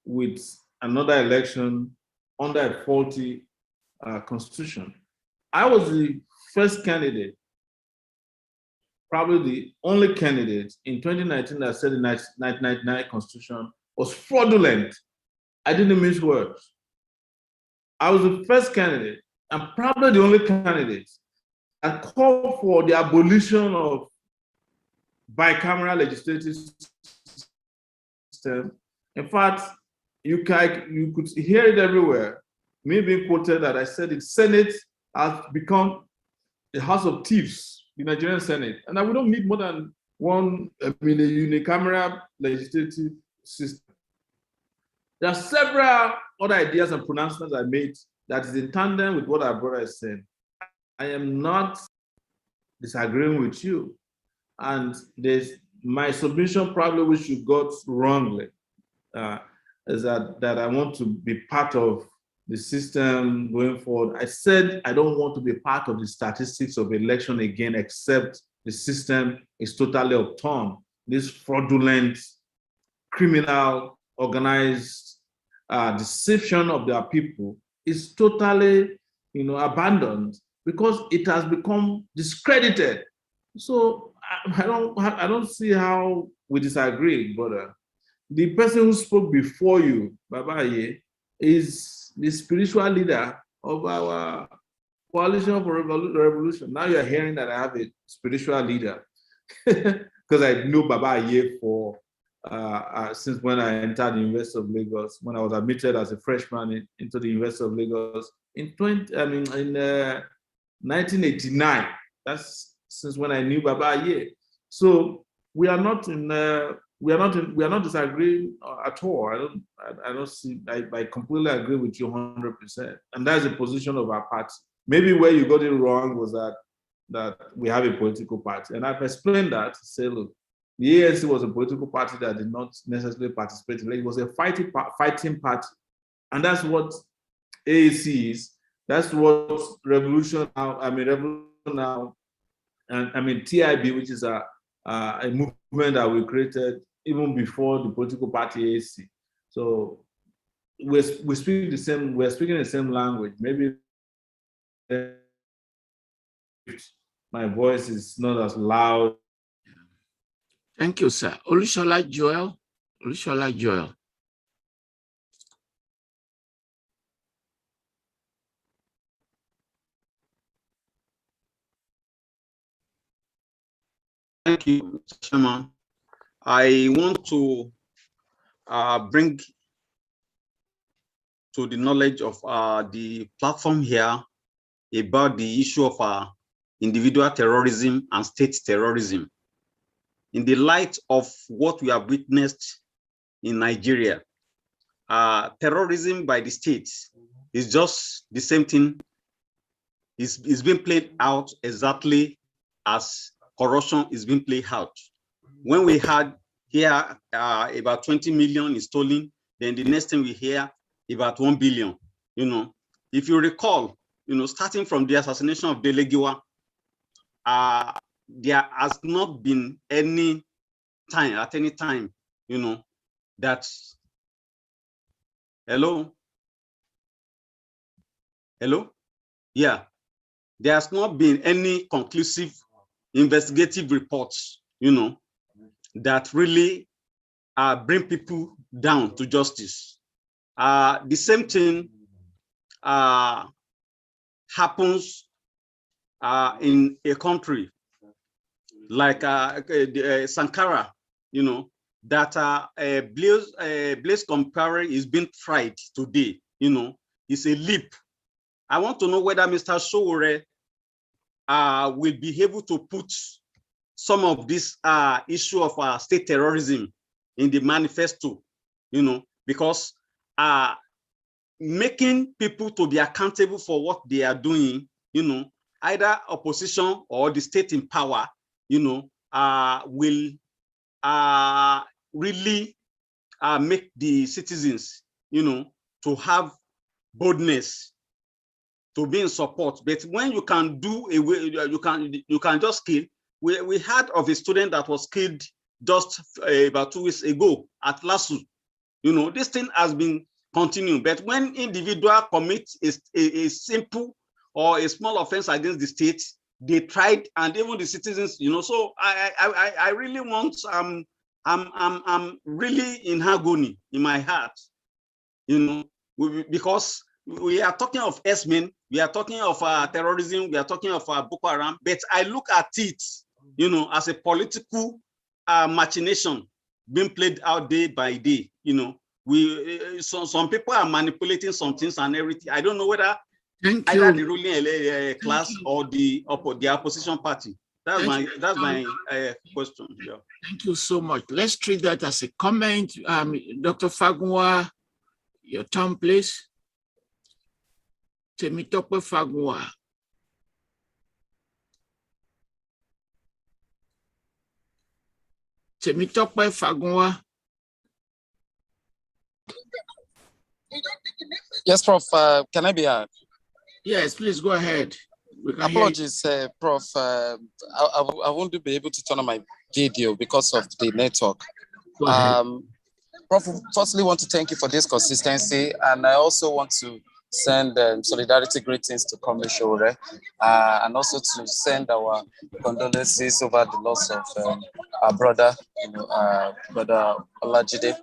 with another election under a faulty constitution. I was the first candidate, probably the only candidate in 2019 that said the 1999 constitution was fraudulent. I didn't mince words. I was the first candidate, and probably the only candidate, that called for the abolition of bicameral legislative system. In fact, you could hear it everywhere. Me being quoted that I said the Senate has become the house of thieves, the Nigerian Senate, and that we don't need more than a unicameral legislative system. There are several other ideas and pronouncements I made that is in tandem with what our brother is saying. I am not disagreeing with you. And there's my submission, probably which you got wrongly, is that I want to be part of the system going forward. I said I don't want to be part of the statistics of election again, except the system is totally upturned. This fraudulent, criminal, organized deception of their people is totally, abandoned because it has become discredited. So I don't see how we disagree, brother. The person who spoke before you, Baba Aye, is the spiritual leader of our coalition for revolution. Now you're hearing that I have a spiritual leader because I knew Baba Aye for since when I entered the University of Lagos, when I was admitted as a freshman into the University of Lagos in 1989. That's since when I knew Baba Aye. So we are not disagreeing at all. I don't see. I completely agree with you 100%, and that's the position of our party. Maybe where you got it wrong was that we have a political party, and I've explained that to say, look, the ANC was a political party that did not necessarily participate. It was a fighting party, and that's what ANC is. That's what Revolution Now. Revolution Now, and TIB, which is a movement that we created even before the political party ANC. So we speak the same. We're speaking the same language. Maybe my voice is not as loud. Thank you, sir. Olushola Joel. Olushola Joel. Thank you, Chairman. I want to bring to the knowledge of the platform here about the issue of individual terrorism and state terrorism. In the light of what we have witnessed in Nigeria, terrorism by the states is just the same thing. It's being played out exactly as corruption is being played out. When we had here about 20 million is stolen, then the next thing we hear about 1 billion. If you recall, starting from the assassination of Delegiwa, there has not been any time, that, hello? Yeah, there has not been any conclusive investigative reports, that really bring people down to justice. The same thing happens in a country like Sankara, that Blaise Compaoré is being tried today. It's a leap. I want to know whether Mr. Sowore will be able to put some of this issue of state terrorism in the manifesto, because making people to be accountable for what they are doing, either opposition or the state in power, will really make the citizens, to have boldness to be in support. But when you can do away, you can just kill. We heard of a student that was killed just about 2 weeks ago at LASU. This thing has been continuing. But when individual commit a simple or a small offense against the state, they tried, and even the citizens, So I really want. I'm really in agony in my heart, because we are talking of S-men, we are talking of terrorism, we are talking of Boko Haram, but I look at it, as a political machination being played out day by day. Some people are manipulating some things and everything. I don't know whether either the ruling class or the opposition party. That's my question. Yeah. Thank you so much. Let's treat that as a comment. Dr. Fagunwa, your turn, please. Temitope Fagunwa. Temitope Fagunwa. Yes, Prof. Can I be heard? Yes, please go ahead. Apologies, Prof. I won't be able to turn on my video because of the network. Prof, firstly, want to thank you for this consistency, and I also want to send solidarity greetings to Comrade Sowore, and also to send our condolences over the loss of our brother, Brother Olajide.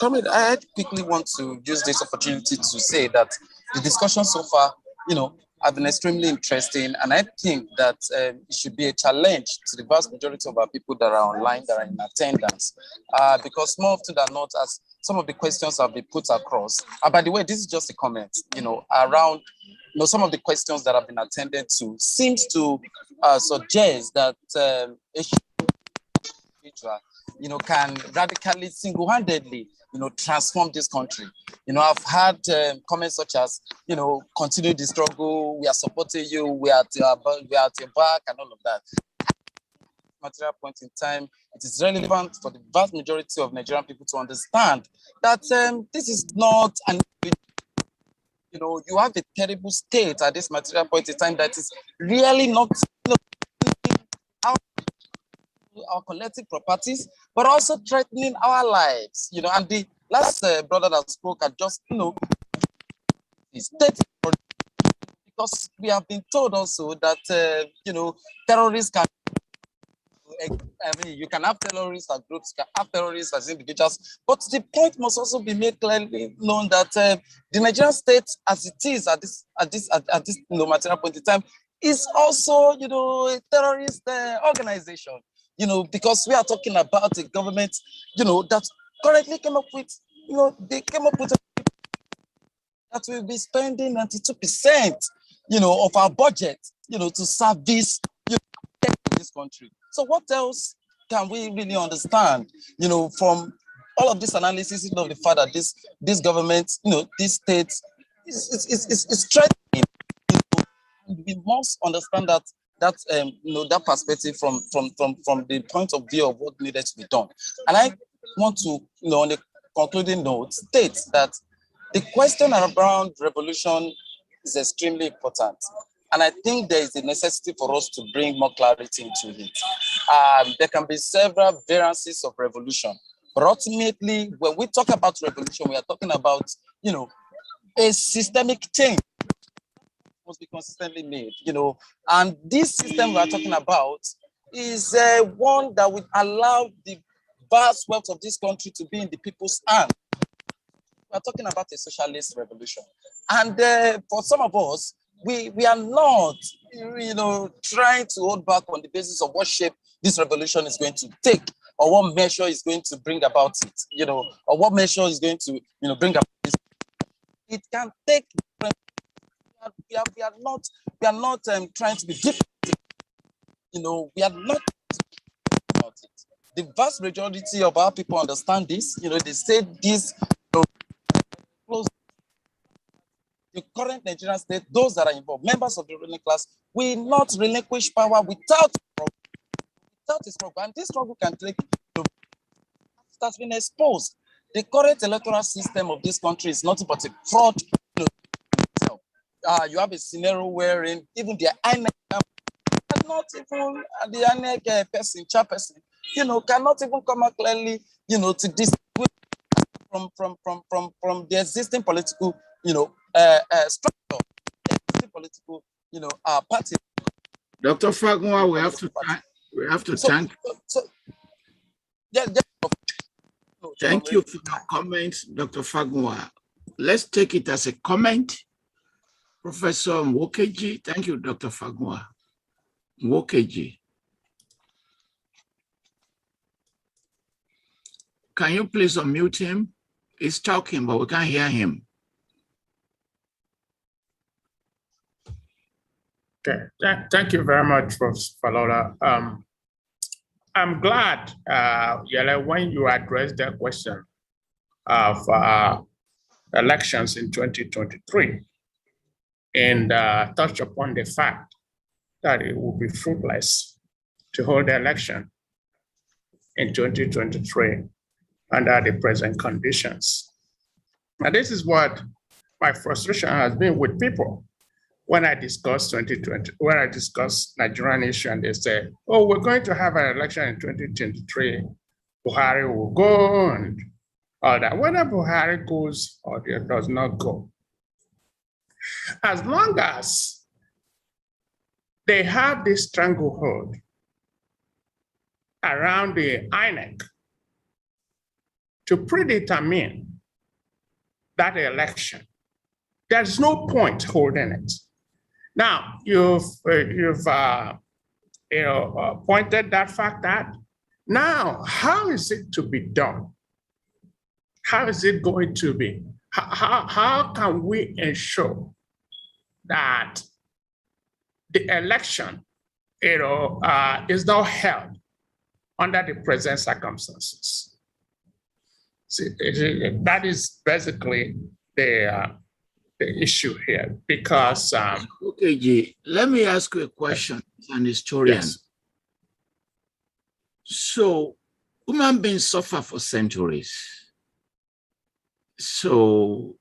Comrade, I quickly want to use this opportunity to say that the discussion so far, have been extremely interesting, and I think that it should be a challenge to the vast majority of our people that are online, that are in attendance, because more often than not, as some of the questions have been put across, by the way, this is just a comment, around, some of the questions that have been attended to seems to suggest that can radically, single-handedly, transform this country. I've had comments such as, continue the struggle, we are supporting you, we are at your back, and all of that. Material point in time, it is relevant for the vast majority of Nigerian people to understand that this is not an, you have a terrible state at this material point in time that is really not our collective properties, but also threatening our lives, and the last brother that spoke had just, is because we have been told also that, terrorists can, you can have terrorists as groups, you can have terrorists as individuals, but the point must also be made clearly known that the Nigerian state, as it is at this material point in time, is also, a terrorist organization. Because we are talking about a government, that currently came up with, they came up with that we'll be spending 92%, of our budget, to service this country. So what else can we really understand, from all of this analysis of the fact that this government, this state is threatening. We must understand that that perspective from the point of view of what needed to be done. And I want to, on a concluding note, state that the question around revolution is extremely important. And I think there is a necessity for us to bring more clarity into it. There can be several variances of revolution, but ultimately, when we talk about revolution, we are talking about, a systemic change must be consistently made, and this system we are talking about is one that would allow the vast wealth of this country to be in the people's hands. We are talking about a socialist revolution, and for some of us, we are not, trying to hold back on the basis of what shape this revolution is going to take, or what measure is going to bring about it, or what measure is going to, bring about this. It can take. We are not trying to be different. We are not about it. The vast majority of our people understand this. They say this. The current Nigerian state, those that are involved, members of the ruling class, will not relinquish power without a struggle. And this struggle can take. It has been exposed. The current electoral system of this country is nothing but a fraud. You have a scenario wherein even the INEC, not even the INEC chairperson, cannot even come out clearly, to this from the existing political, structure, the existing political, party. Dr. Fagunwa, we have to thank. Thank you for your comments, Dr. Fagunwa. Let's take it as a comment. Professor Nwokeji, thank you, Dr. Fagunwa. Nwokeji. Can you please unmute him? He's talking, but we can't hear him. Okay, thank you very much, Professor Falola. I'm glad, Yele, when you addressed the question of elections in 2023 and touch upon the fact that it would be fruitless to hold the election in 2023 under the present conditions. And this is what my frustration has been with people. When I discuss 2020, when I discuss Nigerian issue, and they say, oh, we're going to have an election in 2023, Buhari will go and all that. Whether Buhari goes or does not go, as long as they have this stranglehold around the INEC to predetermine that election, there's no point holding it. Now, you've pointed that fact out. Now, how is it to be done? How is it going to be? How can we ensure that the election, is not held under the present circumstances? See, that is basically the issue here, because okay, G, let me ask you a question as an historian. Yes. So human beings suffer for centuries. So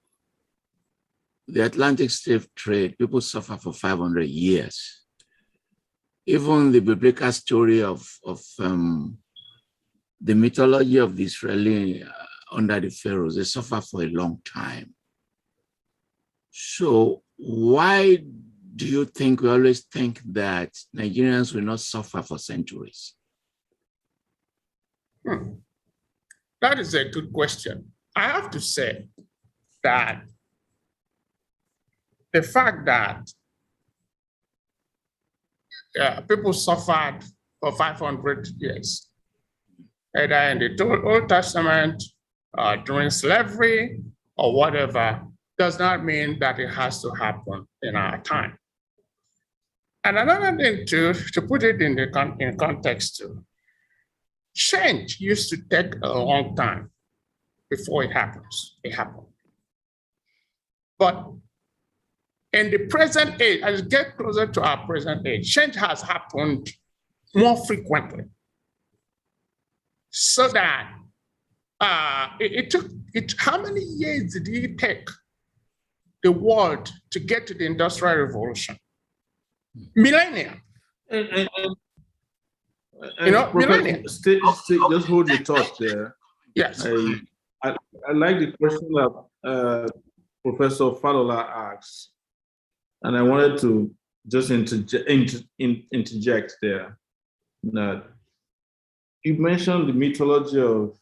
the Atlantic slave trade, people suffer for 500 years. Even the biblical story of the mythology of the Israeli under the pharaohs, they suffer for a long time. So why do you think we always think that Nigerians will not suffer for centuries? That is a good question. I have to say that the fact that people suffered for 500 years, either in the Old Testament, during slavery, or whatever, does not mean that it has to happen in our time. And another thing to put it in context too, change used to take a long time before it happens. It happened. But in the present age, as we get closer to our present age, change has happened more frequently. So that it took, how many years did it take the world to get to the Industrial Revolution? Millennia. Millennia. Just hold the thought there. Yes. I like the question that Professor Falola asked, and I wanted to just interject there. That you mentioned the mythology of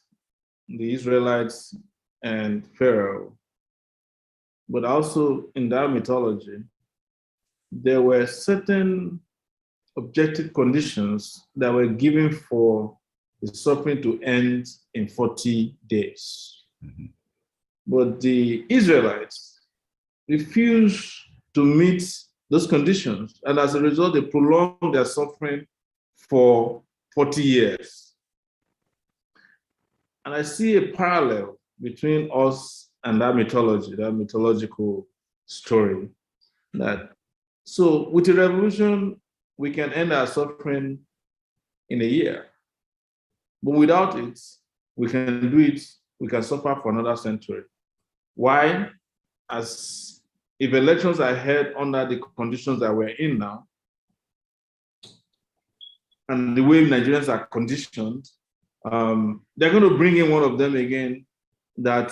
the Israelites and Pharaoh, but also in that mythology, there were certain objective conditions that were given for the suffering to end in 40 days. Mm-hmm. But the Israelites refused to meet those conditions, and as a result, they prolonged their suffering for 40 years. And I see a parallel between us and that mythology, that mythological story. So with the revolution, we can end our suffering in a year. But without it, we can suffer for another century. Why? As if elections are held under the conditions that we're in now, and the way Nigerians are conditioned, they're going to bring in one of them again that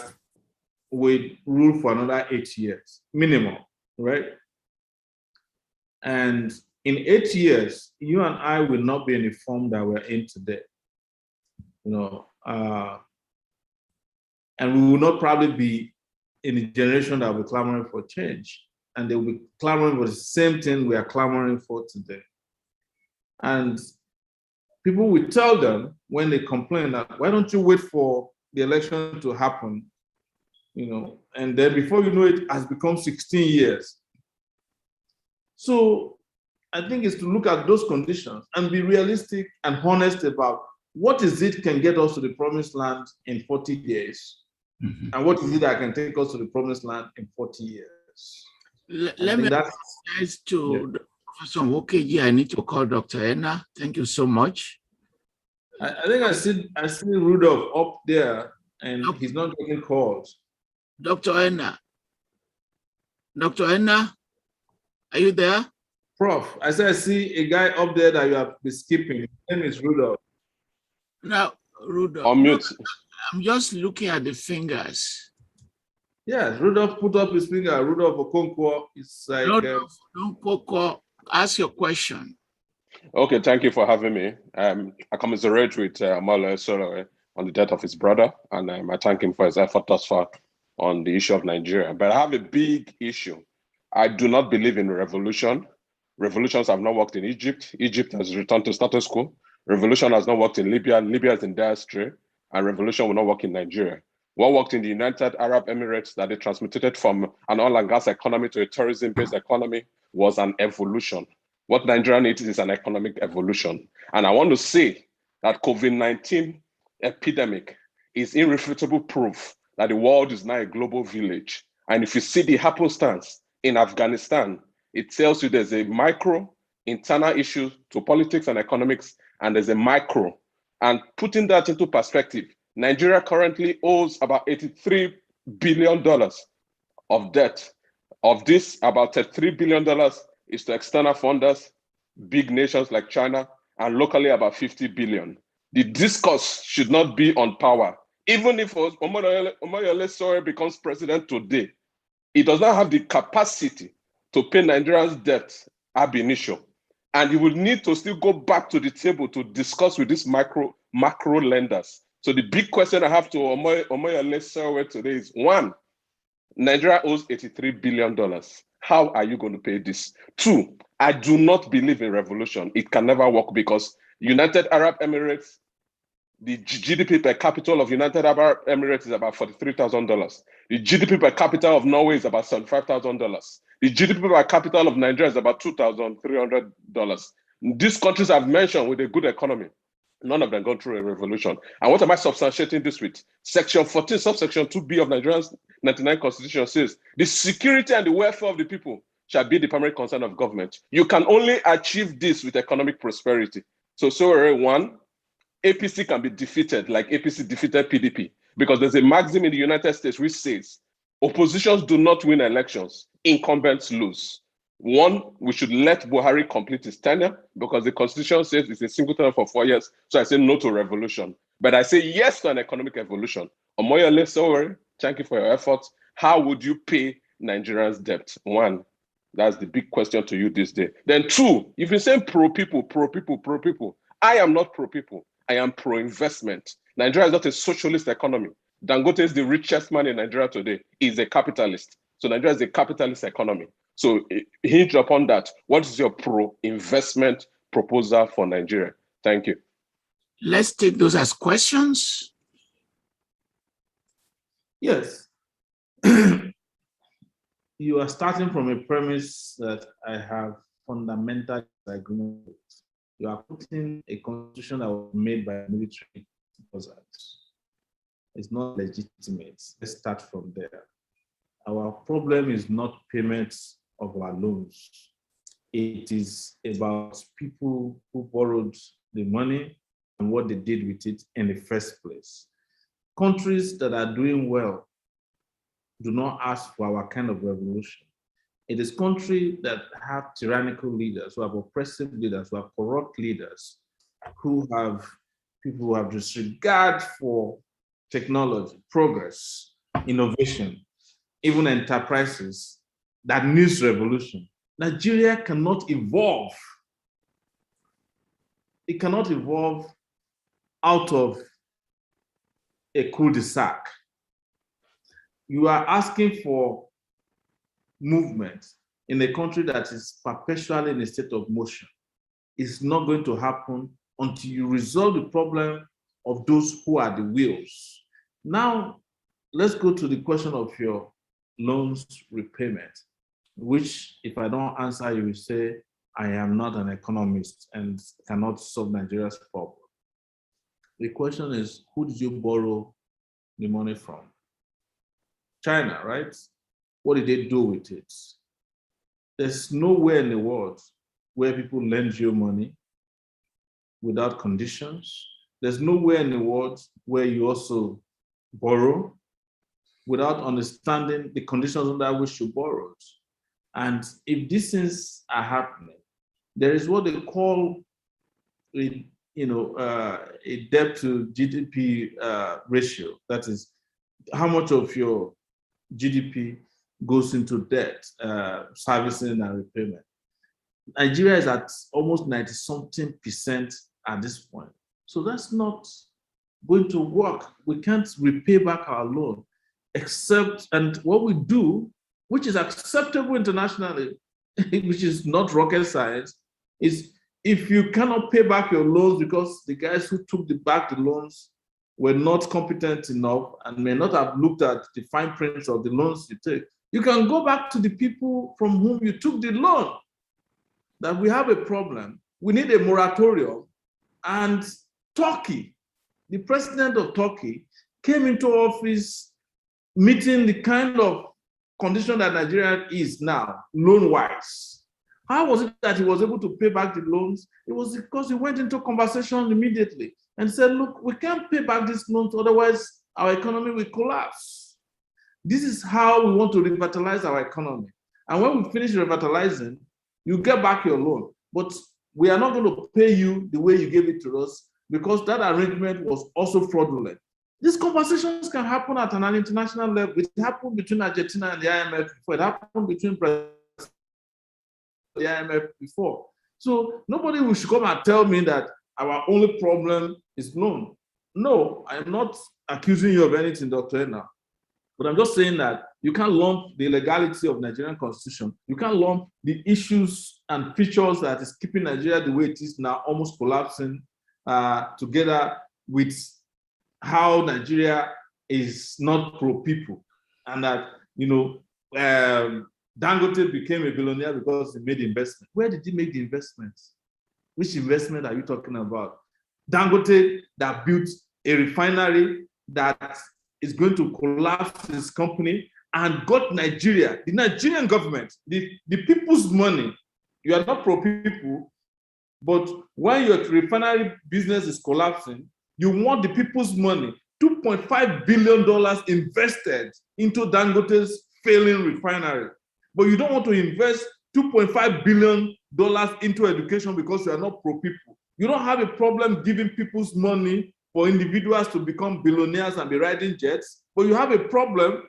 will rule for another 8 years, minimum, right? And in 8 years, you and I will not be in the form that we're in today, and we will not probably be in a generation that will be clamoring for change, and they will be clamoring for the same thing we are clamoring for today. And people will tell them when they complain that, why don't you wait for the election to happen? And then before you know it has become 16 years. So I think is to look at those conditions and be realistic and honest about what is it can get us to the promised land in 40 days, and what is it that can take us to the promised land in 40 years. Let me apologize to Professor Wokeji. I need to call Dr. Enna. Thank you so much. I think I see Rudolph up there, and he's not getting calls. Dr. Enna. Dr. Enna, are you there? Prof, I said I see a guy up there that you have been skipping. His name is Rudolph. Now, Rudolph. Unmute. I'm just looking at the fingers. Yes, Rudolph put up his finger. Rudolph Okonkwo is like... Rudolph Okonkwo, ask your question. Okay, thank you for having me. I commiserate with Omoyele Sowore on the death of his brother, and I thank him for his effort thus far on the issue of Nigeria. But I have a big issue. I do not believe in revolution. Revolutions have not worked in Egypt. Egypt has returned to status quo. Revolution has not worked in Libya. Libya is in dire straits, and revolution will not work in Nigeria. What worked in the United Arab Emirates that they transmuted from an oil and gas economy to a tourism-based economy was an evolution. What Nigeria needs is an economic evolution. And I want to say that COVID-19 epidemic is irrefutable proof that the world is now a global village. And if you see the happenstance in Afghanistan, it tells you there's a micro internal issue to politics and economics, and there's a micro. And putting that into perspective, Nigeria currently owes about $83 billion of debt. Of this, about $33 billion is to external funders, big nations like China, and locally about 50 billion. The discourse should not be on power. Even if Omoyele Sowore becomes president today, he does not have the capacity to pay Nigerians' debt ab initio. And he will need to still go back to the table to discuss with these macro lenders. So the big question I have to Omoyele Sowore today is, one, Nigeria owes $83 billion. How are you going to pay this? Two, I do not believe in revolution. It can never work because United Arab Emirates, the GDP per capita of United Arab Emirates is about $43,000. The GDP per capita of Norway is about $75,000. The GDP per capita of Nigeria is about $2,300. These countries I've mentioned with a good economy, none of them gone through a revolution. And what am I substantiating this with? Section 14, subsection 2B of Nigeria's 99 Constitution says, the security and the welfare of the people shall be the primary concern of government. You can only achieve this with economic prosperity. So, one, APC can be defeated like APC defeated PDP, because there's a maxim in the United States which says, oppositions do not win elections, incumbents lose. One, we should let Buhari complete his tenure because the Constitution says it's a single term for 4 years. So I say no to revolution. But I say yes to an economic evolution. Omoyele Sowore, thank you for your efforts. How would you pay Nigerians' debt? One, that's the big question to you this day. Then two, if you say pro-people, I am not pro-people. I am pro-investment. Nigeria is not a socialist economy. Dangote is the richest man in Nigeria today. He's a capitalist. So Nigeria is a capitalist economy. So hinge upon that. What is your pro-investment proposal for Nigeria? Thank you. Let's take those as questions. Yes. You are starting from a premise that I have fundamental disagreement with. You are putting a constitution that was made by military opposers. It's not legitimate. Let's start from there. Our problem is not payments of our loans. It is about people who borrowed the money and what they did with it in the first place. Countries that are doing well do not ask for our kind of revolution. It is countries that have tyrannical leaders, who have oppressive leaders, who have corrupt leaders, who have people who have disregard for technology, progress, innovation, even enterprises that needs revolution. Nigeria cannot evolve. It cannot evolve out of a cul-de-sac. You are asking for movement in a country that is perpetually in a state of motion. It's not going to happen until you resolve the problem of those who are the wheels. Now, let's go to the question of your loans repayment, which if I don't answer, you will say I am not an economist and cannot solve Nigeria's problem. The question is, who did you borrow the money from? China, right? What did they do with it? There's nowhere in the world where people lend you money without conditions. There's nowhere in the world where you also borrow without understanding the conditions under which you borrowed. And if these things are happening, there is what they call a debt to GDP ratio. That is how much of your GDP goes into debt, servicing and repayment. Nigeria is at almost 90-something% at this point. So that's not going to work. We can't repay back our loan, except, and what we do, which is acceptable internationally, which is not rocket science, is if you cannot pay back your loans because the guys who took back the loans were not competent enough and may not have looked at the fine prints of the loans you take, you can go back to the people from whom you took the loan. That we have a problem, we need a moratorium. And Turkey, the president of Turkey, came into office meeting the kind of condition that Nigeria is now, loan-wise. How was it that he was able to pay back the loans? It was because he went into conversation immediately and said, look, we can't pay back these loans, otherwise our economy will collapse. This is how we want to revitalize our economy. And when we finish revitalizing, you get back your loan. But we are not going to pay you the way you gave it to us because that arrangement was also fraudulent. These conversations can happen at an international level. It happened between Argentina and the IMF before. It happened between Brazil and the IMF before. So nobody should come and tell me that our only problem is loan. No, I am not accusing you of anything, Dr. Ena. But I'm just saying that you can't lump the legality of Nigerian constitution. You can't lump the issues and features that is keeping Nigeria the way it is now, almost collapsing, together with how Nigeria is not pro-people. And that, Dangote became a billionaire because he made investment. Where did he make the investments? Which investment are you talking about? Dangote that built a refinery that is going to collapse his company and got Nigeria, the Nigerian government, the people's money. You are not pro-people, but when your refinery business is collapsing, you want the people's money, $2.5 billion invested into Dangote's failing refinery. But you don't want to invest $2.5 billion into education because you are not pro-people. You don't have a problem giving people's money for individuals to become billionaires and be riding jets, but you have a problem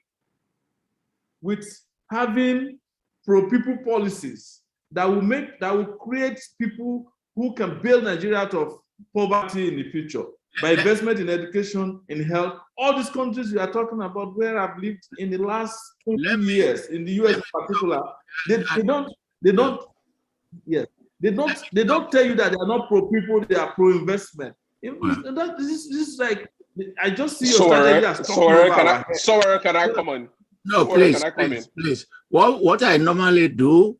with having pro-people policies that will create people who can build Nigeria out of poverty in the future by investment in education, in health. All these countries we are talking about where I've lived in the last 20 years, in the US in particular, they don't tell you that they are not pro-people, they are pro-investment. This is like, I just see your strategy as talking about Sowore, can I come on? No, please. What I normally do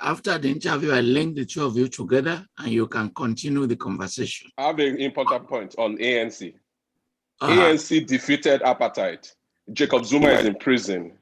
after the interview, I link the two of you together and you can continue the conversation. I have an important point on ANC. ANC defeated apartheid. Jacob Zuma is in prison.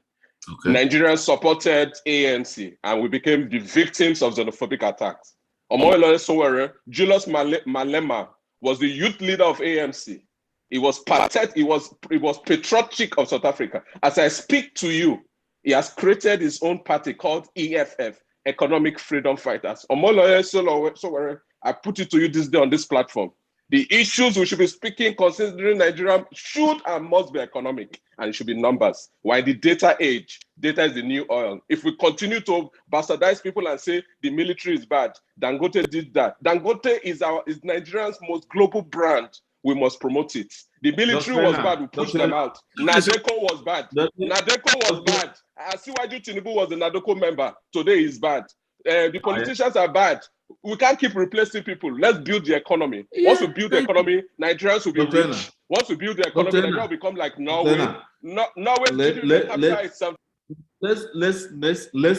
Okay. Nigerians supported ANC and we became the victims of xenophobic attacks. Omoyele Sowore, Julius Malema was the youth leader of ANC. It was pathetic. It was patriotic of South Africa. As I speak to you, he has created his own party called EFF, Economic Freedom Fighters. Omoyele Sowore, I put it to you this day on this platform. The issues we should be speaking considering Nigeria should and must be economic, and it should be numbers. Why the data age? Data is the new oil. If we continue to bastardize people and say the military is bad, Dangote did that. Dangote is Nigeria's most global brand. We must promote it. The military was bad, we pushed them out. Nadeco was bad. Nadeco was bad. Asiwaju Tinubu was a Nadeco member. Today is bad. The politicians are bad. We can't keep replacing people. Let's build the economy. Once we build the economy, Nigerians will be rich. Once we build the economy, Nigeria will become like Norway. Let's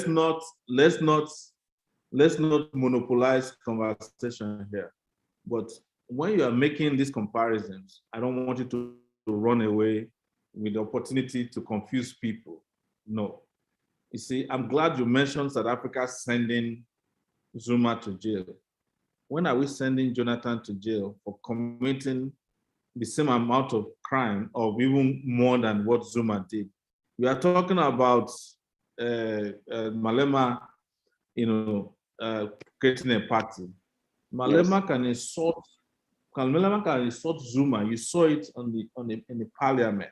not let's not monopolize conversation here. But when you are making these comparisons, I don't want you to run away with the opportunity to confuse people. No. You see, I'm glad you mentioned South Africa sending Zuma to jail. When are we sending Jonathan to jail for committing the same amount of crime or even more than what Zuma did? We are talking about Malema, creating a party. Malema can insult Zuma. You saw it in the parliament.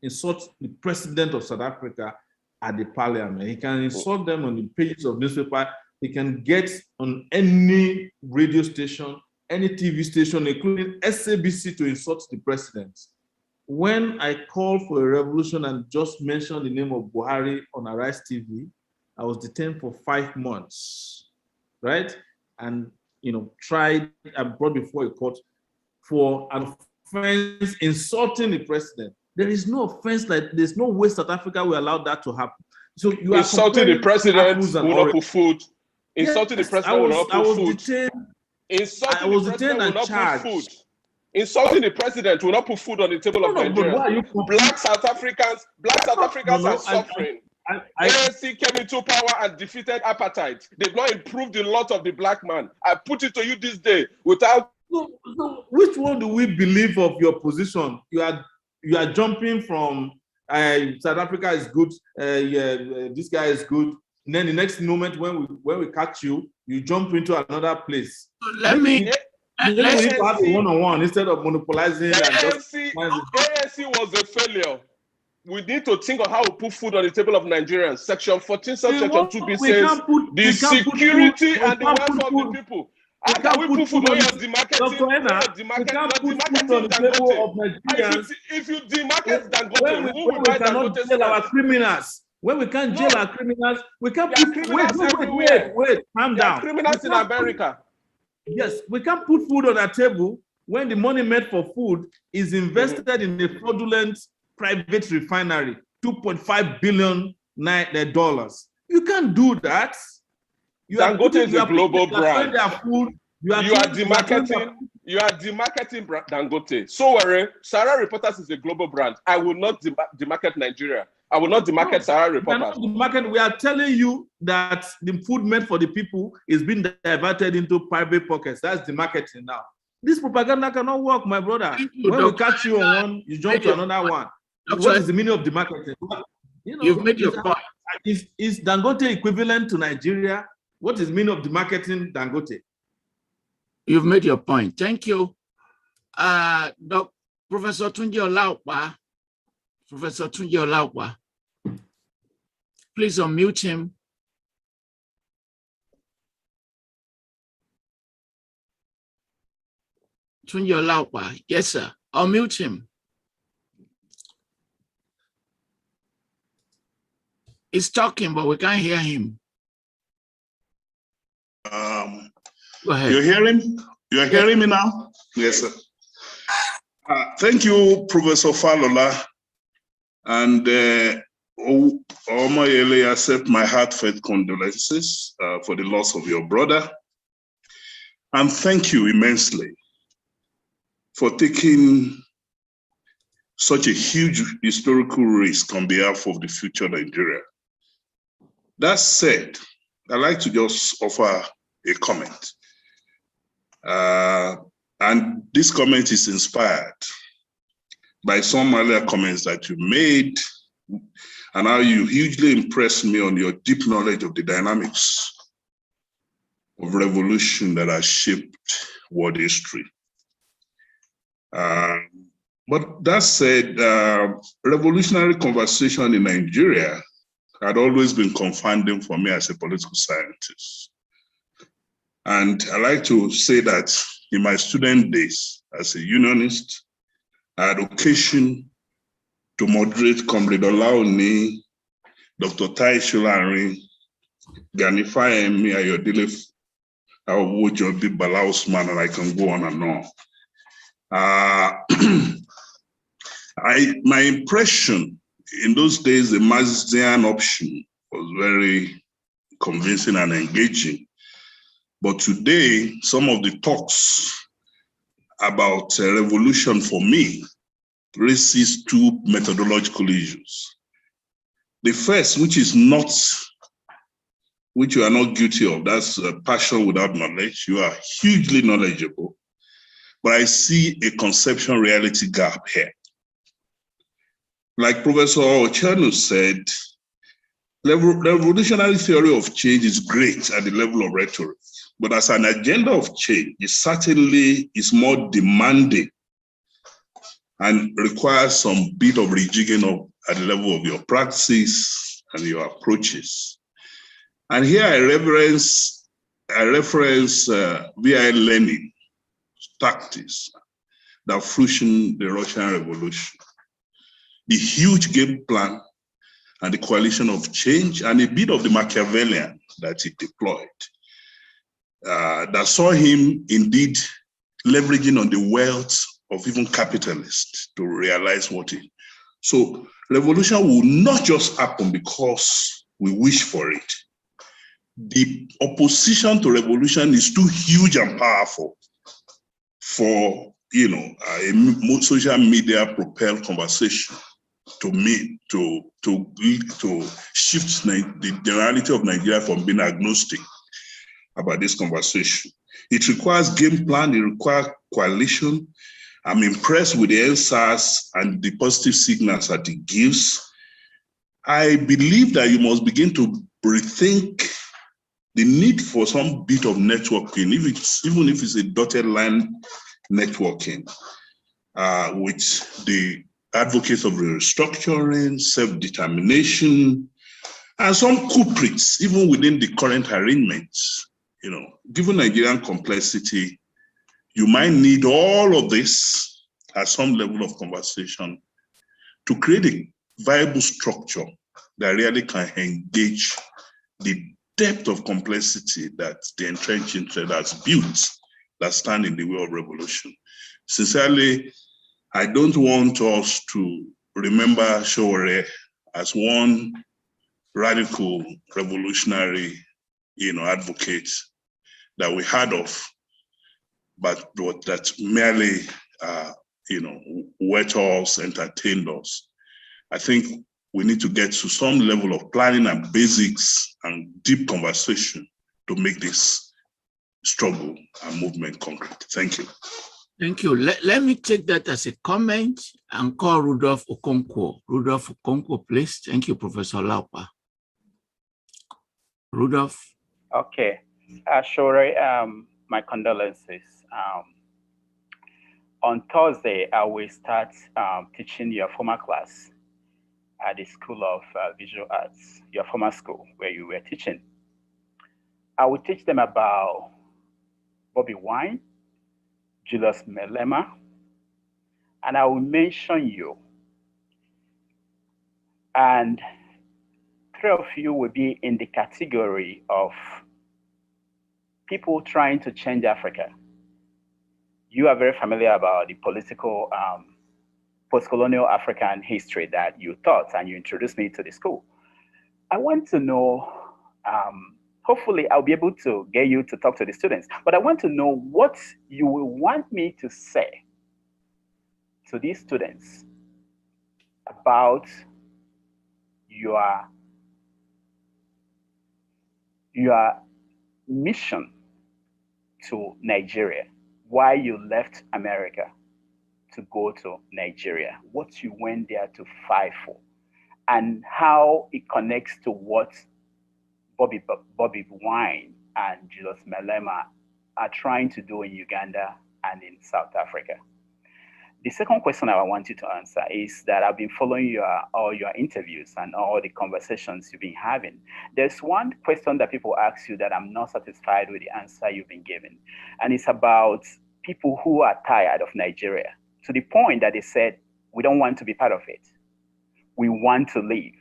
Insult the president of South Africa at the parliament. He can insult them on the pages of newspaper. He can get on any radio station, any TV station, including SABC, to insult the president. When I called for a revolution and just mentioned the name of Buhari on Arise TV, I was detained for 5 months, right? And I brought before a court for an offense insulting the president. There is no offense, there's no way South Africa will allow that to happen. So you are insulting the president will not put food. Insulting the president will not put food. Insulting the president will not put food. Insulting the president will not put food on the table of Nigeria. Black South Africans are suffering. ANC came into power and defeated apartheid. They've not improved the lot of the black man. I put it to you this day without. So which one do we believe of your position? You are jumping from South Africa is good. This guy is good. And then the next moment when we catch you, you jump into another place. Let me have a one-on-one instead of monopolizing. ANC was a failure. We need to think of how we put food on the table of Nigerians. Section 14, Section 2B says the security and the welfare of the people. How can we put food on your demarketing? If you demarket Dangote, who will buy Dangote? Our criminals. When we can't jail our criminals, we can't put criminals everywhere. Wait, calm down. Criminals in America. Yes, we can't put food on our table when the money made for food is invested in a fraudulent private refinery, $2.5 billion. You can't do that. Dangote is a global brand. You are demarketing Dangote. Sowore, Sahara Reporters is a global brand. I will not demarket Nigeria. I will not demarket Sahara Reporters. We are telling you that the food meant for the people is being diverted into private pockets. That's demarketing now. This propaganda cannot work, my brother. When we catch you on one, you jump to another one. What is the meaning of demarketing? You've made your point. Is Dangote equivalent to Nigeria? What is the meaning of demarketing Dangote? You've made your point. Thank you. Professor Tunji Olaopa. Professor Tunji Olaopa. Please unmute him. Tunji Olaopa. Yes, sir. Unmute him. He's talking, but we can't hear him. Go ahead. You're hearing me now? Yes, sir. Thank you, Professor Falola. And Omoyele, accept my heartfelt condolences for the loss of your brother. And thank you immensely for taking such a huge historical risk on behalf of the future Nigeria. That said, I'd like to just offer a comment. And this comment is inspired by some earlier comments that you made and how you hugely impressed me on your deep knowledge of the dynamics of revolution that has shaped world history. But that said, revolutionary conversation in Nigeria had always been confounding for me as a political scientist. And I like to say that in my student days as a unionist, I had occasion to moderate Comrade Olaoni, Dr. Tai Shulari, Gani Fayemi, Ayodele Awojobi, Bala Usman, and I can go on and on. My impression in those days, the Mazdian option was very convincing and engaging. But today, some of the talks about revolution for me raises two methodological issues. The first, which you are not guilty of, that's passion without knowledge. You are hugely knowledgeable, but I see a conception reality gap here. Like Professor Ochanu said, revolutionary theory of change is great at the level of rhetoric, but as an agenda of change, it certainly is more demanding and requires some bit of rejigging up at the level of your practice and your approaches. And here I reference VIN Lenin tactics that fueled the Russian Revolution. The huge game plan and the coalition of change and a bit of the Machiavellian that he deployed that saw him indeed leveraging on the wealth of even capitalists to realize what he. So revolution will not just happen because we wish for it. The opposition to revolution is too huge and powerful for a social media propelled conversation to shift the generality of Nigeria from being agnostic about this conversation. It requires game plan, it requires coalition. I'm impressed with the NSAS and the positive signals that it gives. I believe that you must begin to rethink the need for some bit of networking, even if it's a dotted line networking, with the advocates of restructuring, self-determination, and some culprits, even within the current arrangements. Given Nigerian complexity, you might need all of this at some level of conversation to create a viable structure that really can engage the depth of complexity that the entrenched interest has built that stand in the way of revolution. Sincerely, I don't want us to remember Sowore as one radical revolutionary, advocate that we heard of, but that merely, wet us, entertained us. I think we need to get to some level of planning and basics and deep conversation to make this struggle and movement concrete. Thank you. Thank you. Let me take that as a comment and call Rudolph Okonkwo. Rudolph Okonkwo, please. Thank you, Professor Laupa. Rudolph. Okay. Sowore, my condolences. On Thursday, I will start teaching your former class at the School of Visual Arts, your former school where you were teaching. I will teach them about Bobby Wine, Julius Malema, and I will mention you. And three of you will be in the category of people trying to change Africa. You are very familiar about the political, post-colonial African history that you taught and you introduced me to the school. I want to know, hopefully I'll be able to get you to talk to the students, but I want to know what you will want me to say to these students about your mission to Nigeria, why you left America to go to Nigeria, what you went there to fight for, and how it connects to what Bobby Wine and Julius Malema are trying to do in Uganda and in South Africa. The second question I want you to answer is that I've been following all your interviews and all the conversations you've been having. There's one question that people ask you that I'm not satisfied with the answer you've been giving, and it's about people who are tired of Nigeria, to the point that they said, we don't want to be part of it. We want to leave.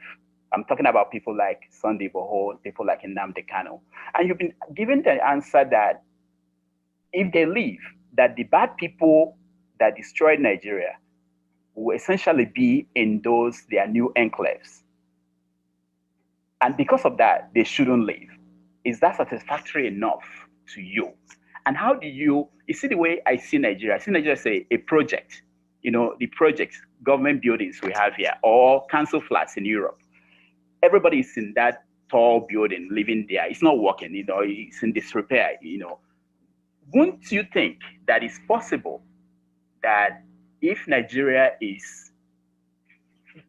I'm talking about people like Sunday Boho, people like Nnamdi Kanu. And you've been given the answer that if they leave, that the bad people that destroyed Nigeria will essentially be in their new enclaves. And because of that, they shouldn't leave. Is that satisfactory enough to you? And how do you see the way I see Nigeria? I see Nigeria as a project, the projects, government buildings we have here, or council flats in Europe. Everybody is in that tall building, living there. It's not working, it's in disrepair, Wouldn't you think that it's possible that if Nigeria is,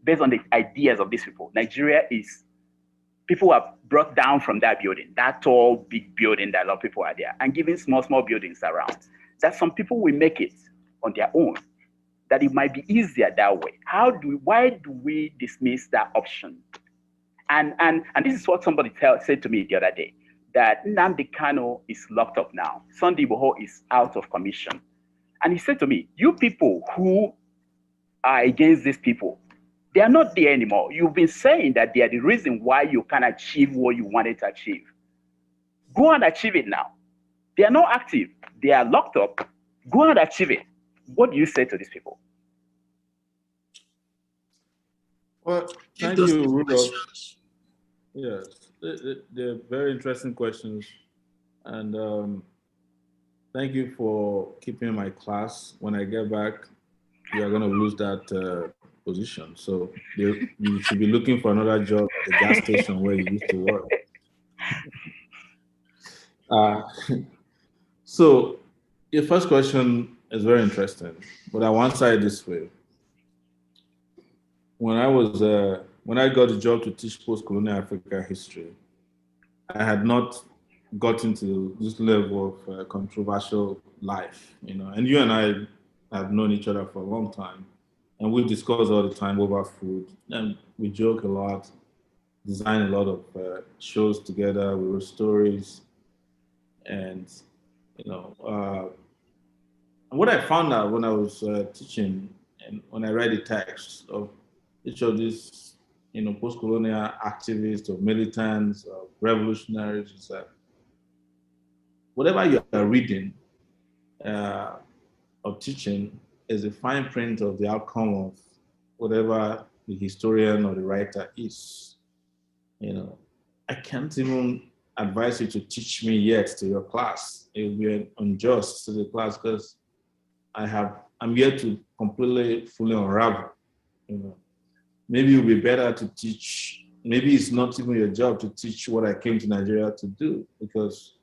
based on the ideas of these people, Nigeria is, people are brought down from that building, that tall, big building that a lot of people are there, and given small, small buildings around, that some people will make it on their own, that it might be easier that way. Why do we dismiss that option? And this is what somebody said to me the other day, that Nnamdi Kanu is locked up now. Sunday Igboho is out of commission. And he said to me, you people who are against these people, they are not there anymore. You've been saying that they are the reason why you can achieve what you wanted to achieve. Go and achieve it now. They are not active. They are locked up. Go and achieve it. What do you say to these people? Well, thank you, Rudolph. Yes, they're very interesting questions. And thank you for keeping my class. When I get back, you are going to lose that position. So you should be looking for another job at the gas station where you used to work. So your first question is very interesting, but I want to say it this way. When I got the job to teach post-colonial Africa history, I had not gotten to this level of controversial life, and you and I have known each other for a long time, and we discuss all the time over food, and we joke a lot, design a lot of shows together, we wrote stories, and what I found out when I was teaching and when I read the text of each of these, post-colonial activists or militants or revolutionaries, is that whatever you are reading or teaching is a fine print of the outcome of whatever the historian or the writer is. I can't even advise you to teach me yet to your class. It will be unjust to the class because I'm here to completely, fully unravel. Maybe it would be better to teach. Maybe it's not even your job to teach what I came to Nigeria to do, because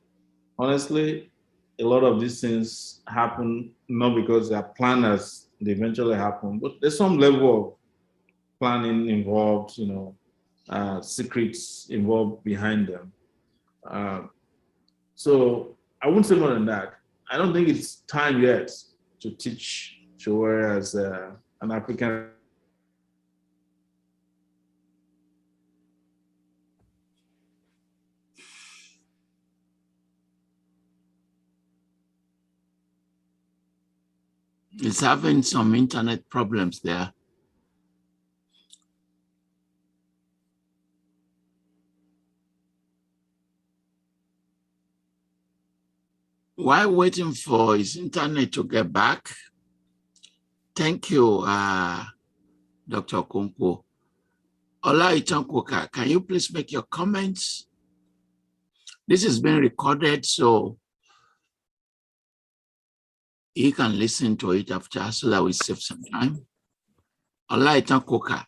honestly, a lot of these things happen not because they are planned as they eventually happen, but there's some level of planning involved, secrets involved behind them. So I wouldn't say more than that. I don't think it's time yet to teach Sowore as an African. It's having some internet problems there. While waiting for his internet to get back, thank you, Dr. Okonkwo. Ola Itankoka, can you please make your comments? This is being recorded, so you can listen to it after so that we save some time. Ola Itankoka.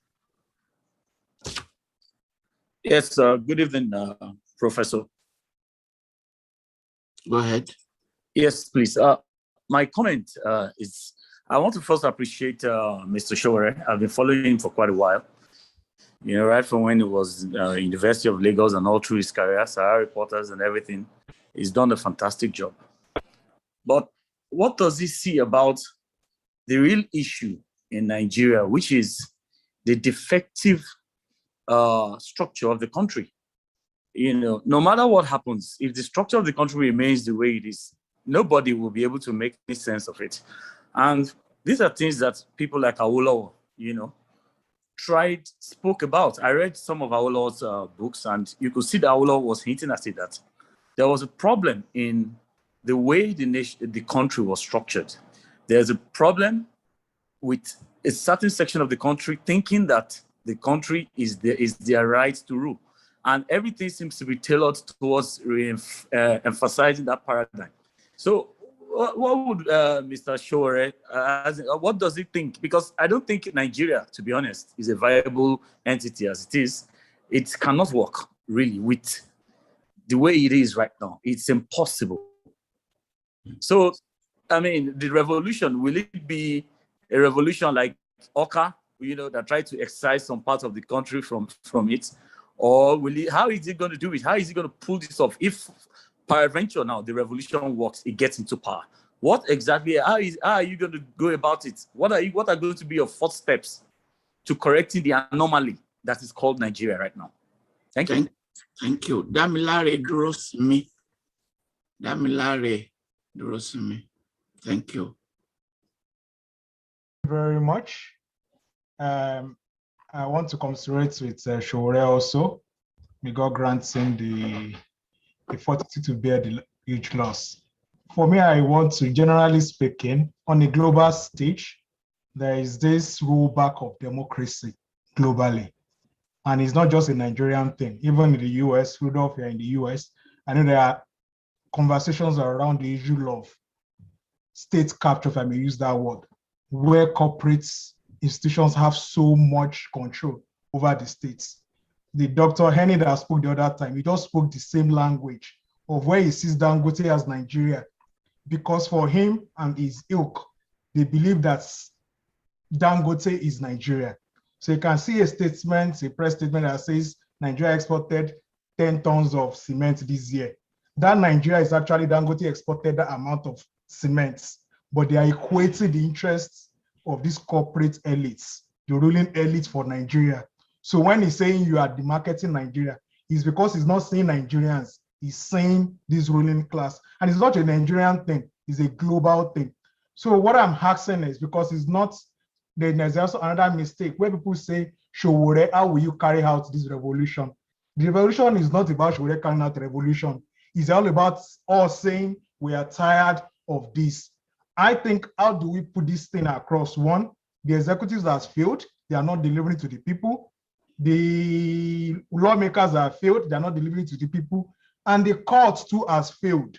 Yes, good evening, Professor. Go ahead. Yes, please. My comment is, I want to first appreciate Mr. Sowore. I've been following him for quite a while. Right from when he was University of Lagos and all through his career, Sahara Reporters and everything. He's done a fantastic job. But what does he see about the real issue in Nigeria, which is the defective structure of the country? No matter what happens, if the structure of the country remains the way it is, nobody will be able to make any sense of it. And these are things that people like Awolowo, spoke about. I read some of Awolowo's books, and you could see that Awolowo was hinting at it, that there was a problem in the way the country was structured. There's a problem with a certain section of the country thinking that the country is their right to rule. and everything seems to be tailored towards emphasizing that paradigm. So what would Mr. Sowore, what does he think? Because I don't think Nigeria, to be honest, is a viable entity as it is. It cannot work really with the way it is right now. It's impossible. So, I mean, the revolution, will it be a revolution like Oka, that tried to excise some parts of the country from it? Or how is it going to do it? How is he going to pull this off? If peradventure now the revolution works, it gets into power. What exactly, how are you going to go about it? What are going to be your first steps to correcting the anomaly that is called Nigeria right now? Thank you. Thank you. Damilare Durosimi. Damilare Durosimi. Thank you. Very much. I want to commiserate with Sowore also. May God grant him the fortitude to bear the huge loss. For me, I want to, generally speaking, on a global stage, there is this rollback of democracy globally. And it's not just a Nigerian thing. Even in the US, Rudolph, here in the US, I know there are conversations around the issue of state capture, if I may use that word, where corporate institutions have so much control over the states. The Dr. Henny that spoke the other time, he just spoke the same language of where he sees Dangote as Nigeria, because for him and his ilk, they believe that Dangote is Nigeria. So you can see a statement, a press statement that says Nigeria exported 10 tons of cement this year. That Nigeria is actually Dangote exported that amount of cement, but they are equating the interests of these corporate elites, the ruling elite for Nigeria. So when he's saying you are demarketing Nigeria, it's because he's not saying Nigerians, he's saying this ruling class. And it's not a Nigerian thing, it's a global thing. So what I'm asking is, because it's not, there's also another mistake where people say, Sowore, how will you carry out this revolution? The revolution is not about Sowore carrying out the revolution. It's all about us saying we are tired of this. I think, how do we put this thing across? One, the executives has failed, they are not delivering to the people. The lawmakers have failed, they are not delivering to the people. And the court too has failed.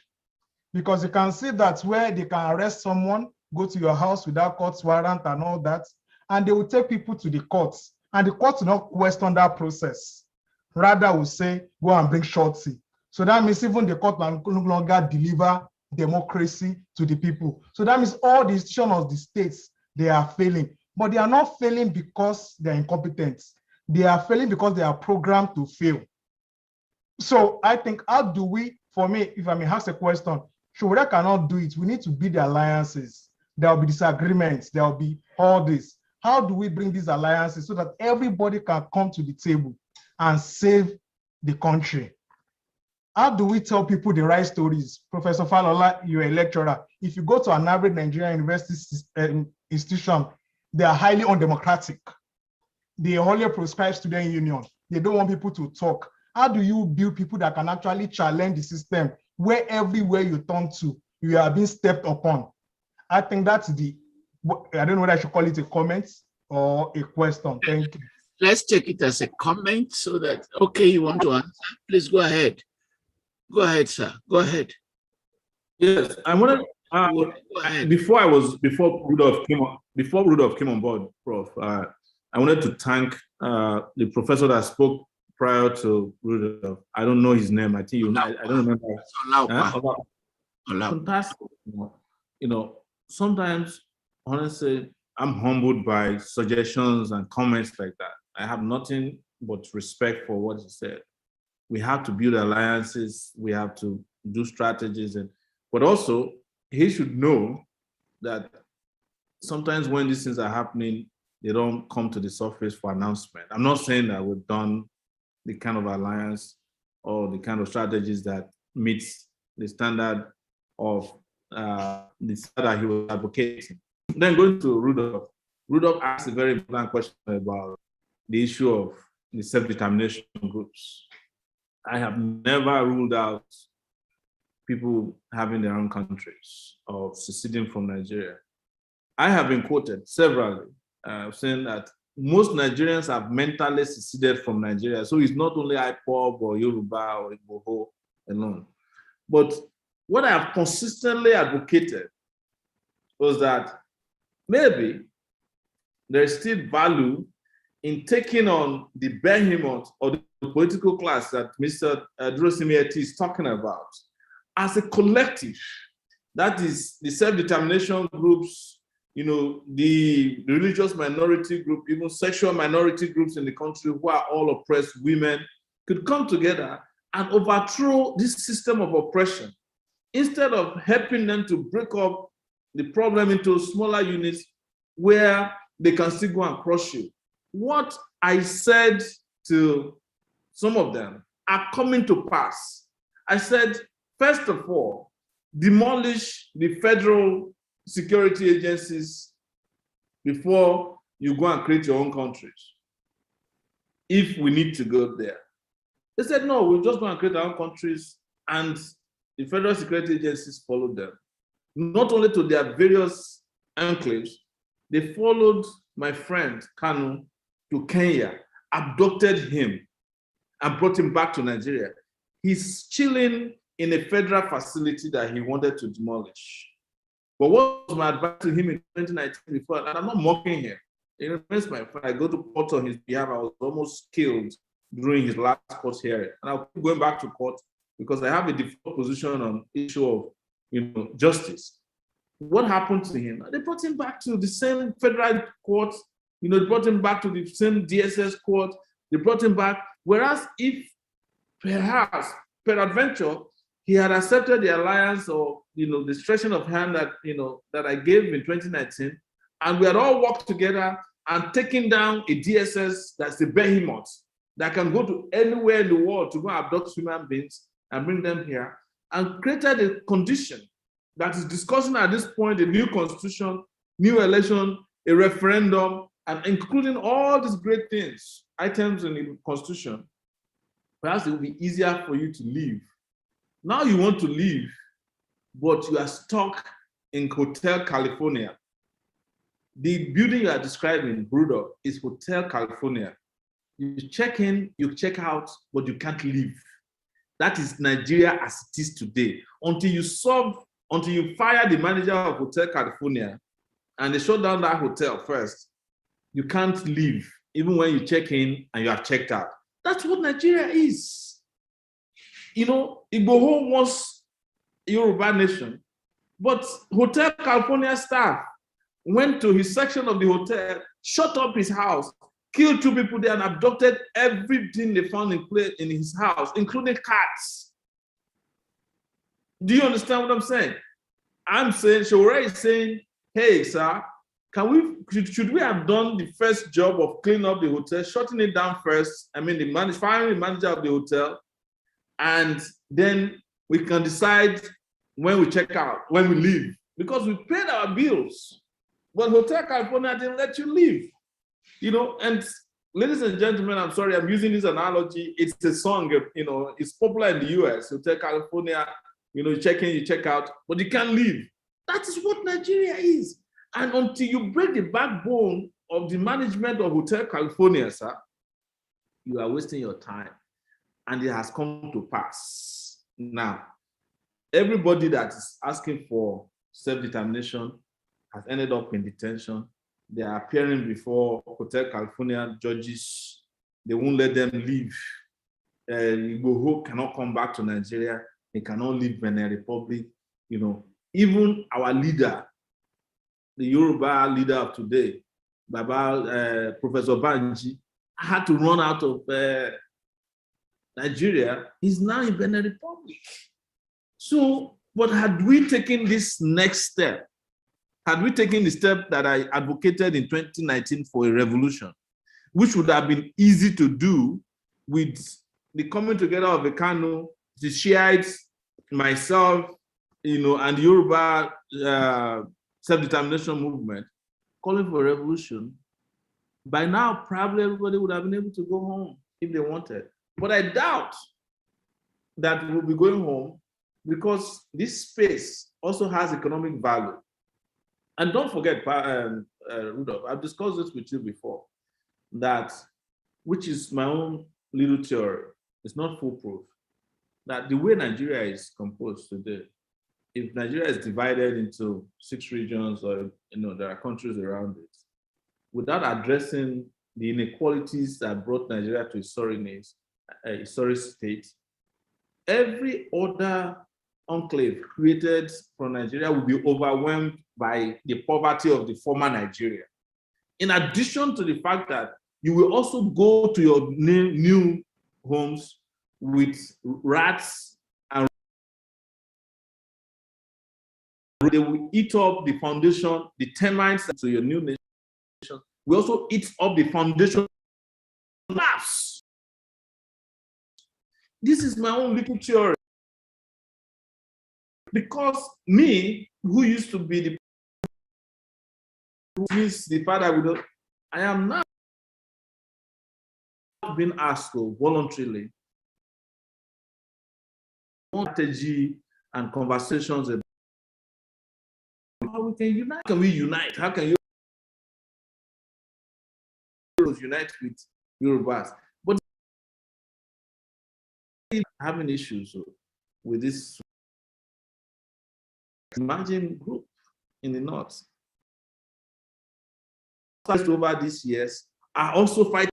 Because you can see that where they can arrest someone, go to your house without court warrant and all that, and they will take people to the courts. And the court will not question that process. Rather will say, go and bring shorty. So that means even the court will no longer deliver democracy to the people. So that means all the institutions of the states, they are failing. But they are not failing because they are incompetent. They are failing because they are programmed to fail. So I think, how do we, for me, if I may ask a question, Sowore cannot do it. We need to build the alliances. There will be disagreements. There will be all this. How do we bring these alliances so that everybody can come to the table and save the country? How do we tell people the right stories? Professor Falola, you're a lecturer. If you go to an average Nigerian university institution, they are highly undemocratic. They only prescribe student union. They don't want people to talk. How do you build people that can actually challenge the system where everywhere you turn to, you are being stepped upon? I think that's I don't know whether I should call it a comment or a question. Thank you. Let's take it as a comment so that, okay, you want to answer, please go ahead. Go ahead, sir. Go ahead. Yes, I wanted before Rudolph came on board, Prof. I wanted to thank the professor that spoke prior to Rudolph. I don't know his name. I think you know. I don't remember. Fantastic. Sometimes, honestly, I'm humbled by suggestions and comments like that. I have nothing but respect for what he said. We have to build alliances. We have to do strategies, but also he should know that sometimes when these things are happening, they don't come to the surface for announcement. I'm not saying that we've done the kind of alliance or the kind of strategies that meets the standard of the standard that he was advocating. Then going to Rudolph. Rudolph asked a very important question about the issue of the self-determination groups. I have never ruled out people having their own countries or seceding from Nigeria. I have been quoted severally saying that most Nigerians have mentally seceded from Nigeria. So it's not only IPOB or Yoruba or Igbo alone. But what I have consistently advocated was that maybe there is still value in taking on the behemoth or the political class that Mr. Durosimi is talking about as a collective. That is the self-determination groups, the religious minority group, even sexual minority groups in the country who are all oppressed women could come together and overthrow this system of oppression instead of helping them to break up the problem into smaller units where they can still go and crush you. What I said to some of them are coming to pass. I said, first of all, demolish the federal security agencies before you go and create your own countries, if we need to go there. They said, no, we'll just go and create our own countries, and the federal security agencies followed them. Not only to their various enclaves, they followed my friend Kanu to Kenya, abducted him, and brought him back to Nigeria. He's chilling in a federal facility that he wanted to demolish. But what was my advice to him in 2019 before, and I'm not mocking him, it remains my friend. I go to court on his behalf. I was almost killed during his last court hearing. And I'll keep going back to court because I have a default position on issue of justice. What happened to him? They brought him back to the same federal court, they brought him back to the same DSS court, they brought him back. Whereas if perhaps, peradventure, he had accepted the alliance or the stretching of hand that that I gave in 2019, and we had all worked together and taken down a DSS that's a behemoth that can go to anywhere in the world to go and abduct human beings and bring them here, and created a condition that is discussing at this point a new constitution, new election, a referendum, and including all these great things, items in the constitution. Perhaps it will be easier for you to leave. Now you want to leave, but you are stuck in Hotel California. The building you are describing, Brewdog, is Hotel California. You check in, you check out, but you can't leave. That is Nigeria as it is today. Until you fire the manager of Hotel California and they shut down that hotel first, you can't leave, even when you check in and you have checked out. That's what Nigeria is. Igboho wants Yoruba nation, but Hotel California staff went to his section of the hotel, shut up his house, killed 2 people there, and abducted everything they found in his house, including cats. Do you understand what I'm saying? I'm saying, Sowore is saying, hey, sir, should we have done the first job of cleaning up the hotel, shutting it down first? I mean, firing the manager of the hotel, and then we can decide when we check out, when we leave, because we paid our bills. But Hotel California didn't let you leave. And ladies and gentlemen, I'm sorry, I'm using this analogy. It's a song, it's popular in the US. Hotel California, you check in, you check out, but you can't leave. That is what Nigeria is. And until you break the backbone of the management of Hotel California, sir, you are wasting your time. And it has come to pass. Now, everybody that is asking for self-determination has ended up in detention. They are appearing before Hotel California judges. They won't let them leave. Igboho cannot come back to Nigeria. He cannot leave Benin Republic. Even our leader, the Yoruba leader of today, Professor Banji, had to run out of Nigeria. He's now in Benin Republic. So, but had we taken this next step, had we taken the step that I advocated in 2019 for a revolution, which would have been easy to do with the coming together of the Kanu, the Shiites, myself, and the Yoruba self-determination movement, calling for a revolution, by now, probably everybody would have been able to go home if they wanted. But I doubt that we'll be going home because this space also has economic value. And don't forget, Rudolph, I've discussed this with you before. that, which is my own little theory, it's not foolproof, that the way Nigeria is composed today, if Nigeria is divided into 6 regions, or there are countries around it, without addressing the inequalities that brought Nigeria to a historic state, every other enclave created from Nigeria will be overwhelmed by the poverty of the former Nigeria. In addition to the fact that you will also go to your new homes with rats, and they will eat up the foundation, the termites to your new nation. We also eat up the foundation maps. This is my own little theory. Because me, who used to be the father, I am now being asked to voluntarily strategy and conversations about how we can unite. How can we unite? How can you unite with Yorubas? But having issues with this emerging group in the north. Over these years are also fighting.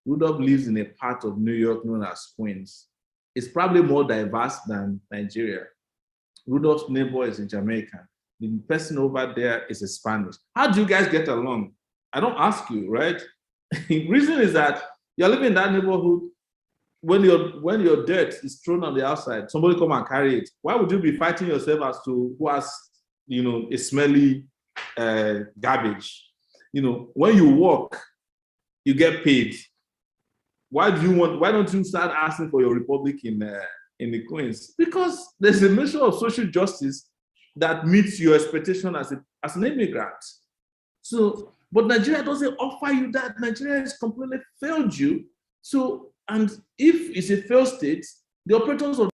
Rudolph lives in a part of New York known as Queens. It's probably more diverse than Nigeria. Rudolph's neighbor is a Jamaican. The person over there is a Spanish. How do you guys get along? I don't ask you, right? The reason is that you're living in that neighborhood. When your dirt is thrown on the outside, somebody come and carry it. Why would you be fighting yourself as to who has, a smelly garbage? When you walk, you get paid. Why don't you start asking for your republic in the Queens? Because there's a measure of social justice that meets your expectation as an immigrant. So, but Nigeria doesn't offer you that. Nigeria has completely failed you. So, and if it's a failed state, the operators of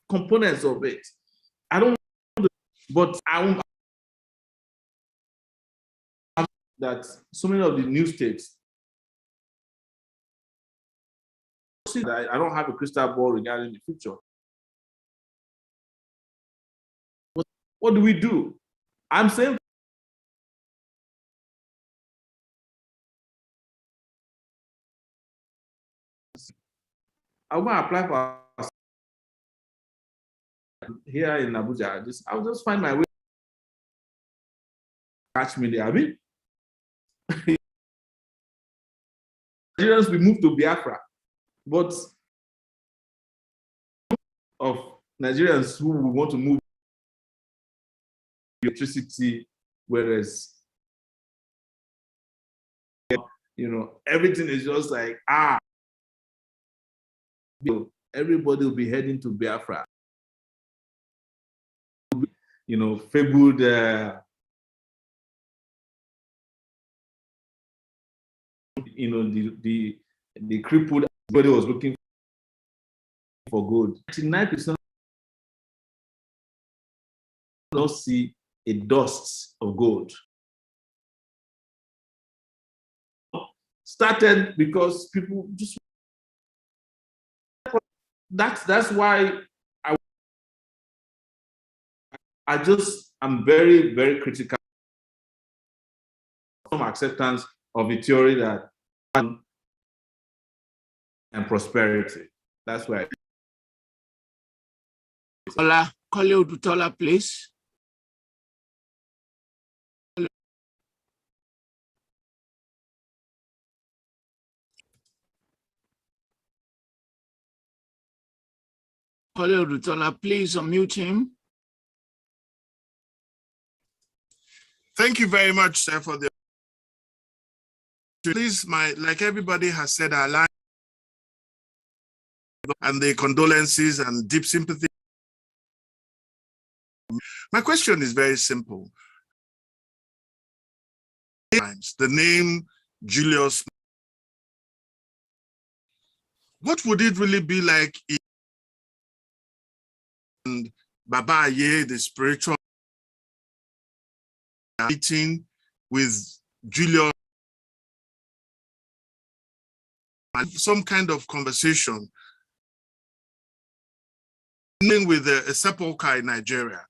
components of it, I don't know, but I won't that so many of the new states, I don't have a crystal ball regarding the future. What do we do? I'm saying I'm going to apply for here in Abuja. I'll just find my way. Catch me there. I mean, Nigerians will move to Biafra, but of Nigerians who will want to move electricity, whereas everything is just like everybody will be heading to Biafra. Fabled the crippled, everybody was looking for gold. 99% don't see a dust of gold. Started because people just that's why I'm very, very critical acceptance of the theory that and prosperity. That's why. Ola, Kole Odutola, please. Kole Odutola, please unmute him. Thank you very much, sir, for the. Please, like everybody has said, our line and the condolences and deep sympathy. My question is very simple. The name Julius, what would it really be like if Baba Aye, the spiritual meeting with Julius, some kind of conversation with a sepulcher in Nigeria?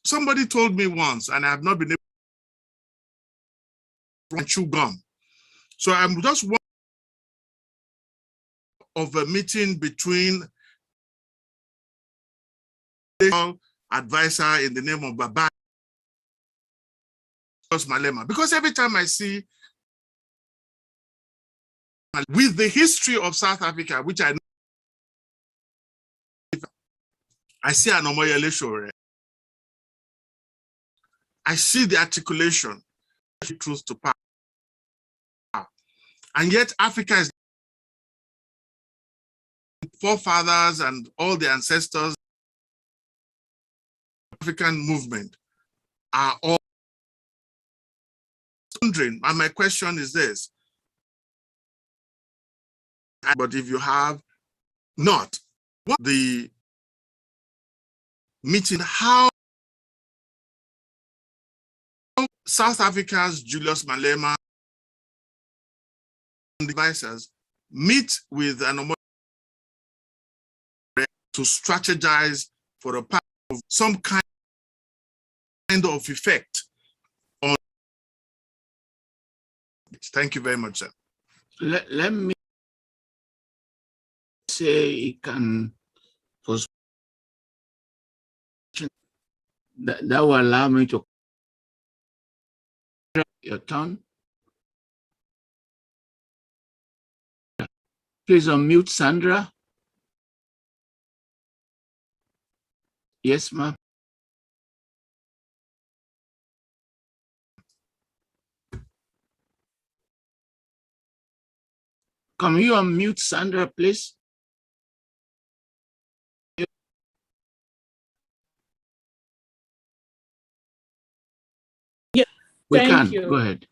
Somebody told me once, and I have not been able to chew gum. So I'm just one of a meeting between the advisor in the name of Baba Malema, because every time I see with the history of South Africa, which I know, I see an Omoyele Sowore. I see the articulation, truth to power. And yet Africa is forefathers and all the ancestors, African movement are all wondering, and my question is this, but if you have not, what the meeting, how South Africa's Julius Malema and advisors meet with an to strategize for a part of some kind of effect on. Thank you very much, sir. Let me say it can that will allow me to your turn. Please unmute Sandra. Yes, ma'am. Can you unmute Sandra, please? Yeah, we thank can. you. Go ahead.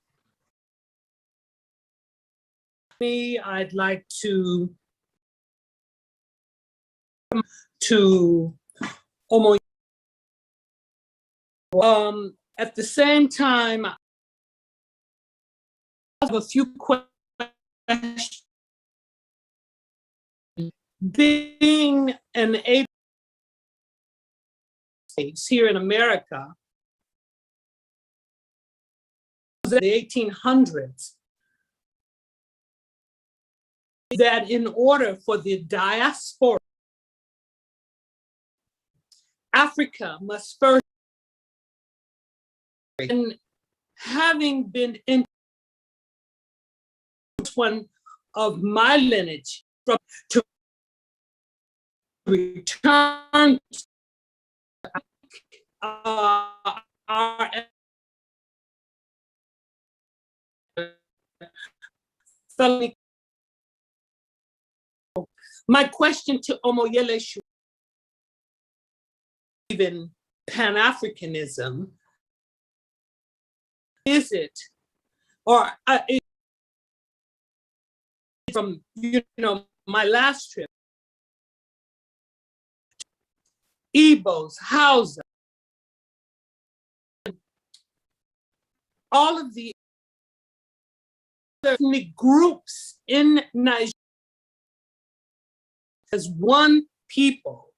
Me, I'd like to Omoyele. At the same time, I have a few questions. Being an able here in America, the 1800s, that in order for the diaspora, Africa must first, and having been in one of my lineage to return our felony. My question to Omoyele Sowore, even Pan-Africanism, is it, or from my last trip, Igbos, Hausa, all of the ethnic groups in Nigeria as one people.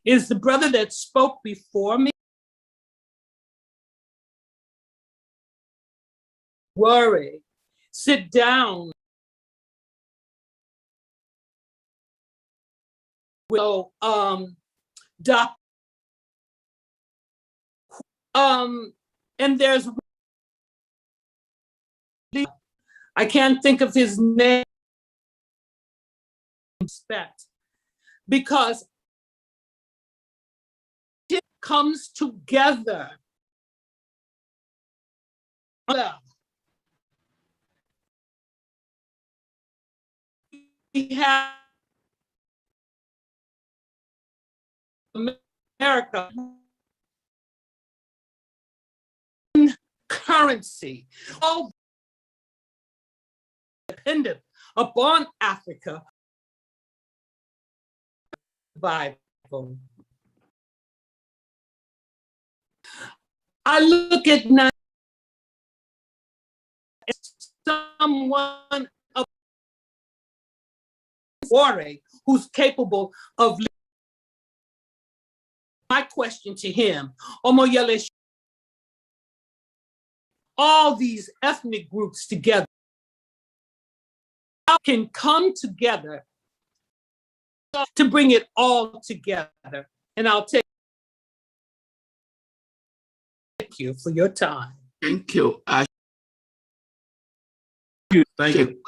Is the brother that spoke before me? Worry. Sit down. So, doc, and there's, I can't think of his name, because it comes together. We have America currency, all dependent upon Africa. Bible. I look at now someone of Sowore who's capable of. My question to him, Omoyele, all these ethnic groups together, how can come together to bring it all together? And I'll thank you for your time. Thank you. Thank you.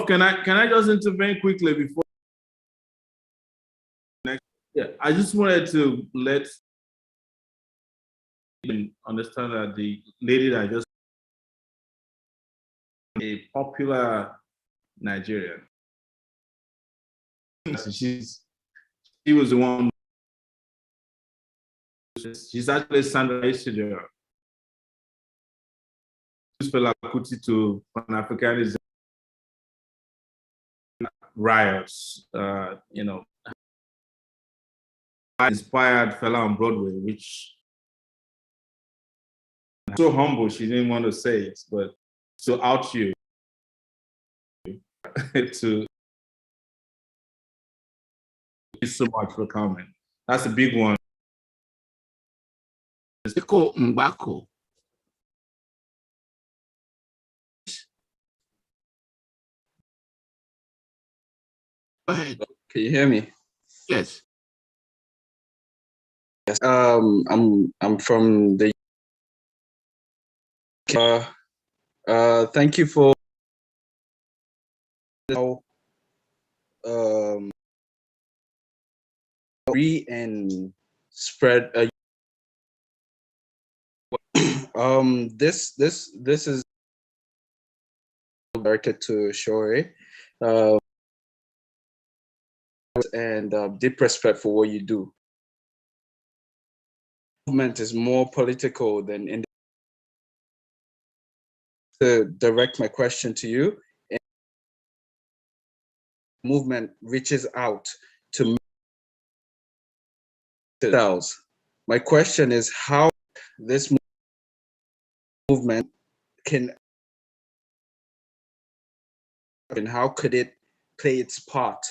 Can I just intervene quickly before next? Yeah, I just wanted to let you understand that the lady that just a popular Nigerian. She was the one. She's actually Sandra Isidro. Fela Kuti to Pan-Africanism riots, inspired Fela on Broadway, which so humble she didn't want to say it, but to out you to thank you so much for coming. That's a big one. Go ahead. Can you hear me? Yes. Yes. I'm from the. Thank you for. And spread. This is directed to Sowore. And deep respect for what you do. Movement is more political than in. To direct my question to you, and movement reaches out to cells. My question is how this movement can, and how could it play its part?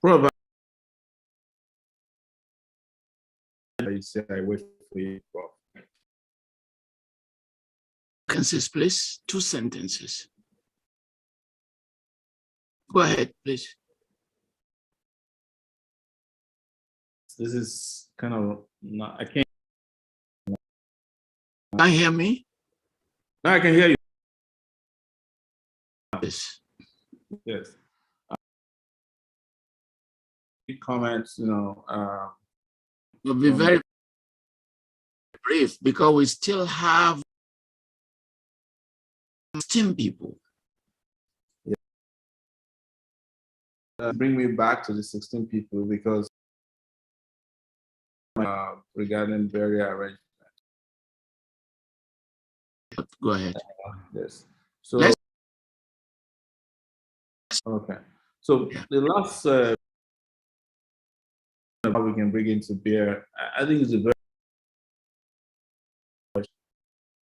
Probably. I say I wait for you. Sentences, please. 2 sentences. Go ahead, please. This is kind of not. I can't. Can you hear me? No, I can hear you. Yes. Yes. Comments, You'll be very brief because we still have 16 people. Yeah. Bring me back to the 16 people because regarding burial arrangement. Go ahead. Yes. So okay. So the last how we can bring it to bear. I think it's a very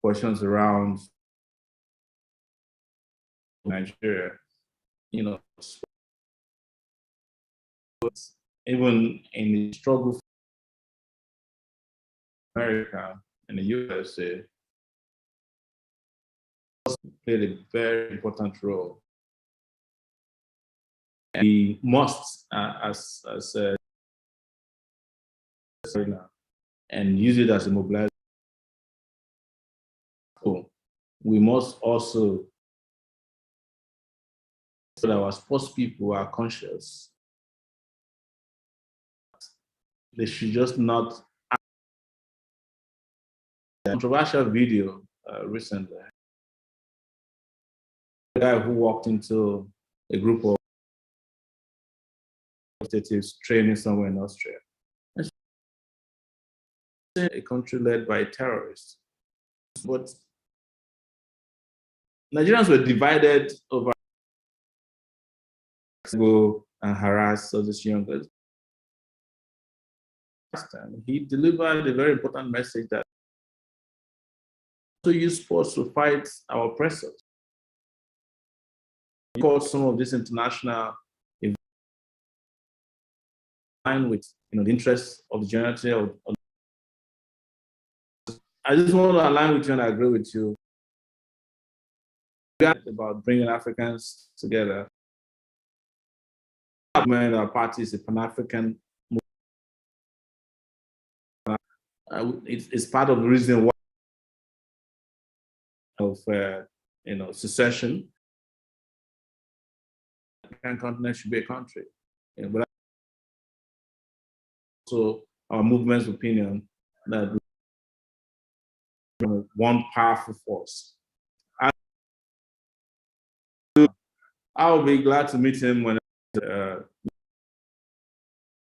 questions around Nigeria, you know, even in the struggle for America and the USA, played a very important role. And we must, as and use it as a mobilizer. We must also, so that our sports people are conscious. They should just not. A controversial video recently. A guy who walked into a group of representatives training somewhere in Austria. A country led by terrorists. But Nigerians were divided over go and harass all these young girls. He delivered a very important message that to use sports to fight our oppressors. He called some of these international events in line with the interests of the generality of I just want to align with you and I agree with you about bringing Africans together. Our party is a Pan-African movement. It's part of the reason why of secession. The African continent should be a country. But also our movement's opinion that one powerful force. I'll be glad to meet him when not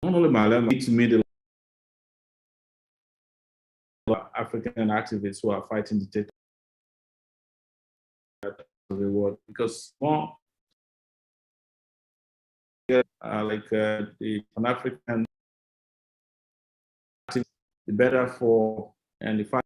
only my level, to meet the African activists who are fighting the dictatorship of the world, because more like the Pan-African, the better for and the fight.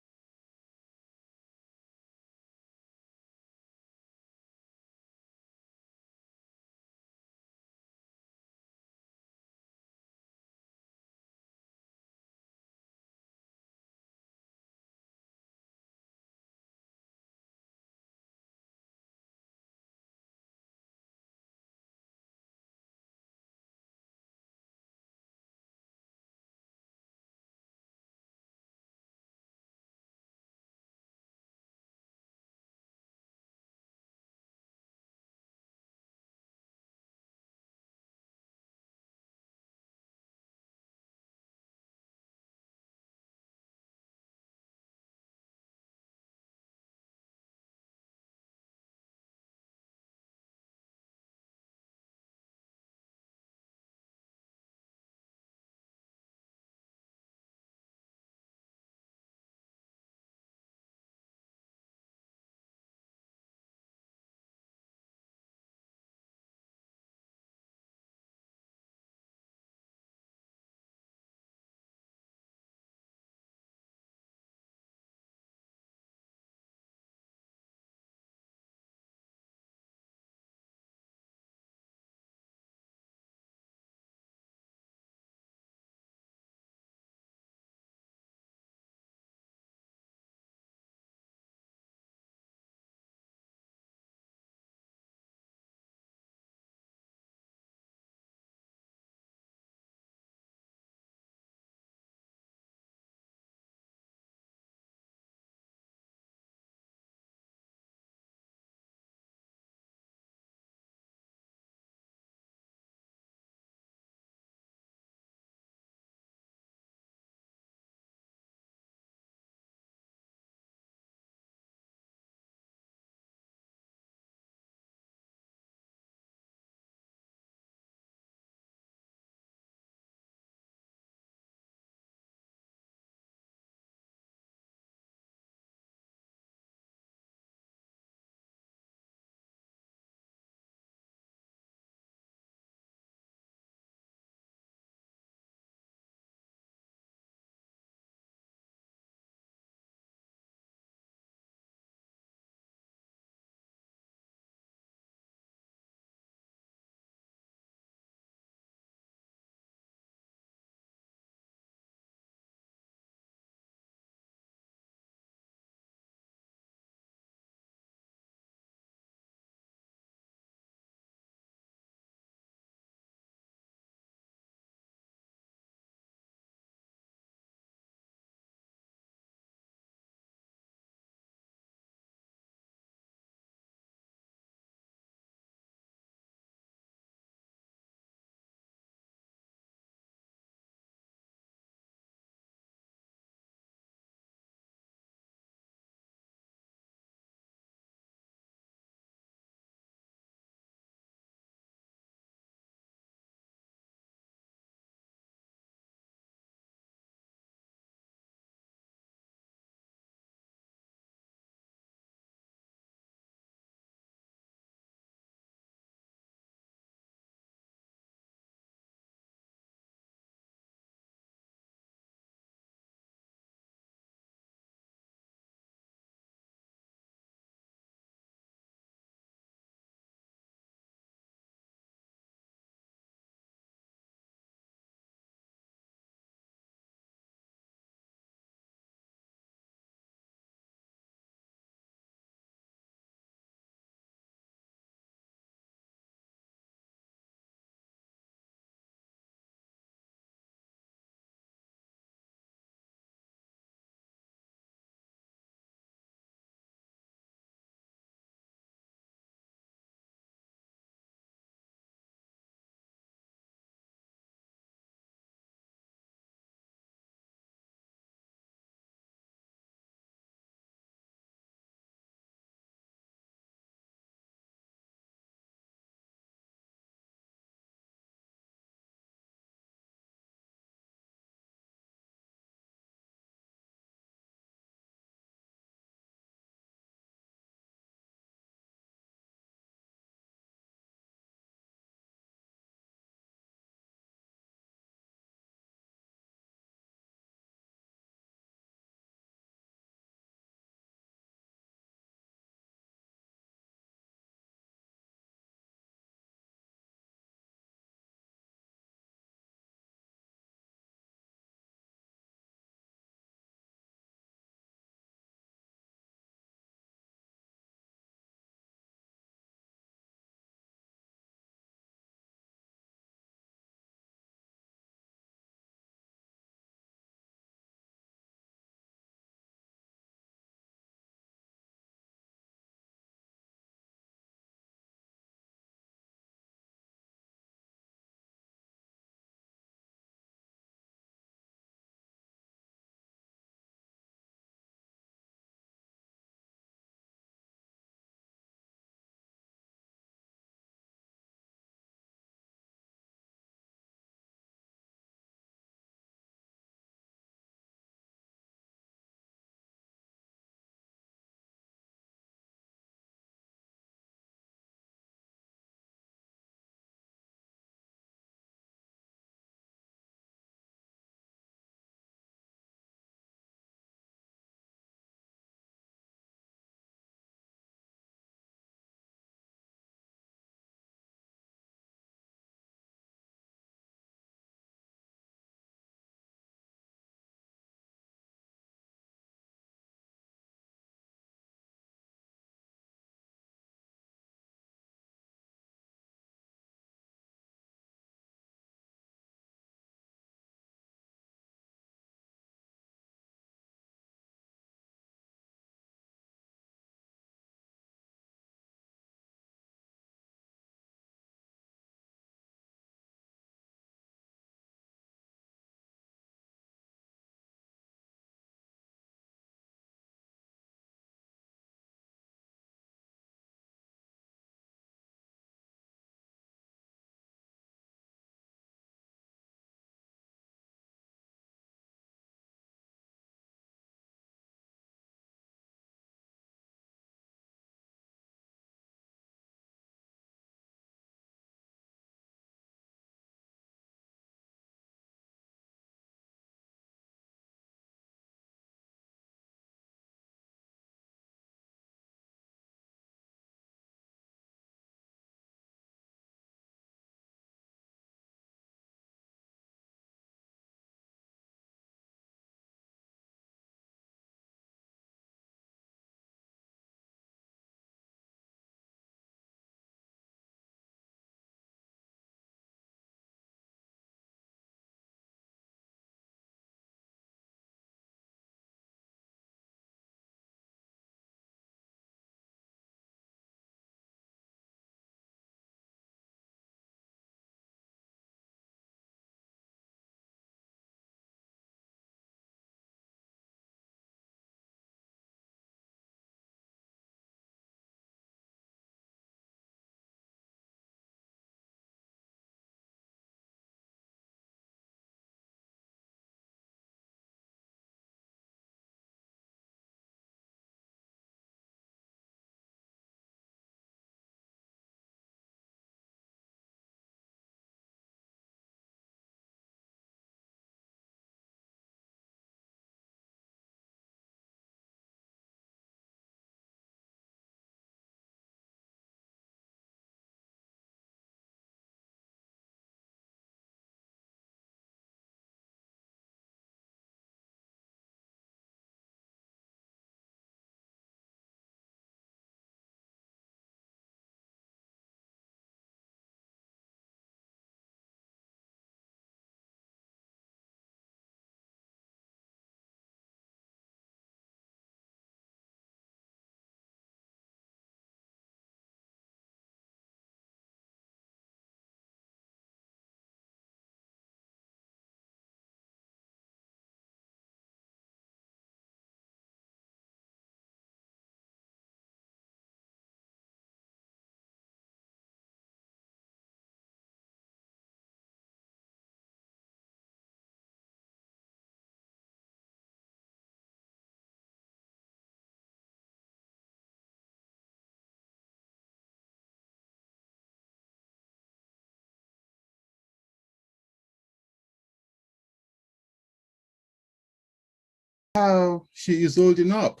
how she is holding up.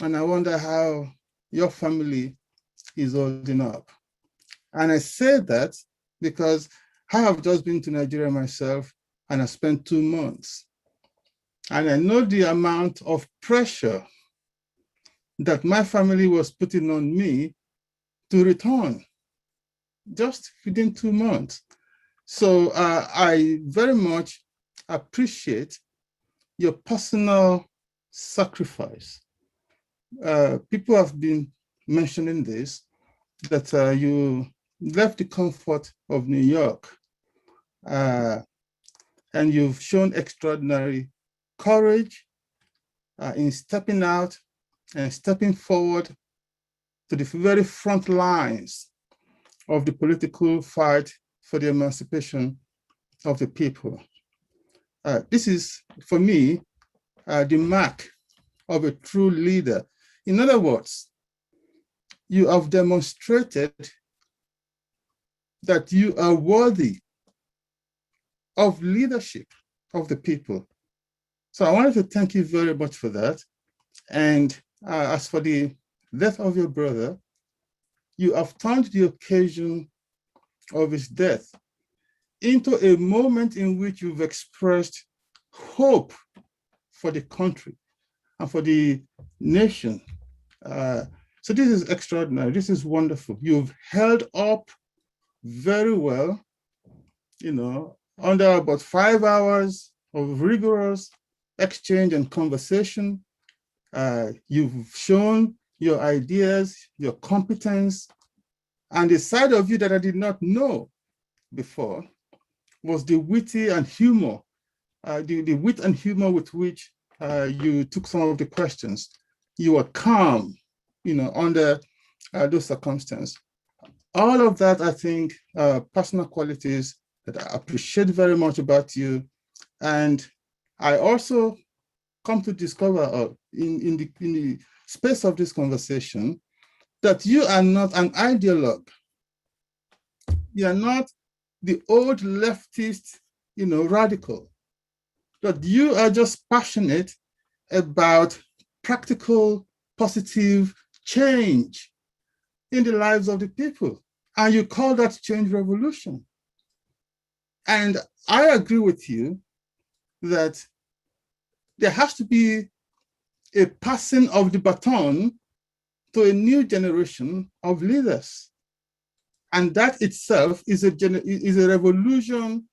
And I wonder how your family is holding up. And I say that because I have just been to Nigeria myself and I spent 2 months. And I know the amount of pressure that my family was putting on me to return just within 2 months. So I very much appreciate your personal sacrifice. People have been mentioning this, that you left the comfort of New York and you've shown extraordinary courage in stepping out and stepping forward to the very front lines of the political fight for the emancipation of the people. This is, for me, the mark of a true leader. In other words, you have demonstrated that you are worthy of leadership of the people. So I wanted to thank you very much for that. And as for the death of your brother, you have turned the occasion of his death into a moment in which you've expressed hope for the country and for the nation. So this is extraordinary. This is wonderful. You've held up very well, under about 5 hours of rigorous exchange and conversation. You've shown your ideas, your competence, and the side of you that I did not know before was the witty and humor, the wit and humor with which you took some of the questions. You were calm, under those circumstances. All of that, I think, personal qualities that I appreciate very much about you. And I also come to discover in the space of this conversation that you are not an ideologue. You are not the old leftist, radical. That you are just passionate about practical, positive change in the lives of the people. And you call that change revolution. And I agree with you that there has to be a passing of the baton to a new generation of leaders. And that itself is a revolution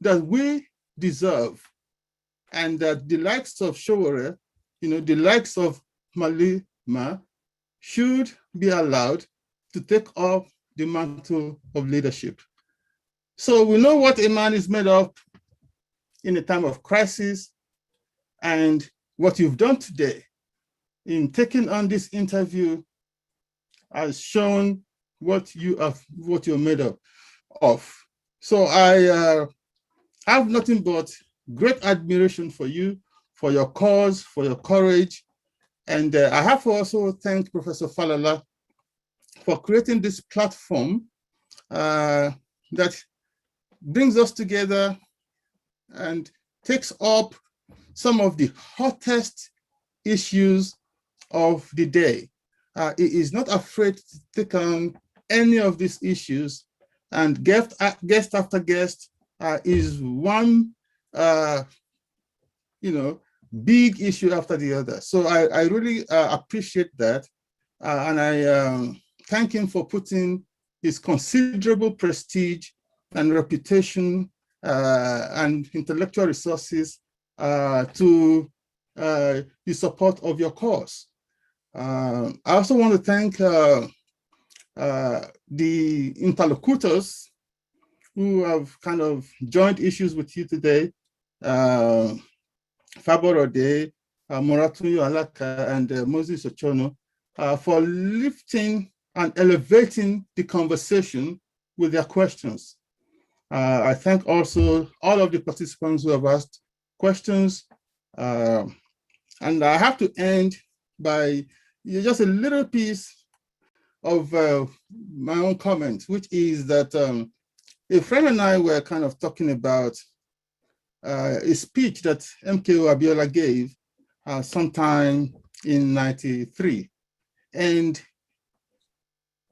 that we deserve. And that the likes of Sowore, the likes of Malema should be allowed to take up the mantle of leadership. So we know what a man is made of in a time of crisis, and what you've done today in taking on this interview has shown what you're made of. So I have nothing but great admiration for you, for your cause, for your courage. And I have to also thank Professor Falala for creating this platform that brings us together and takes up some of the hottest issues of the day. It is not afraid to take on any of these issues, and guest after guest is one big issue after the other. So I really appreciate that. And I thank him for putting his considerable prestige and reputation and intellectual resources to the support of your cause. I also want to thank the interlocutors who have kind of joined issues with you today. Faborode, Moratunyo Alaka, and Moses Ochono, for lifting and elevating the conversation with their questions. I thank also all of the participants who have asked questions. And I have to end by just a little piece of my own comment, which is that a friend and I were kind of talking about a speech that MKO Abiola gave sometime in '93. And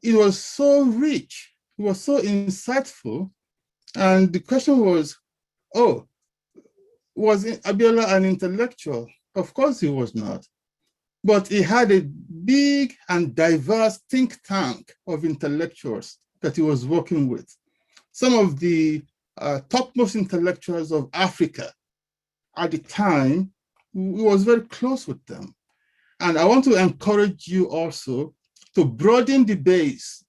it was so rich, it was so insightful. And the question was, oh, was Abiola an intellectual? Of course he was not. But he had a big and diverse think tank of intellectuals that he was working with. Some of the topmost intellectuals of Africa at the time, he was very close with them. And I want to encourage you also to broaden the base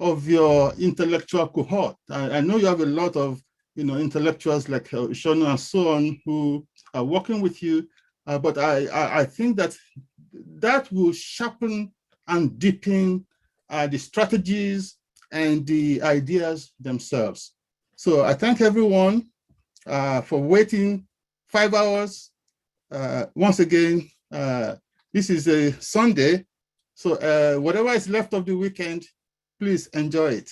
of your intellectual cohort. I know you have a lot of intellectuals like Shonu and so on who are working with you, but I think that will sharpen and deepen the strategies and the ideas themselves. So I thank everyone for waiting 5 hours. Once again, this is a Sunday, so whatever is left of the weekend, please enjoy it.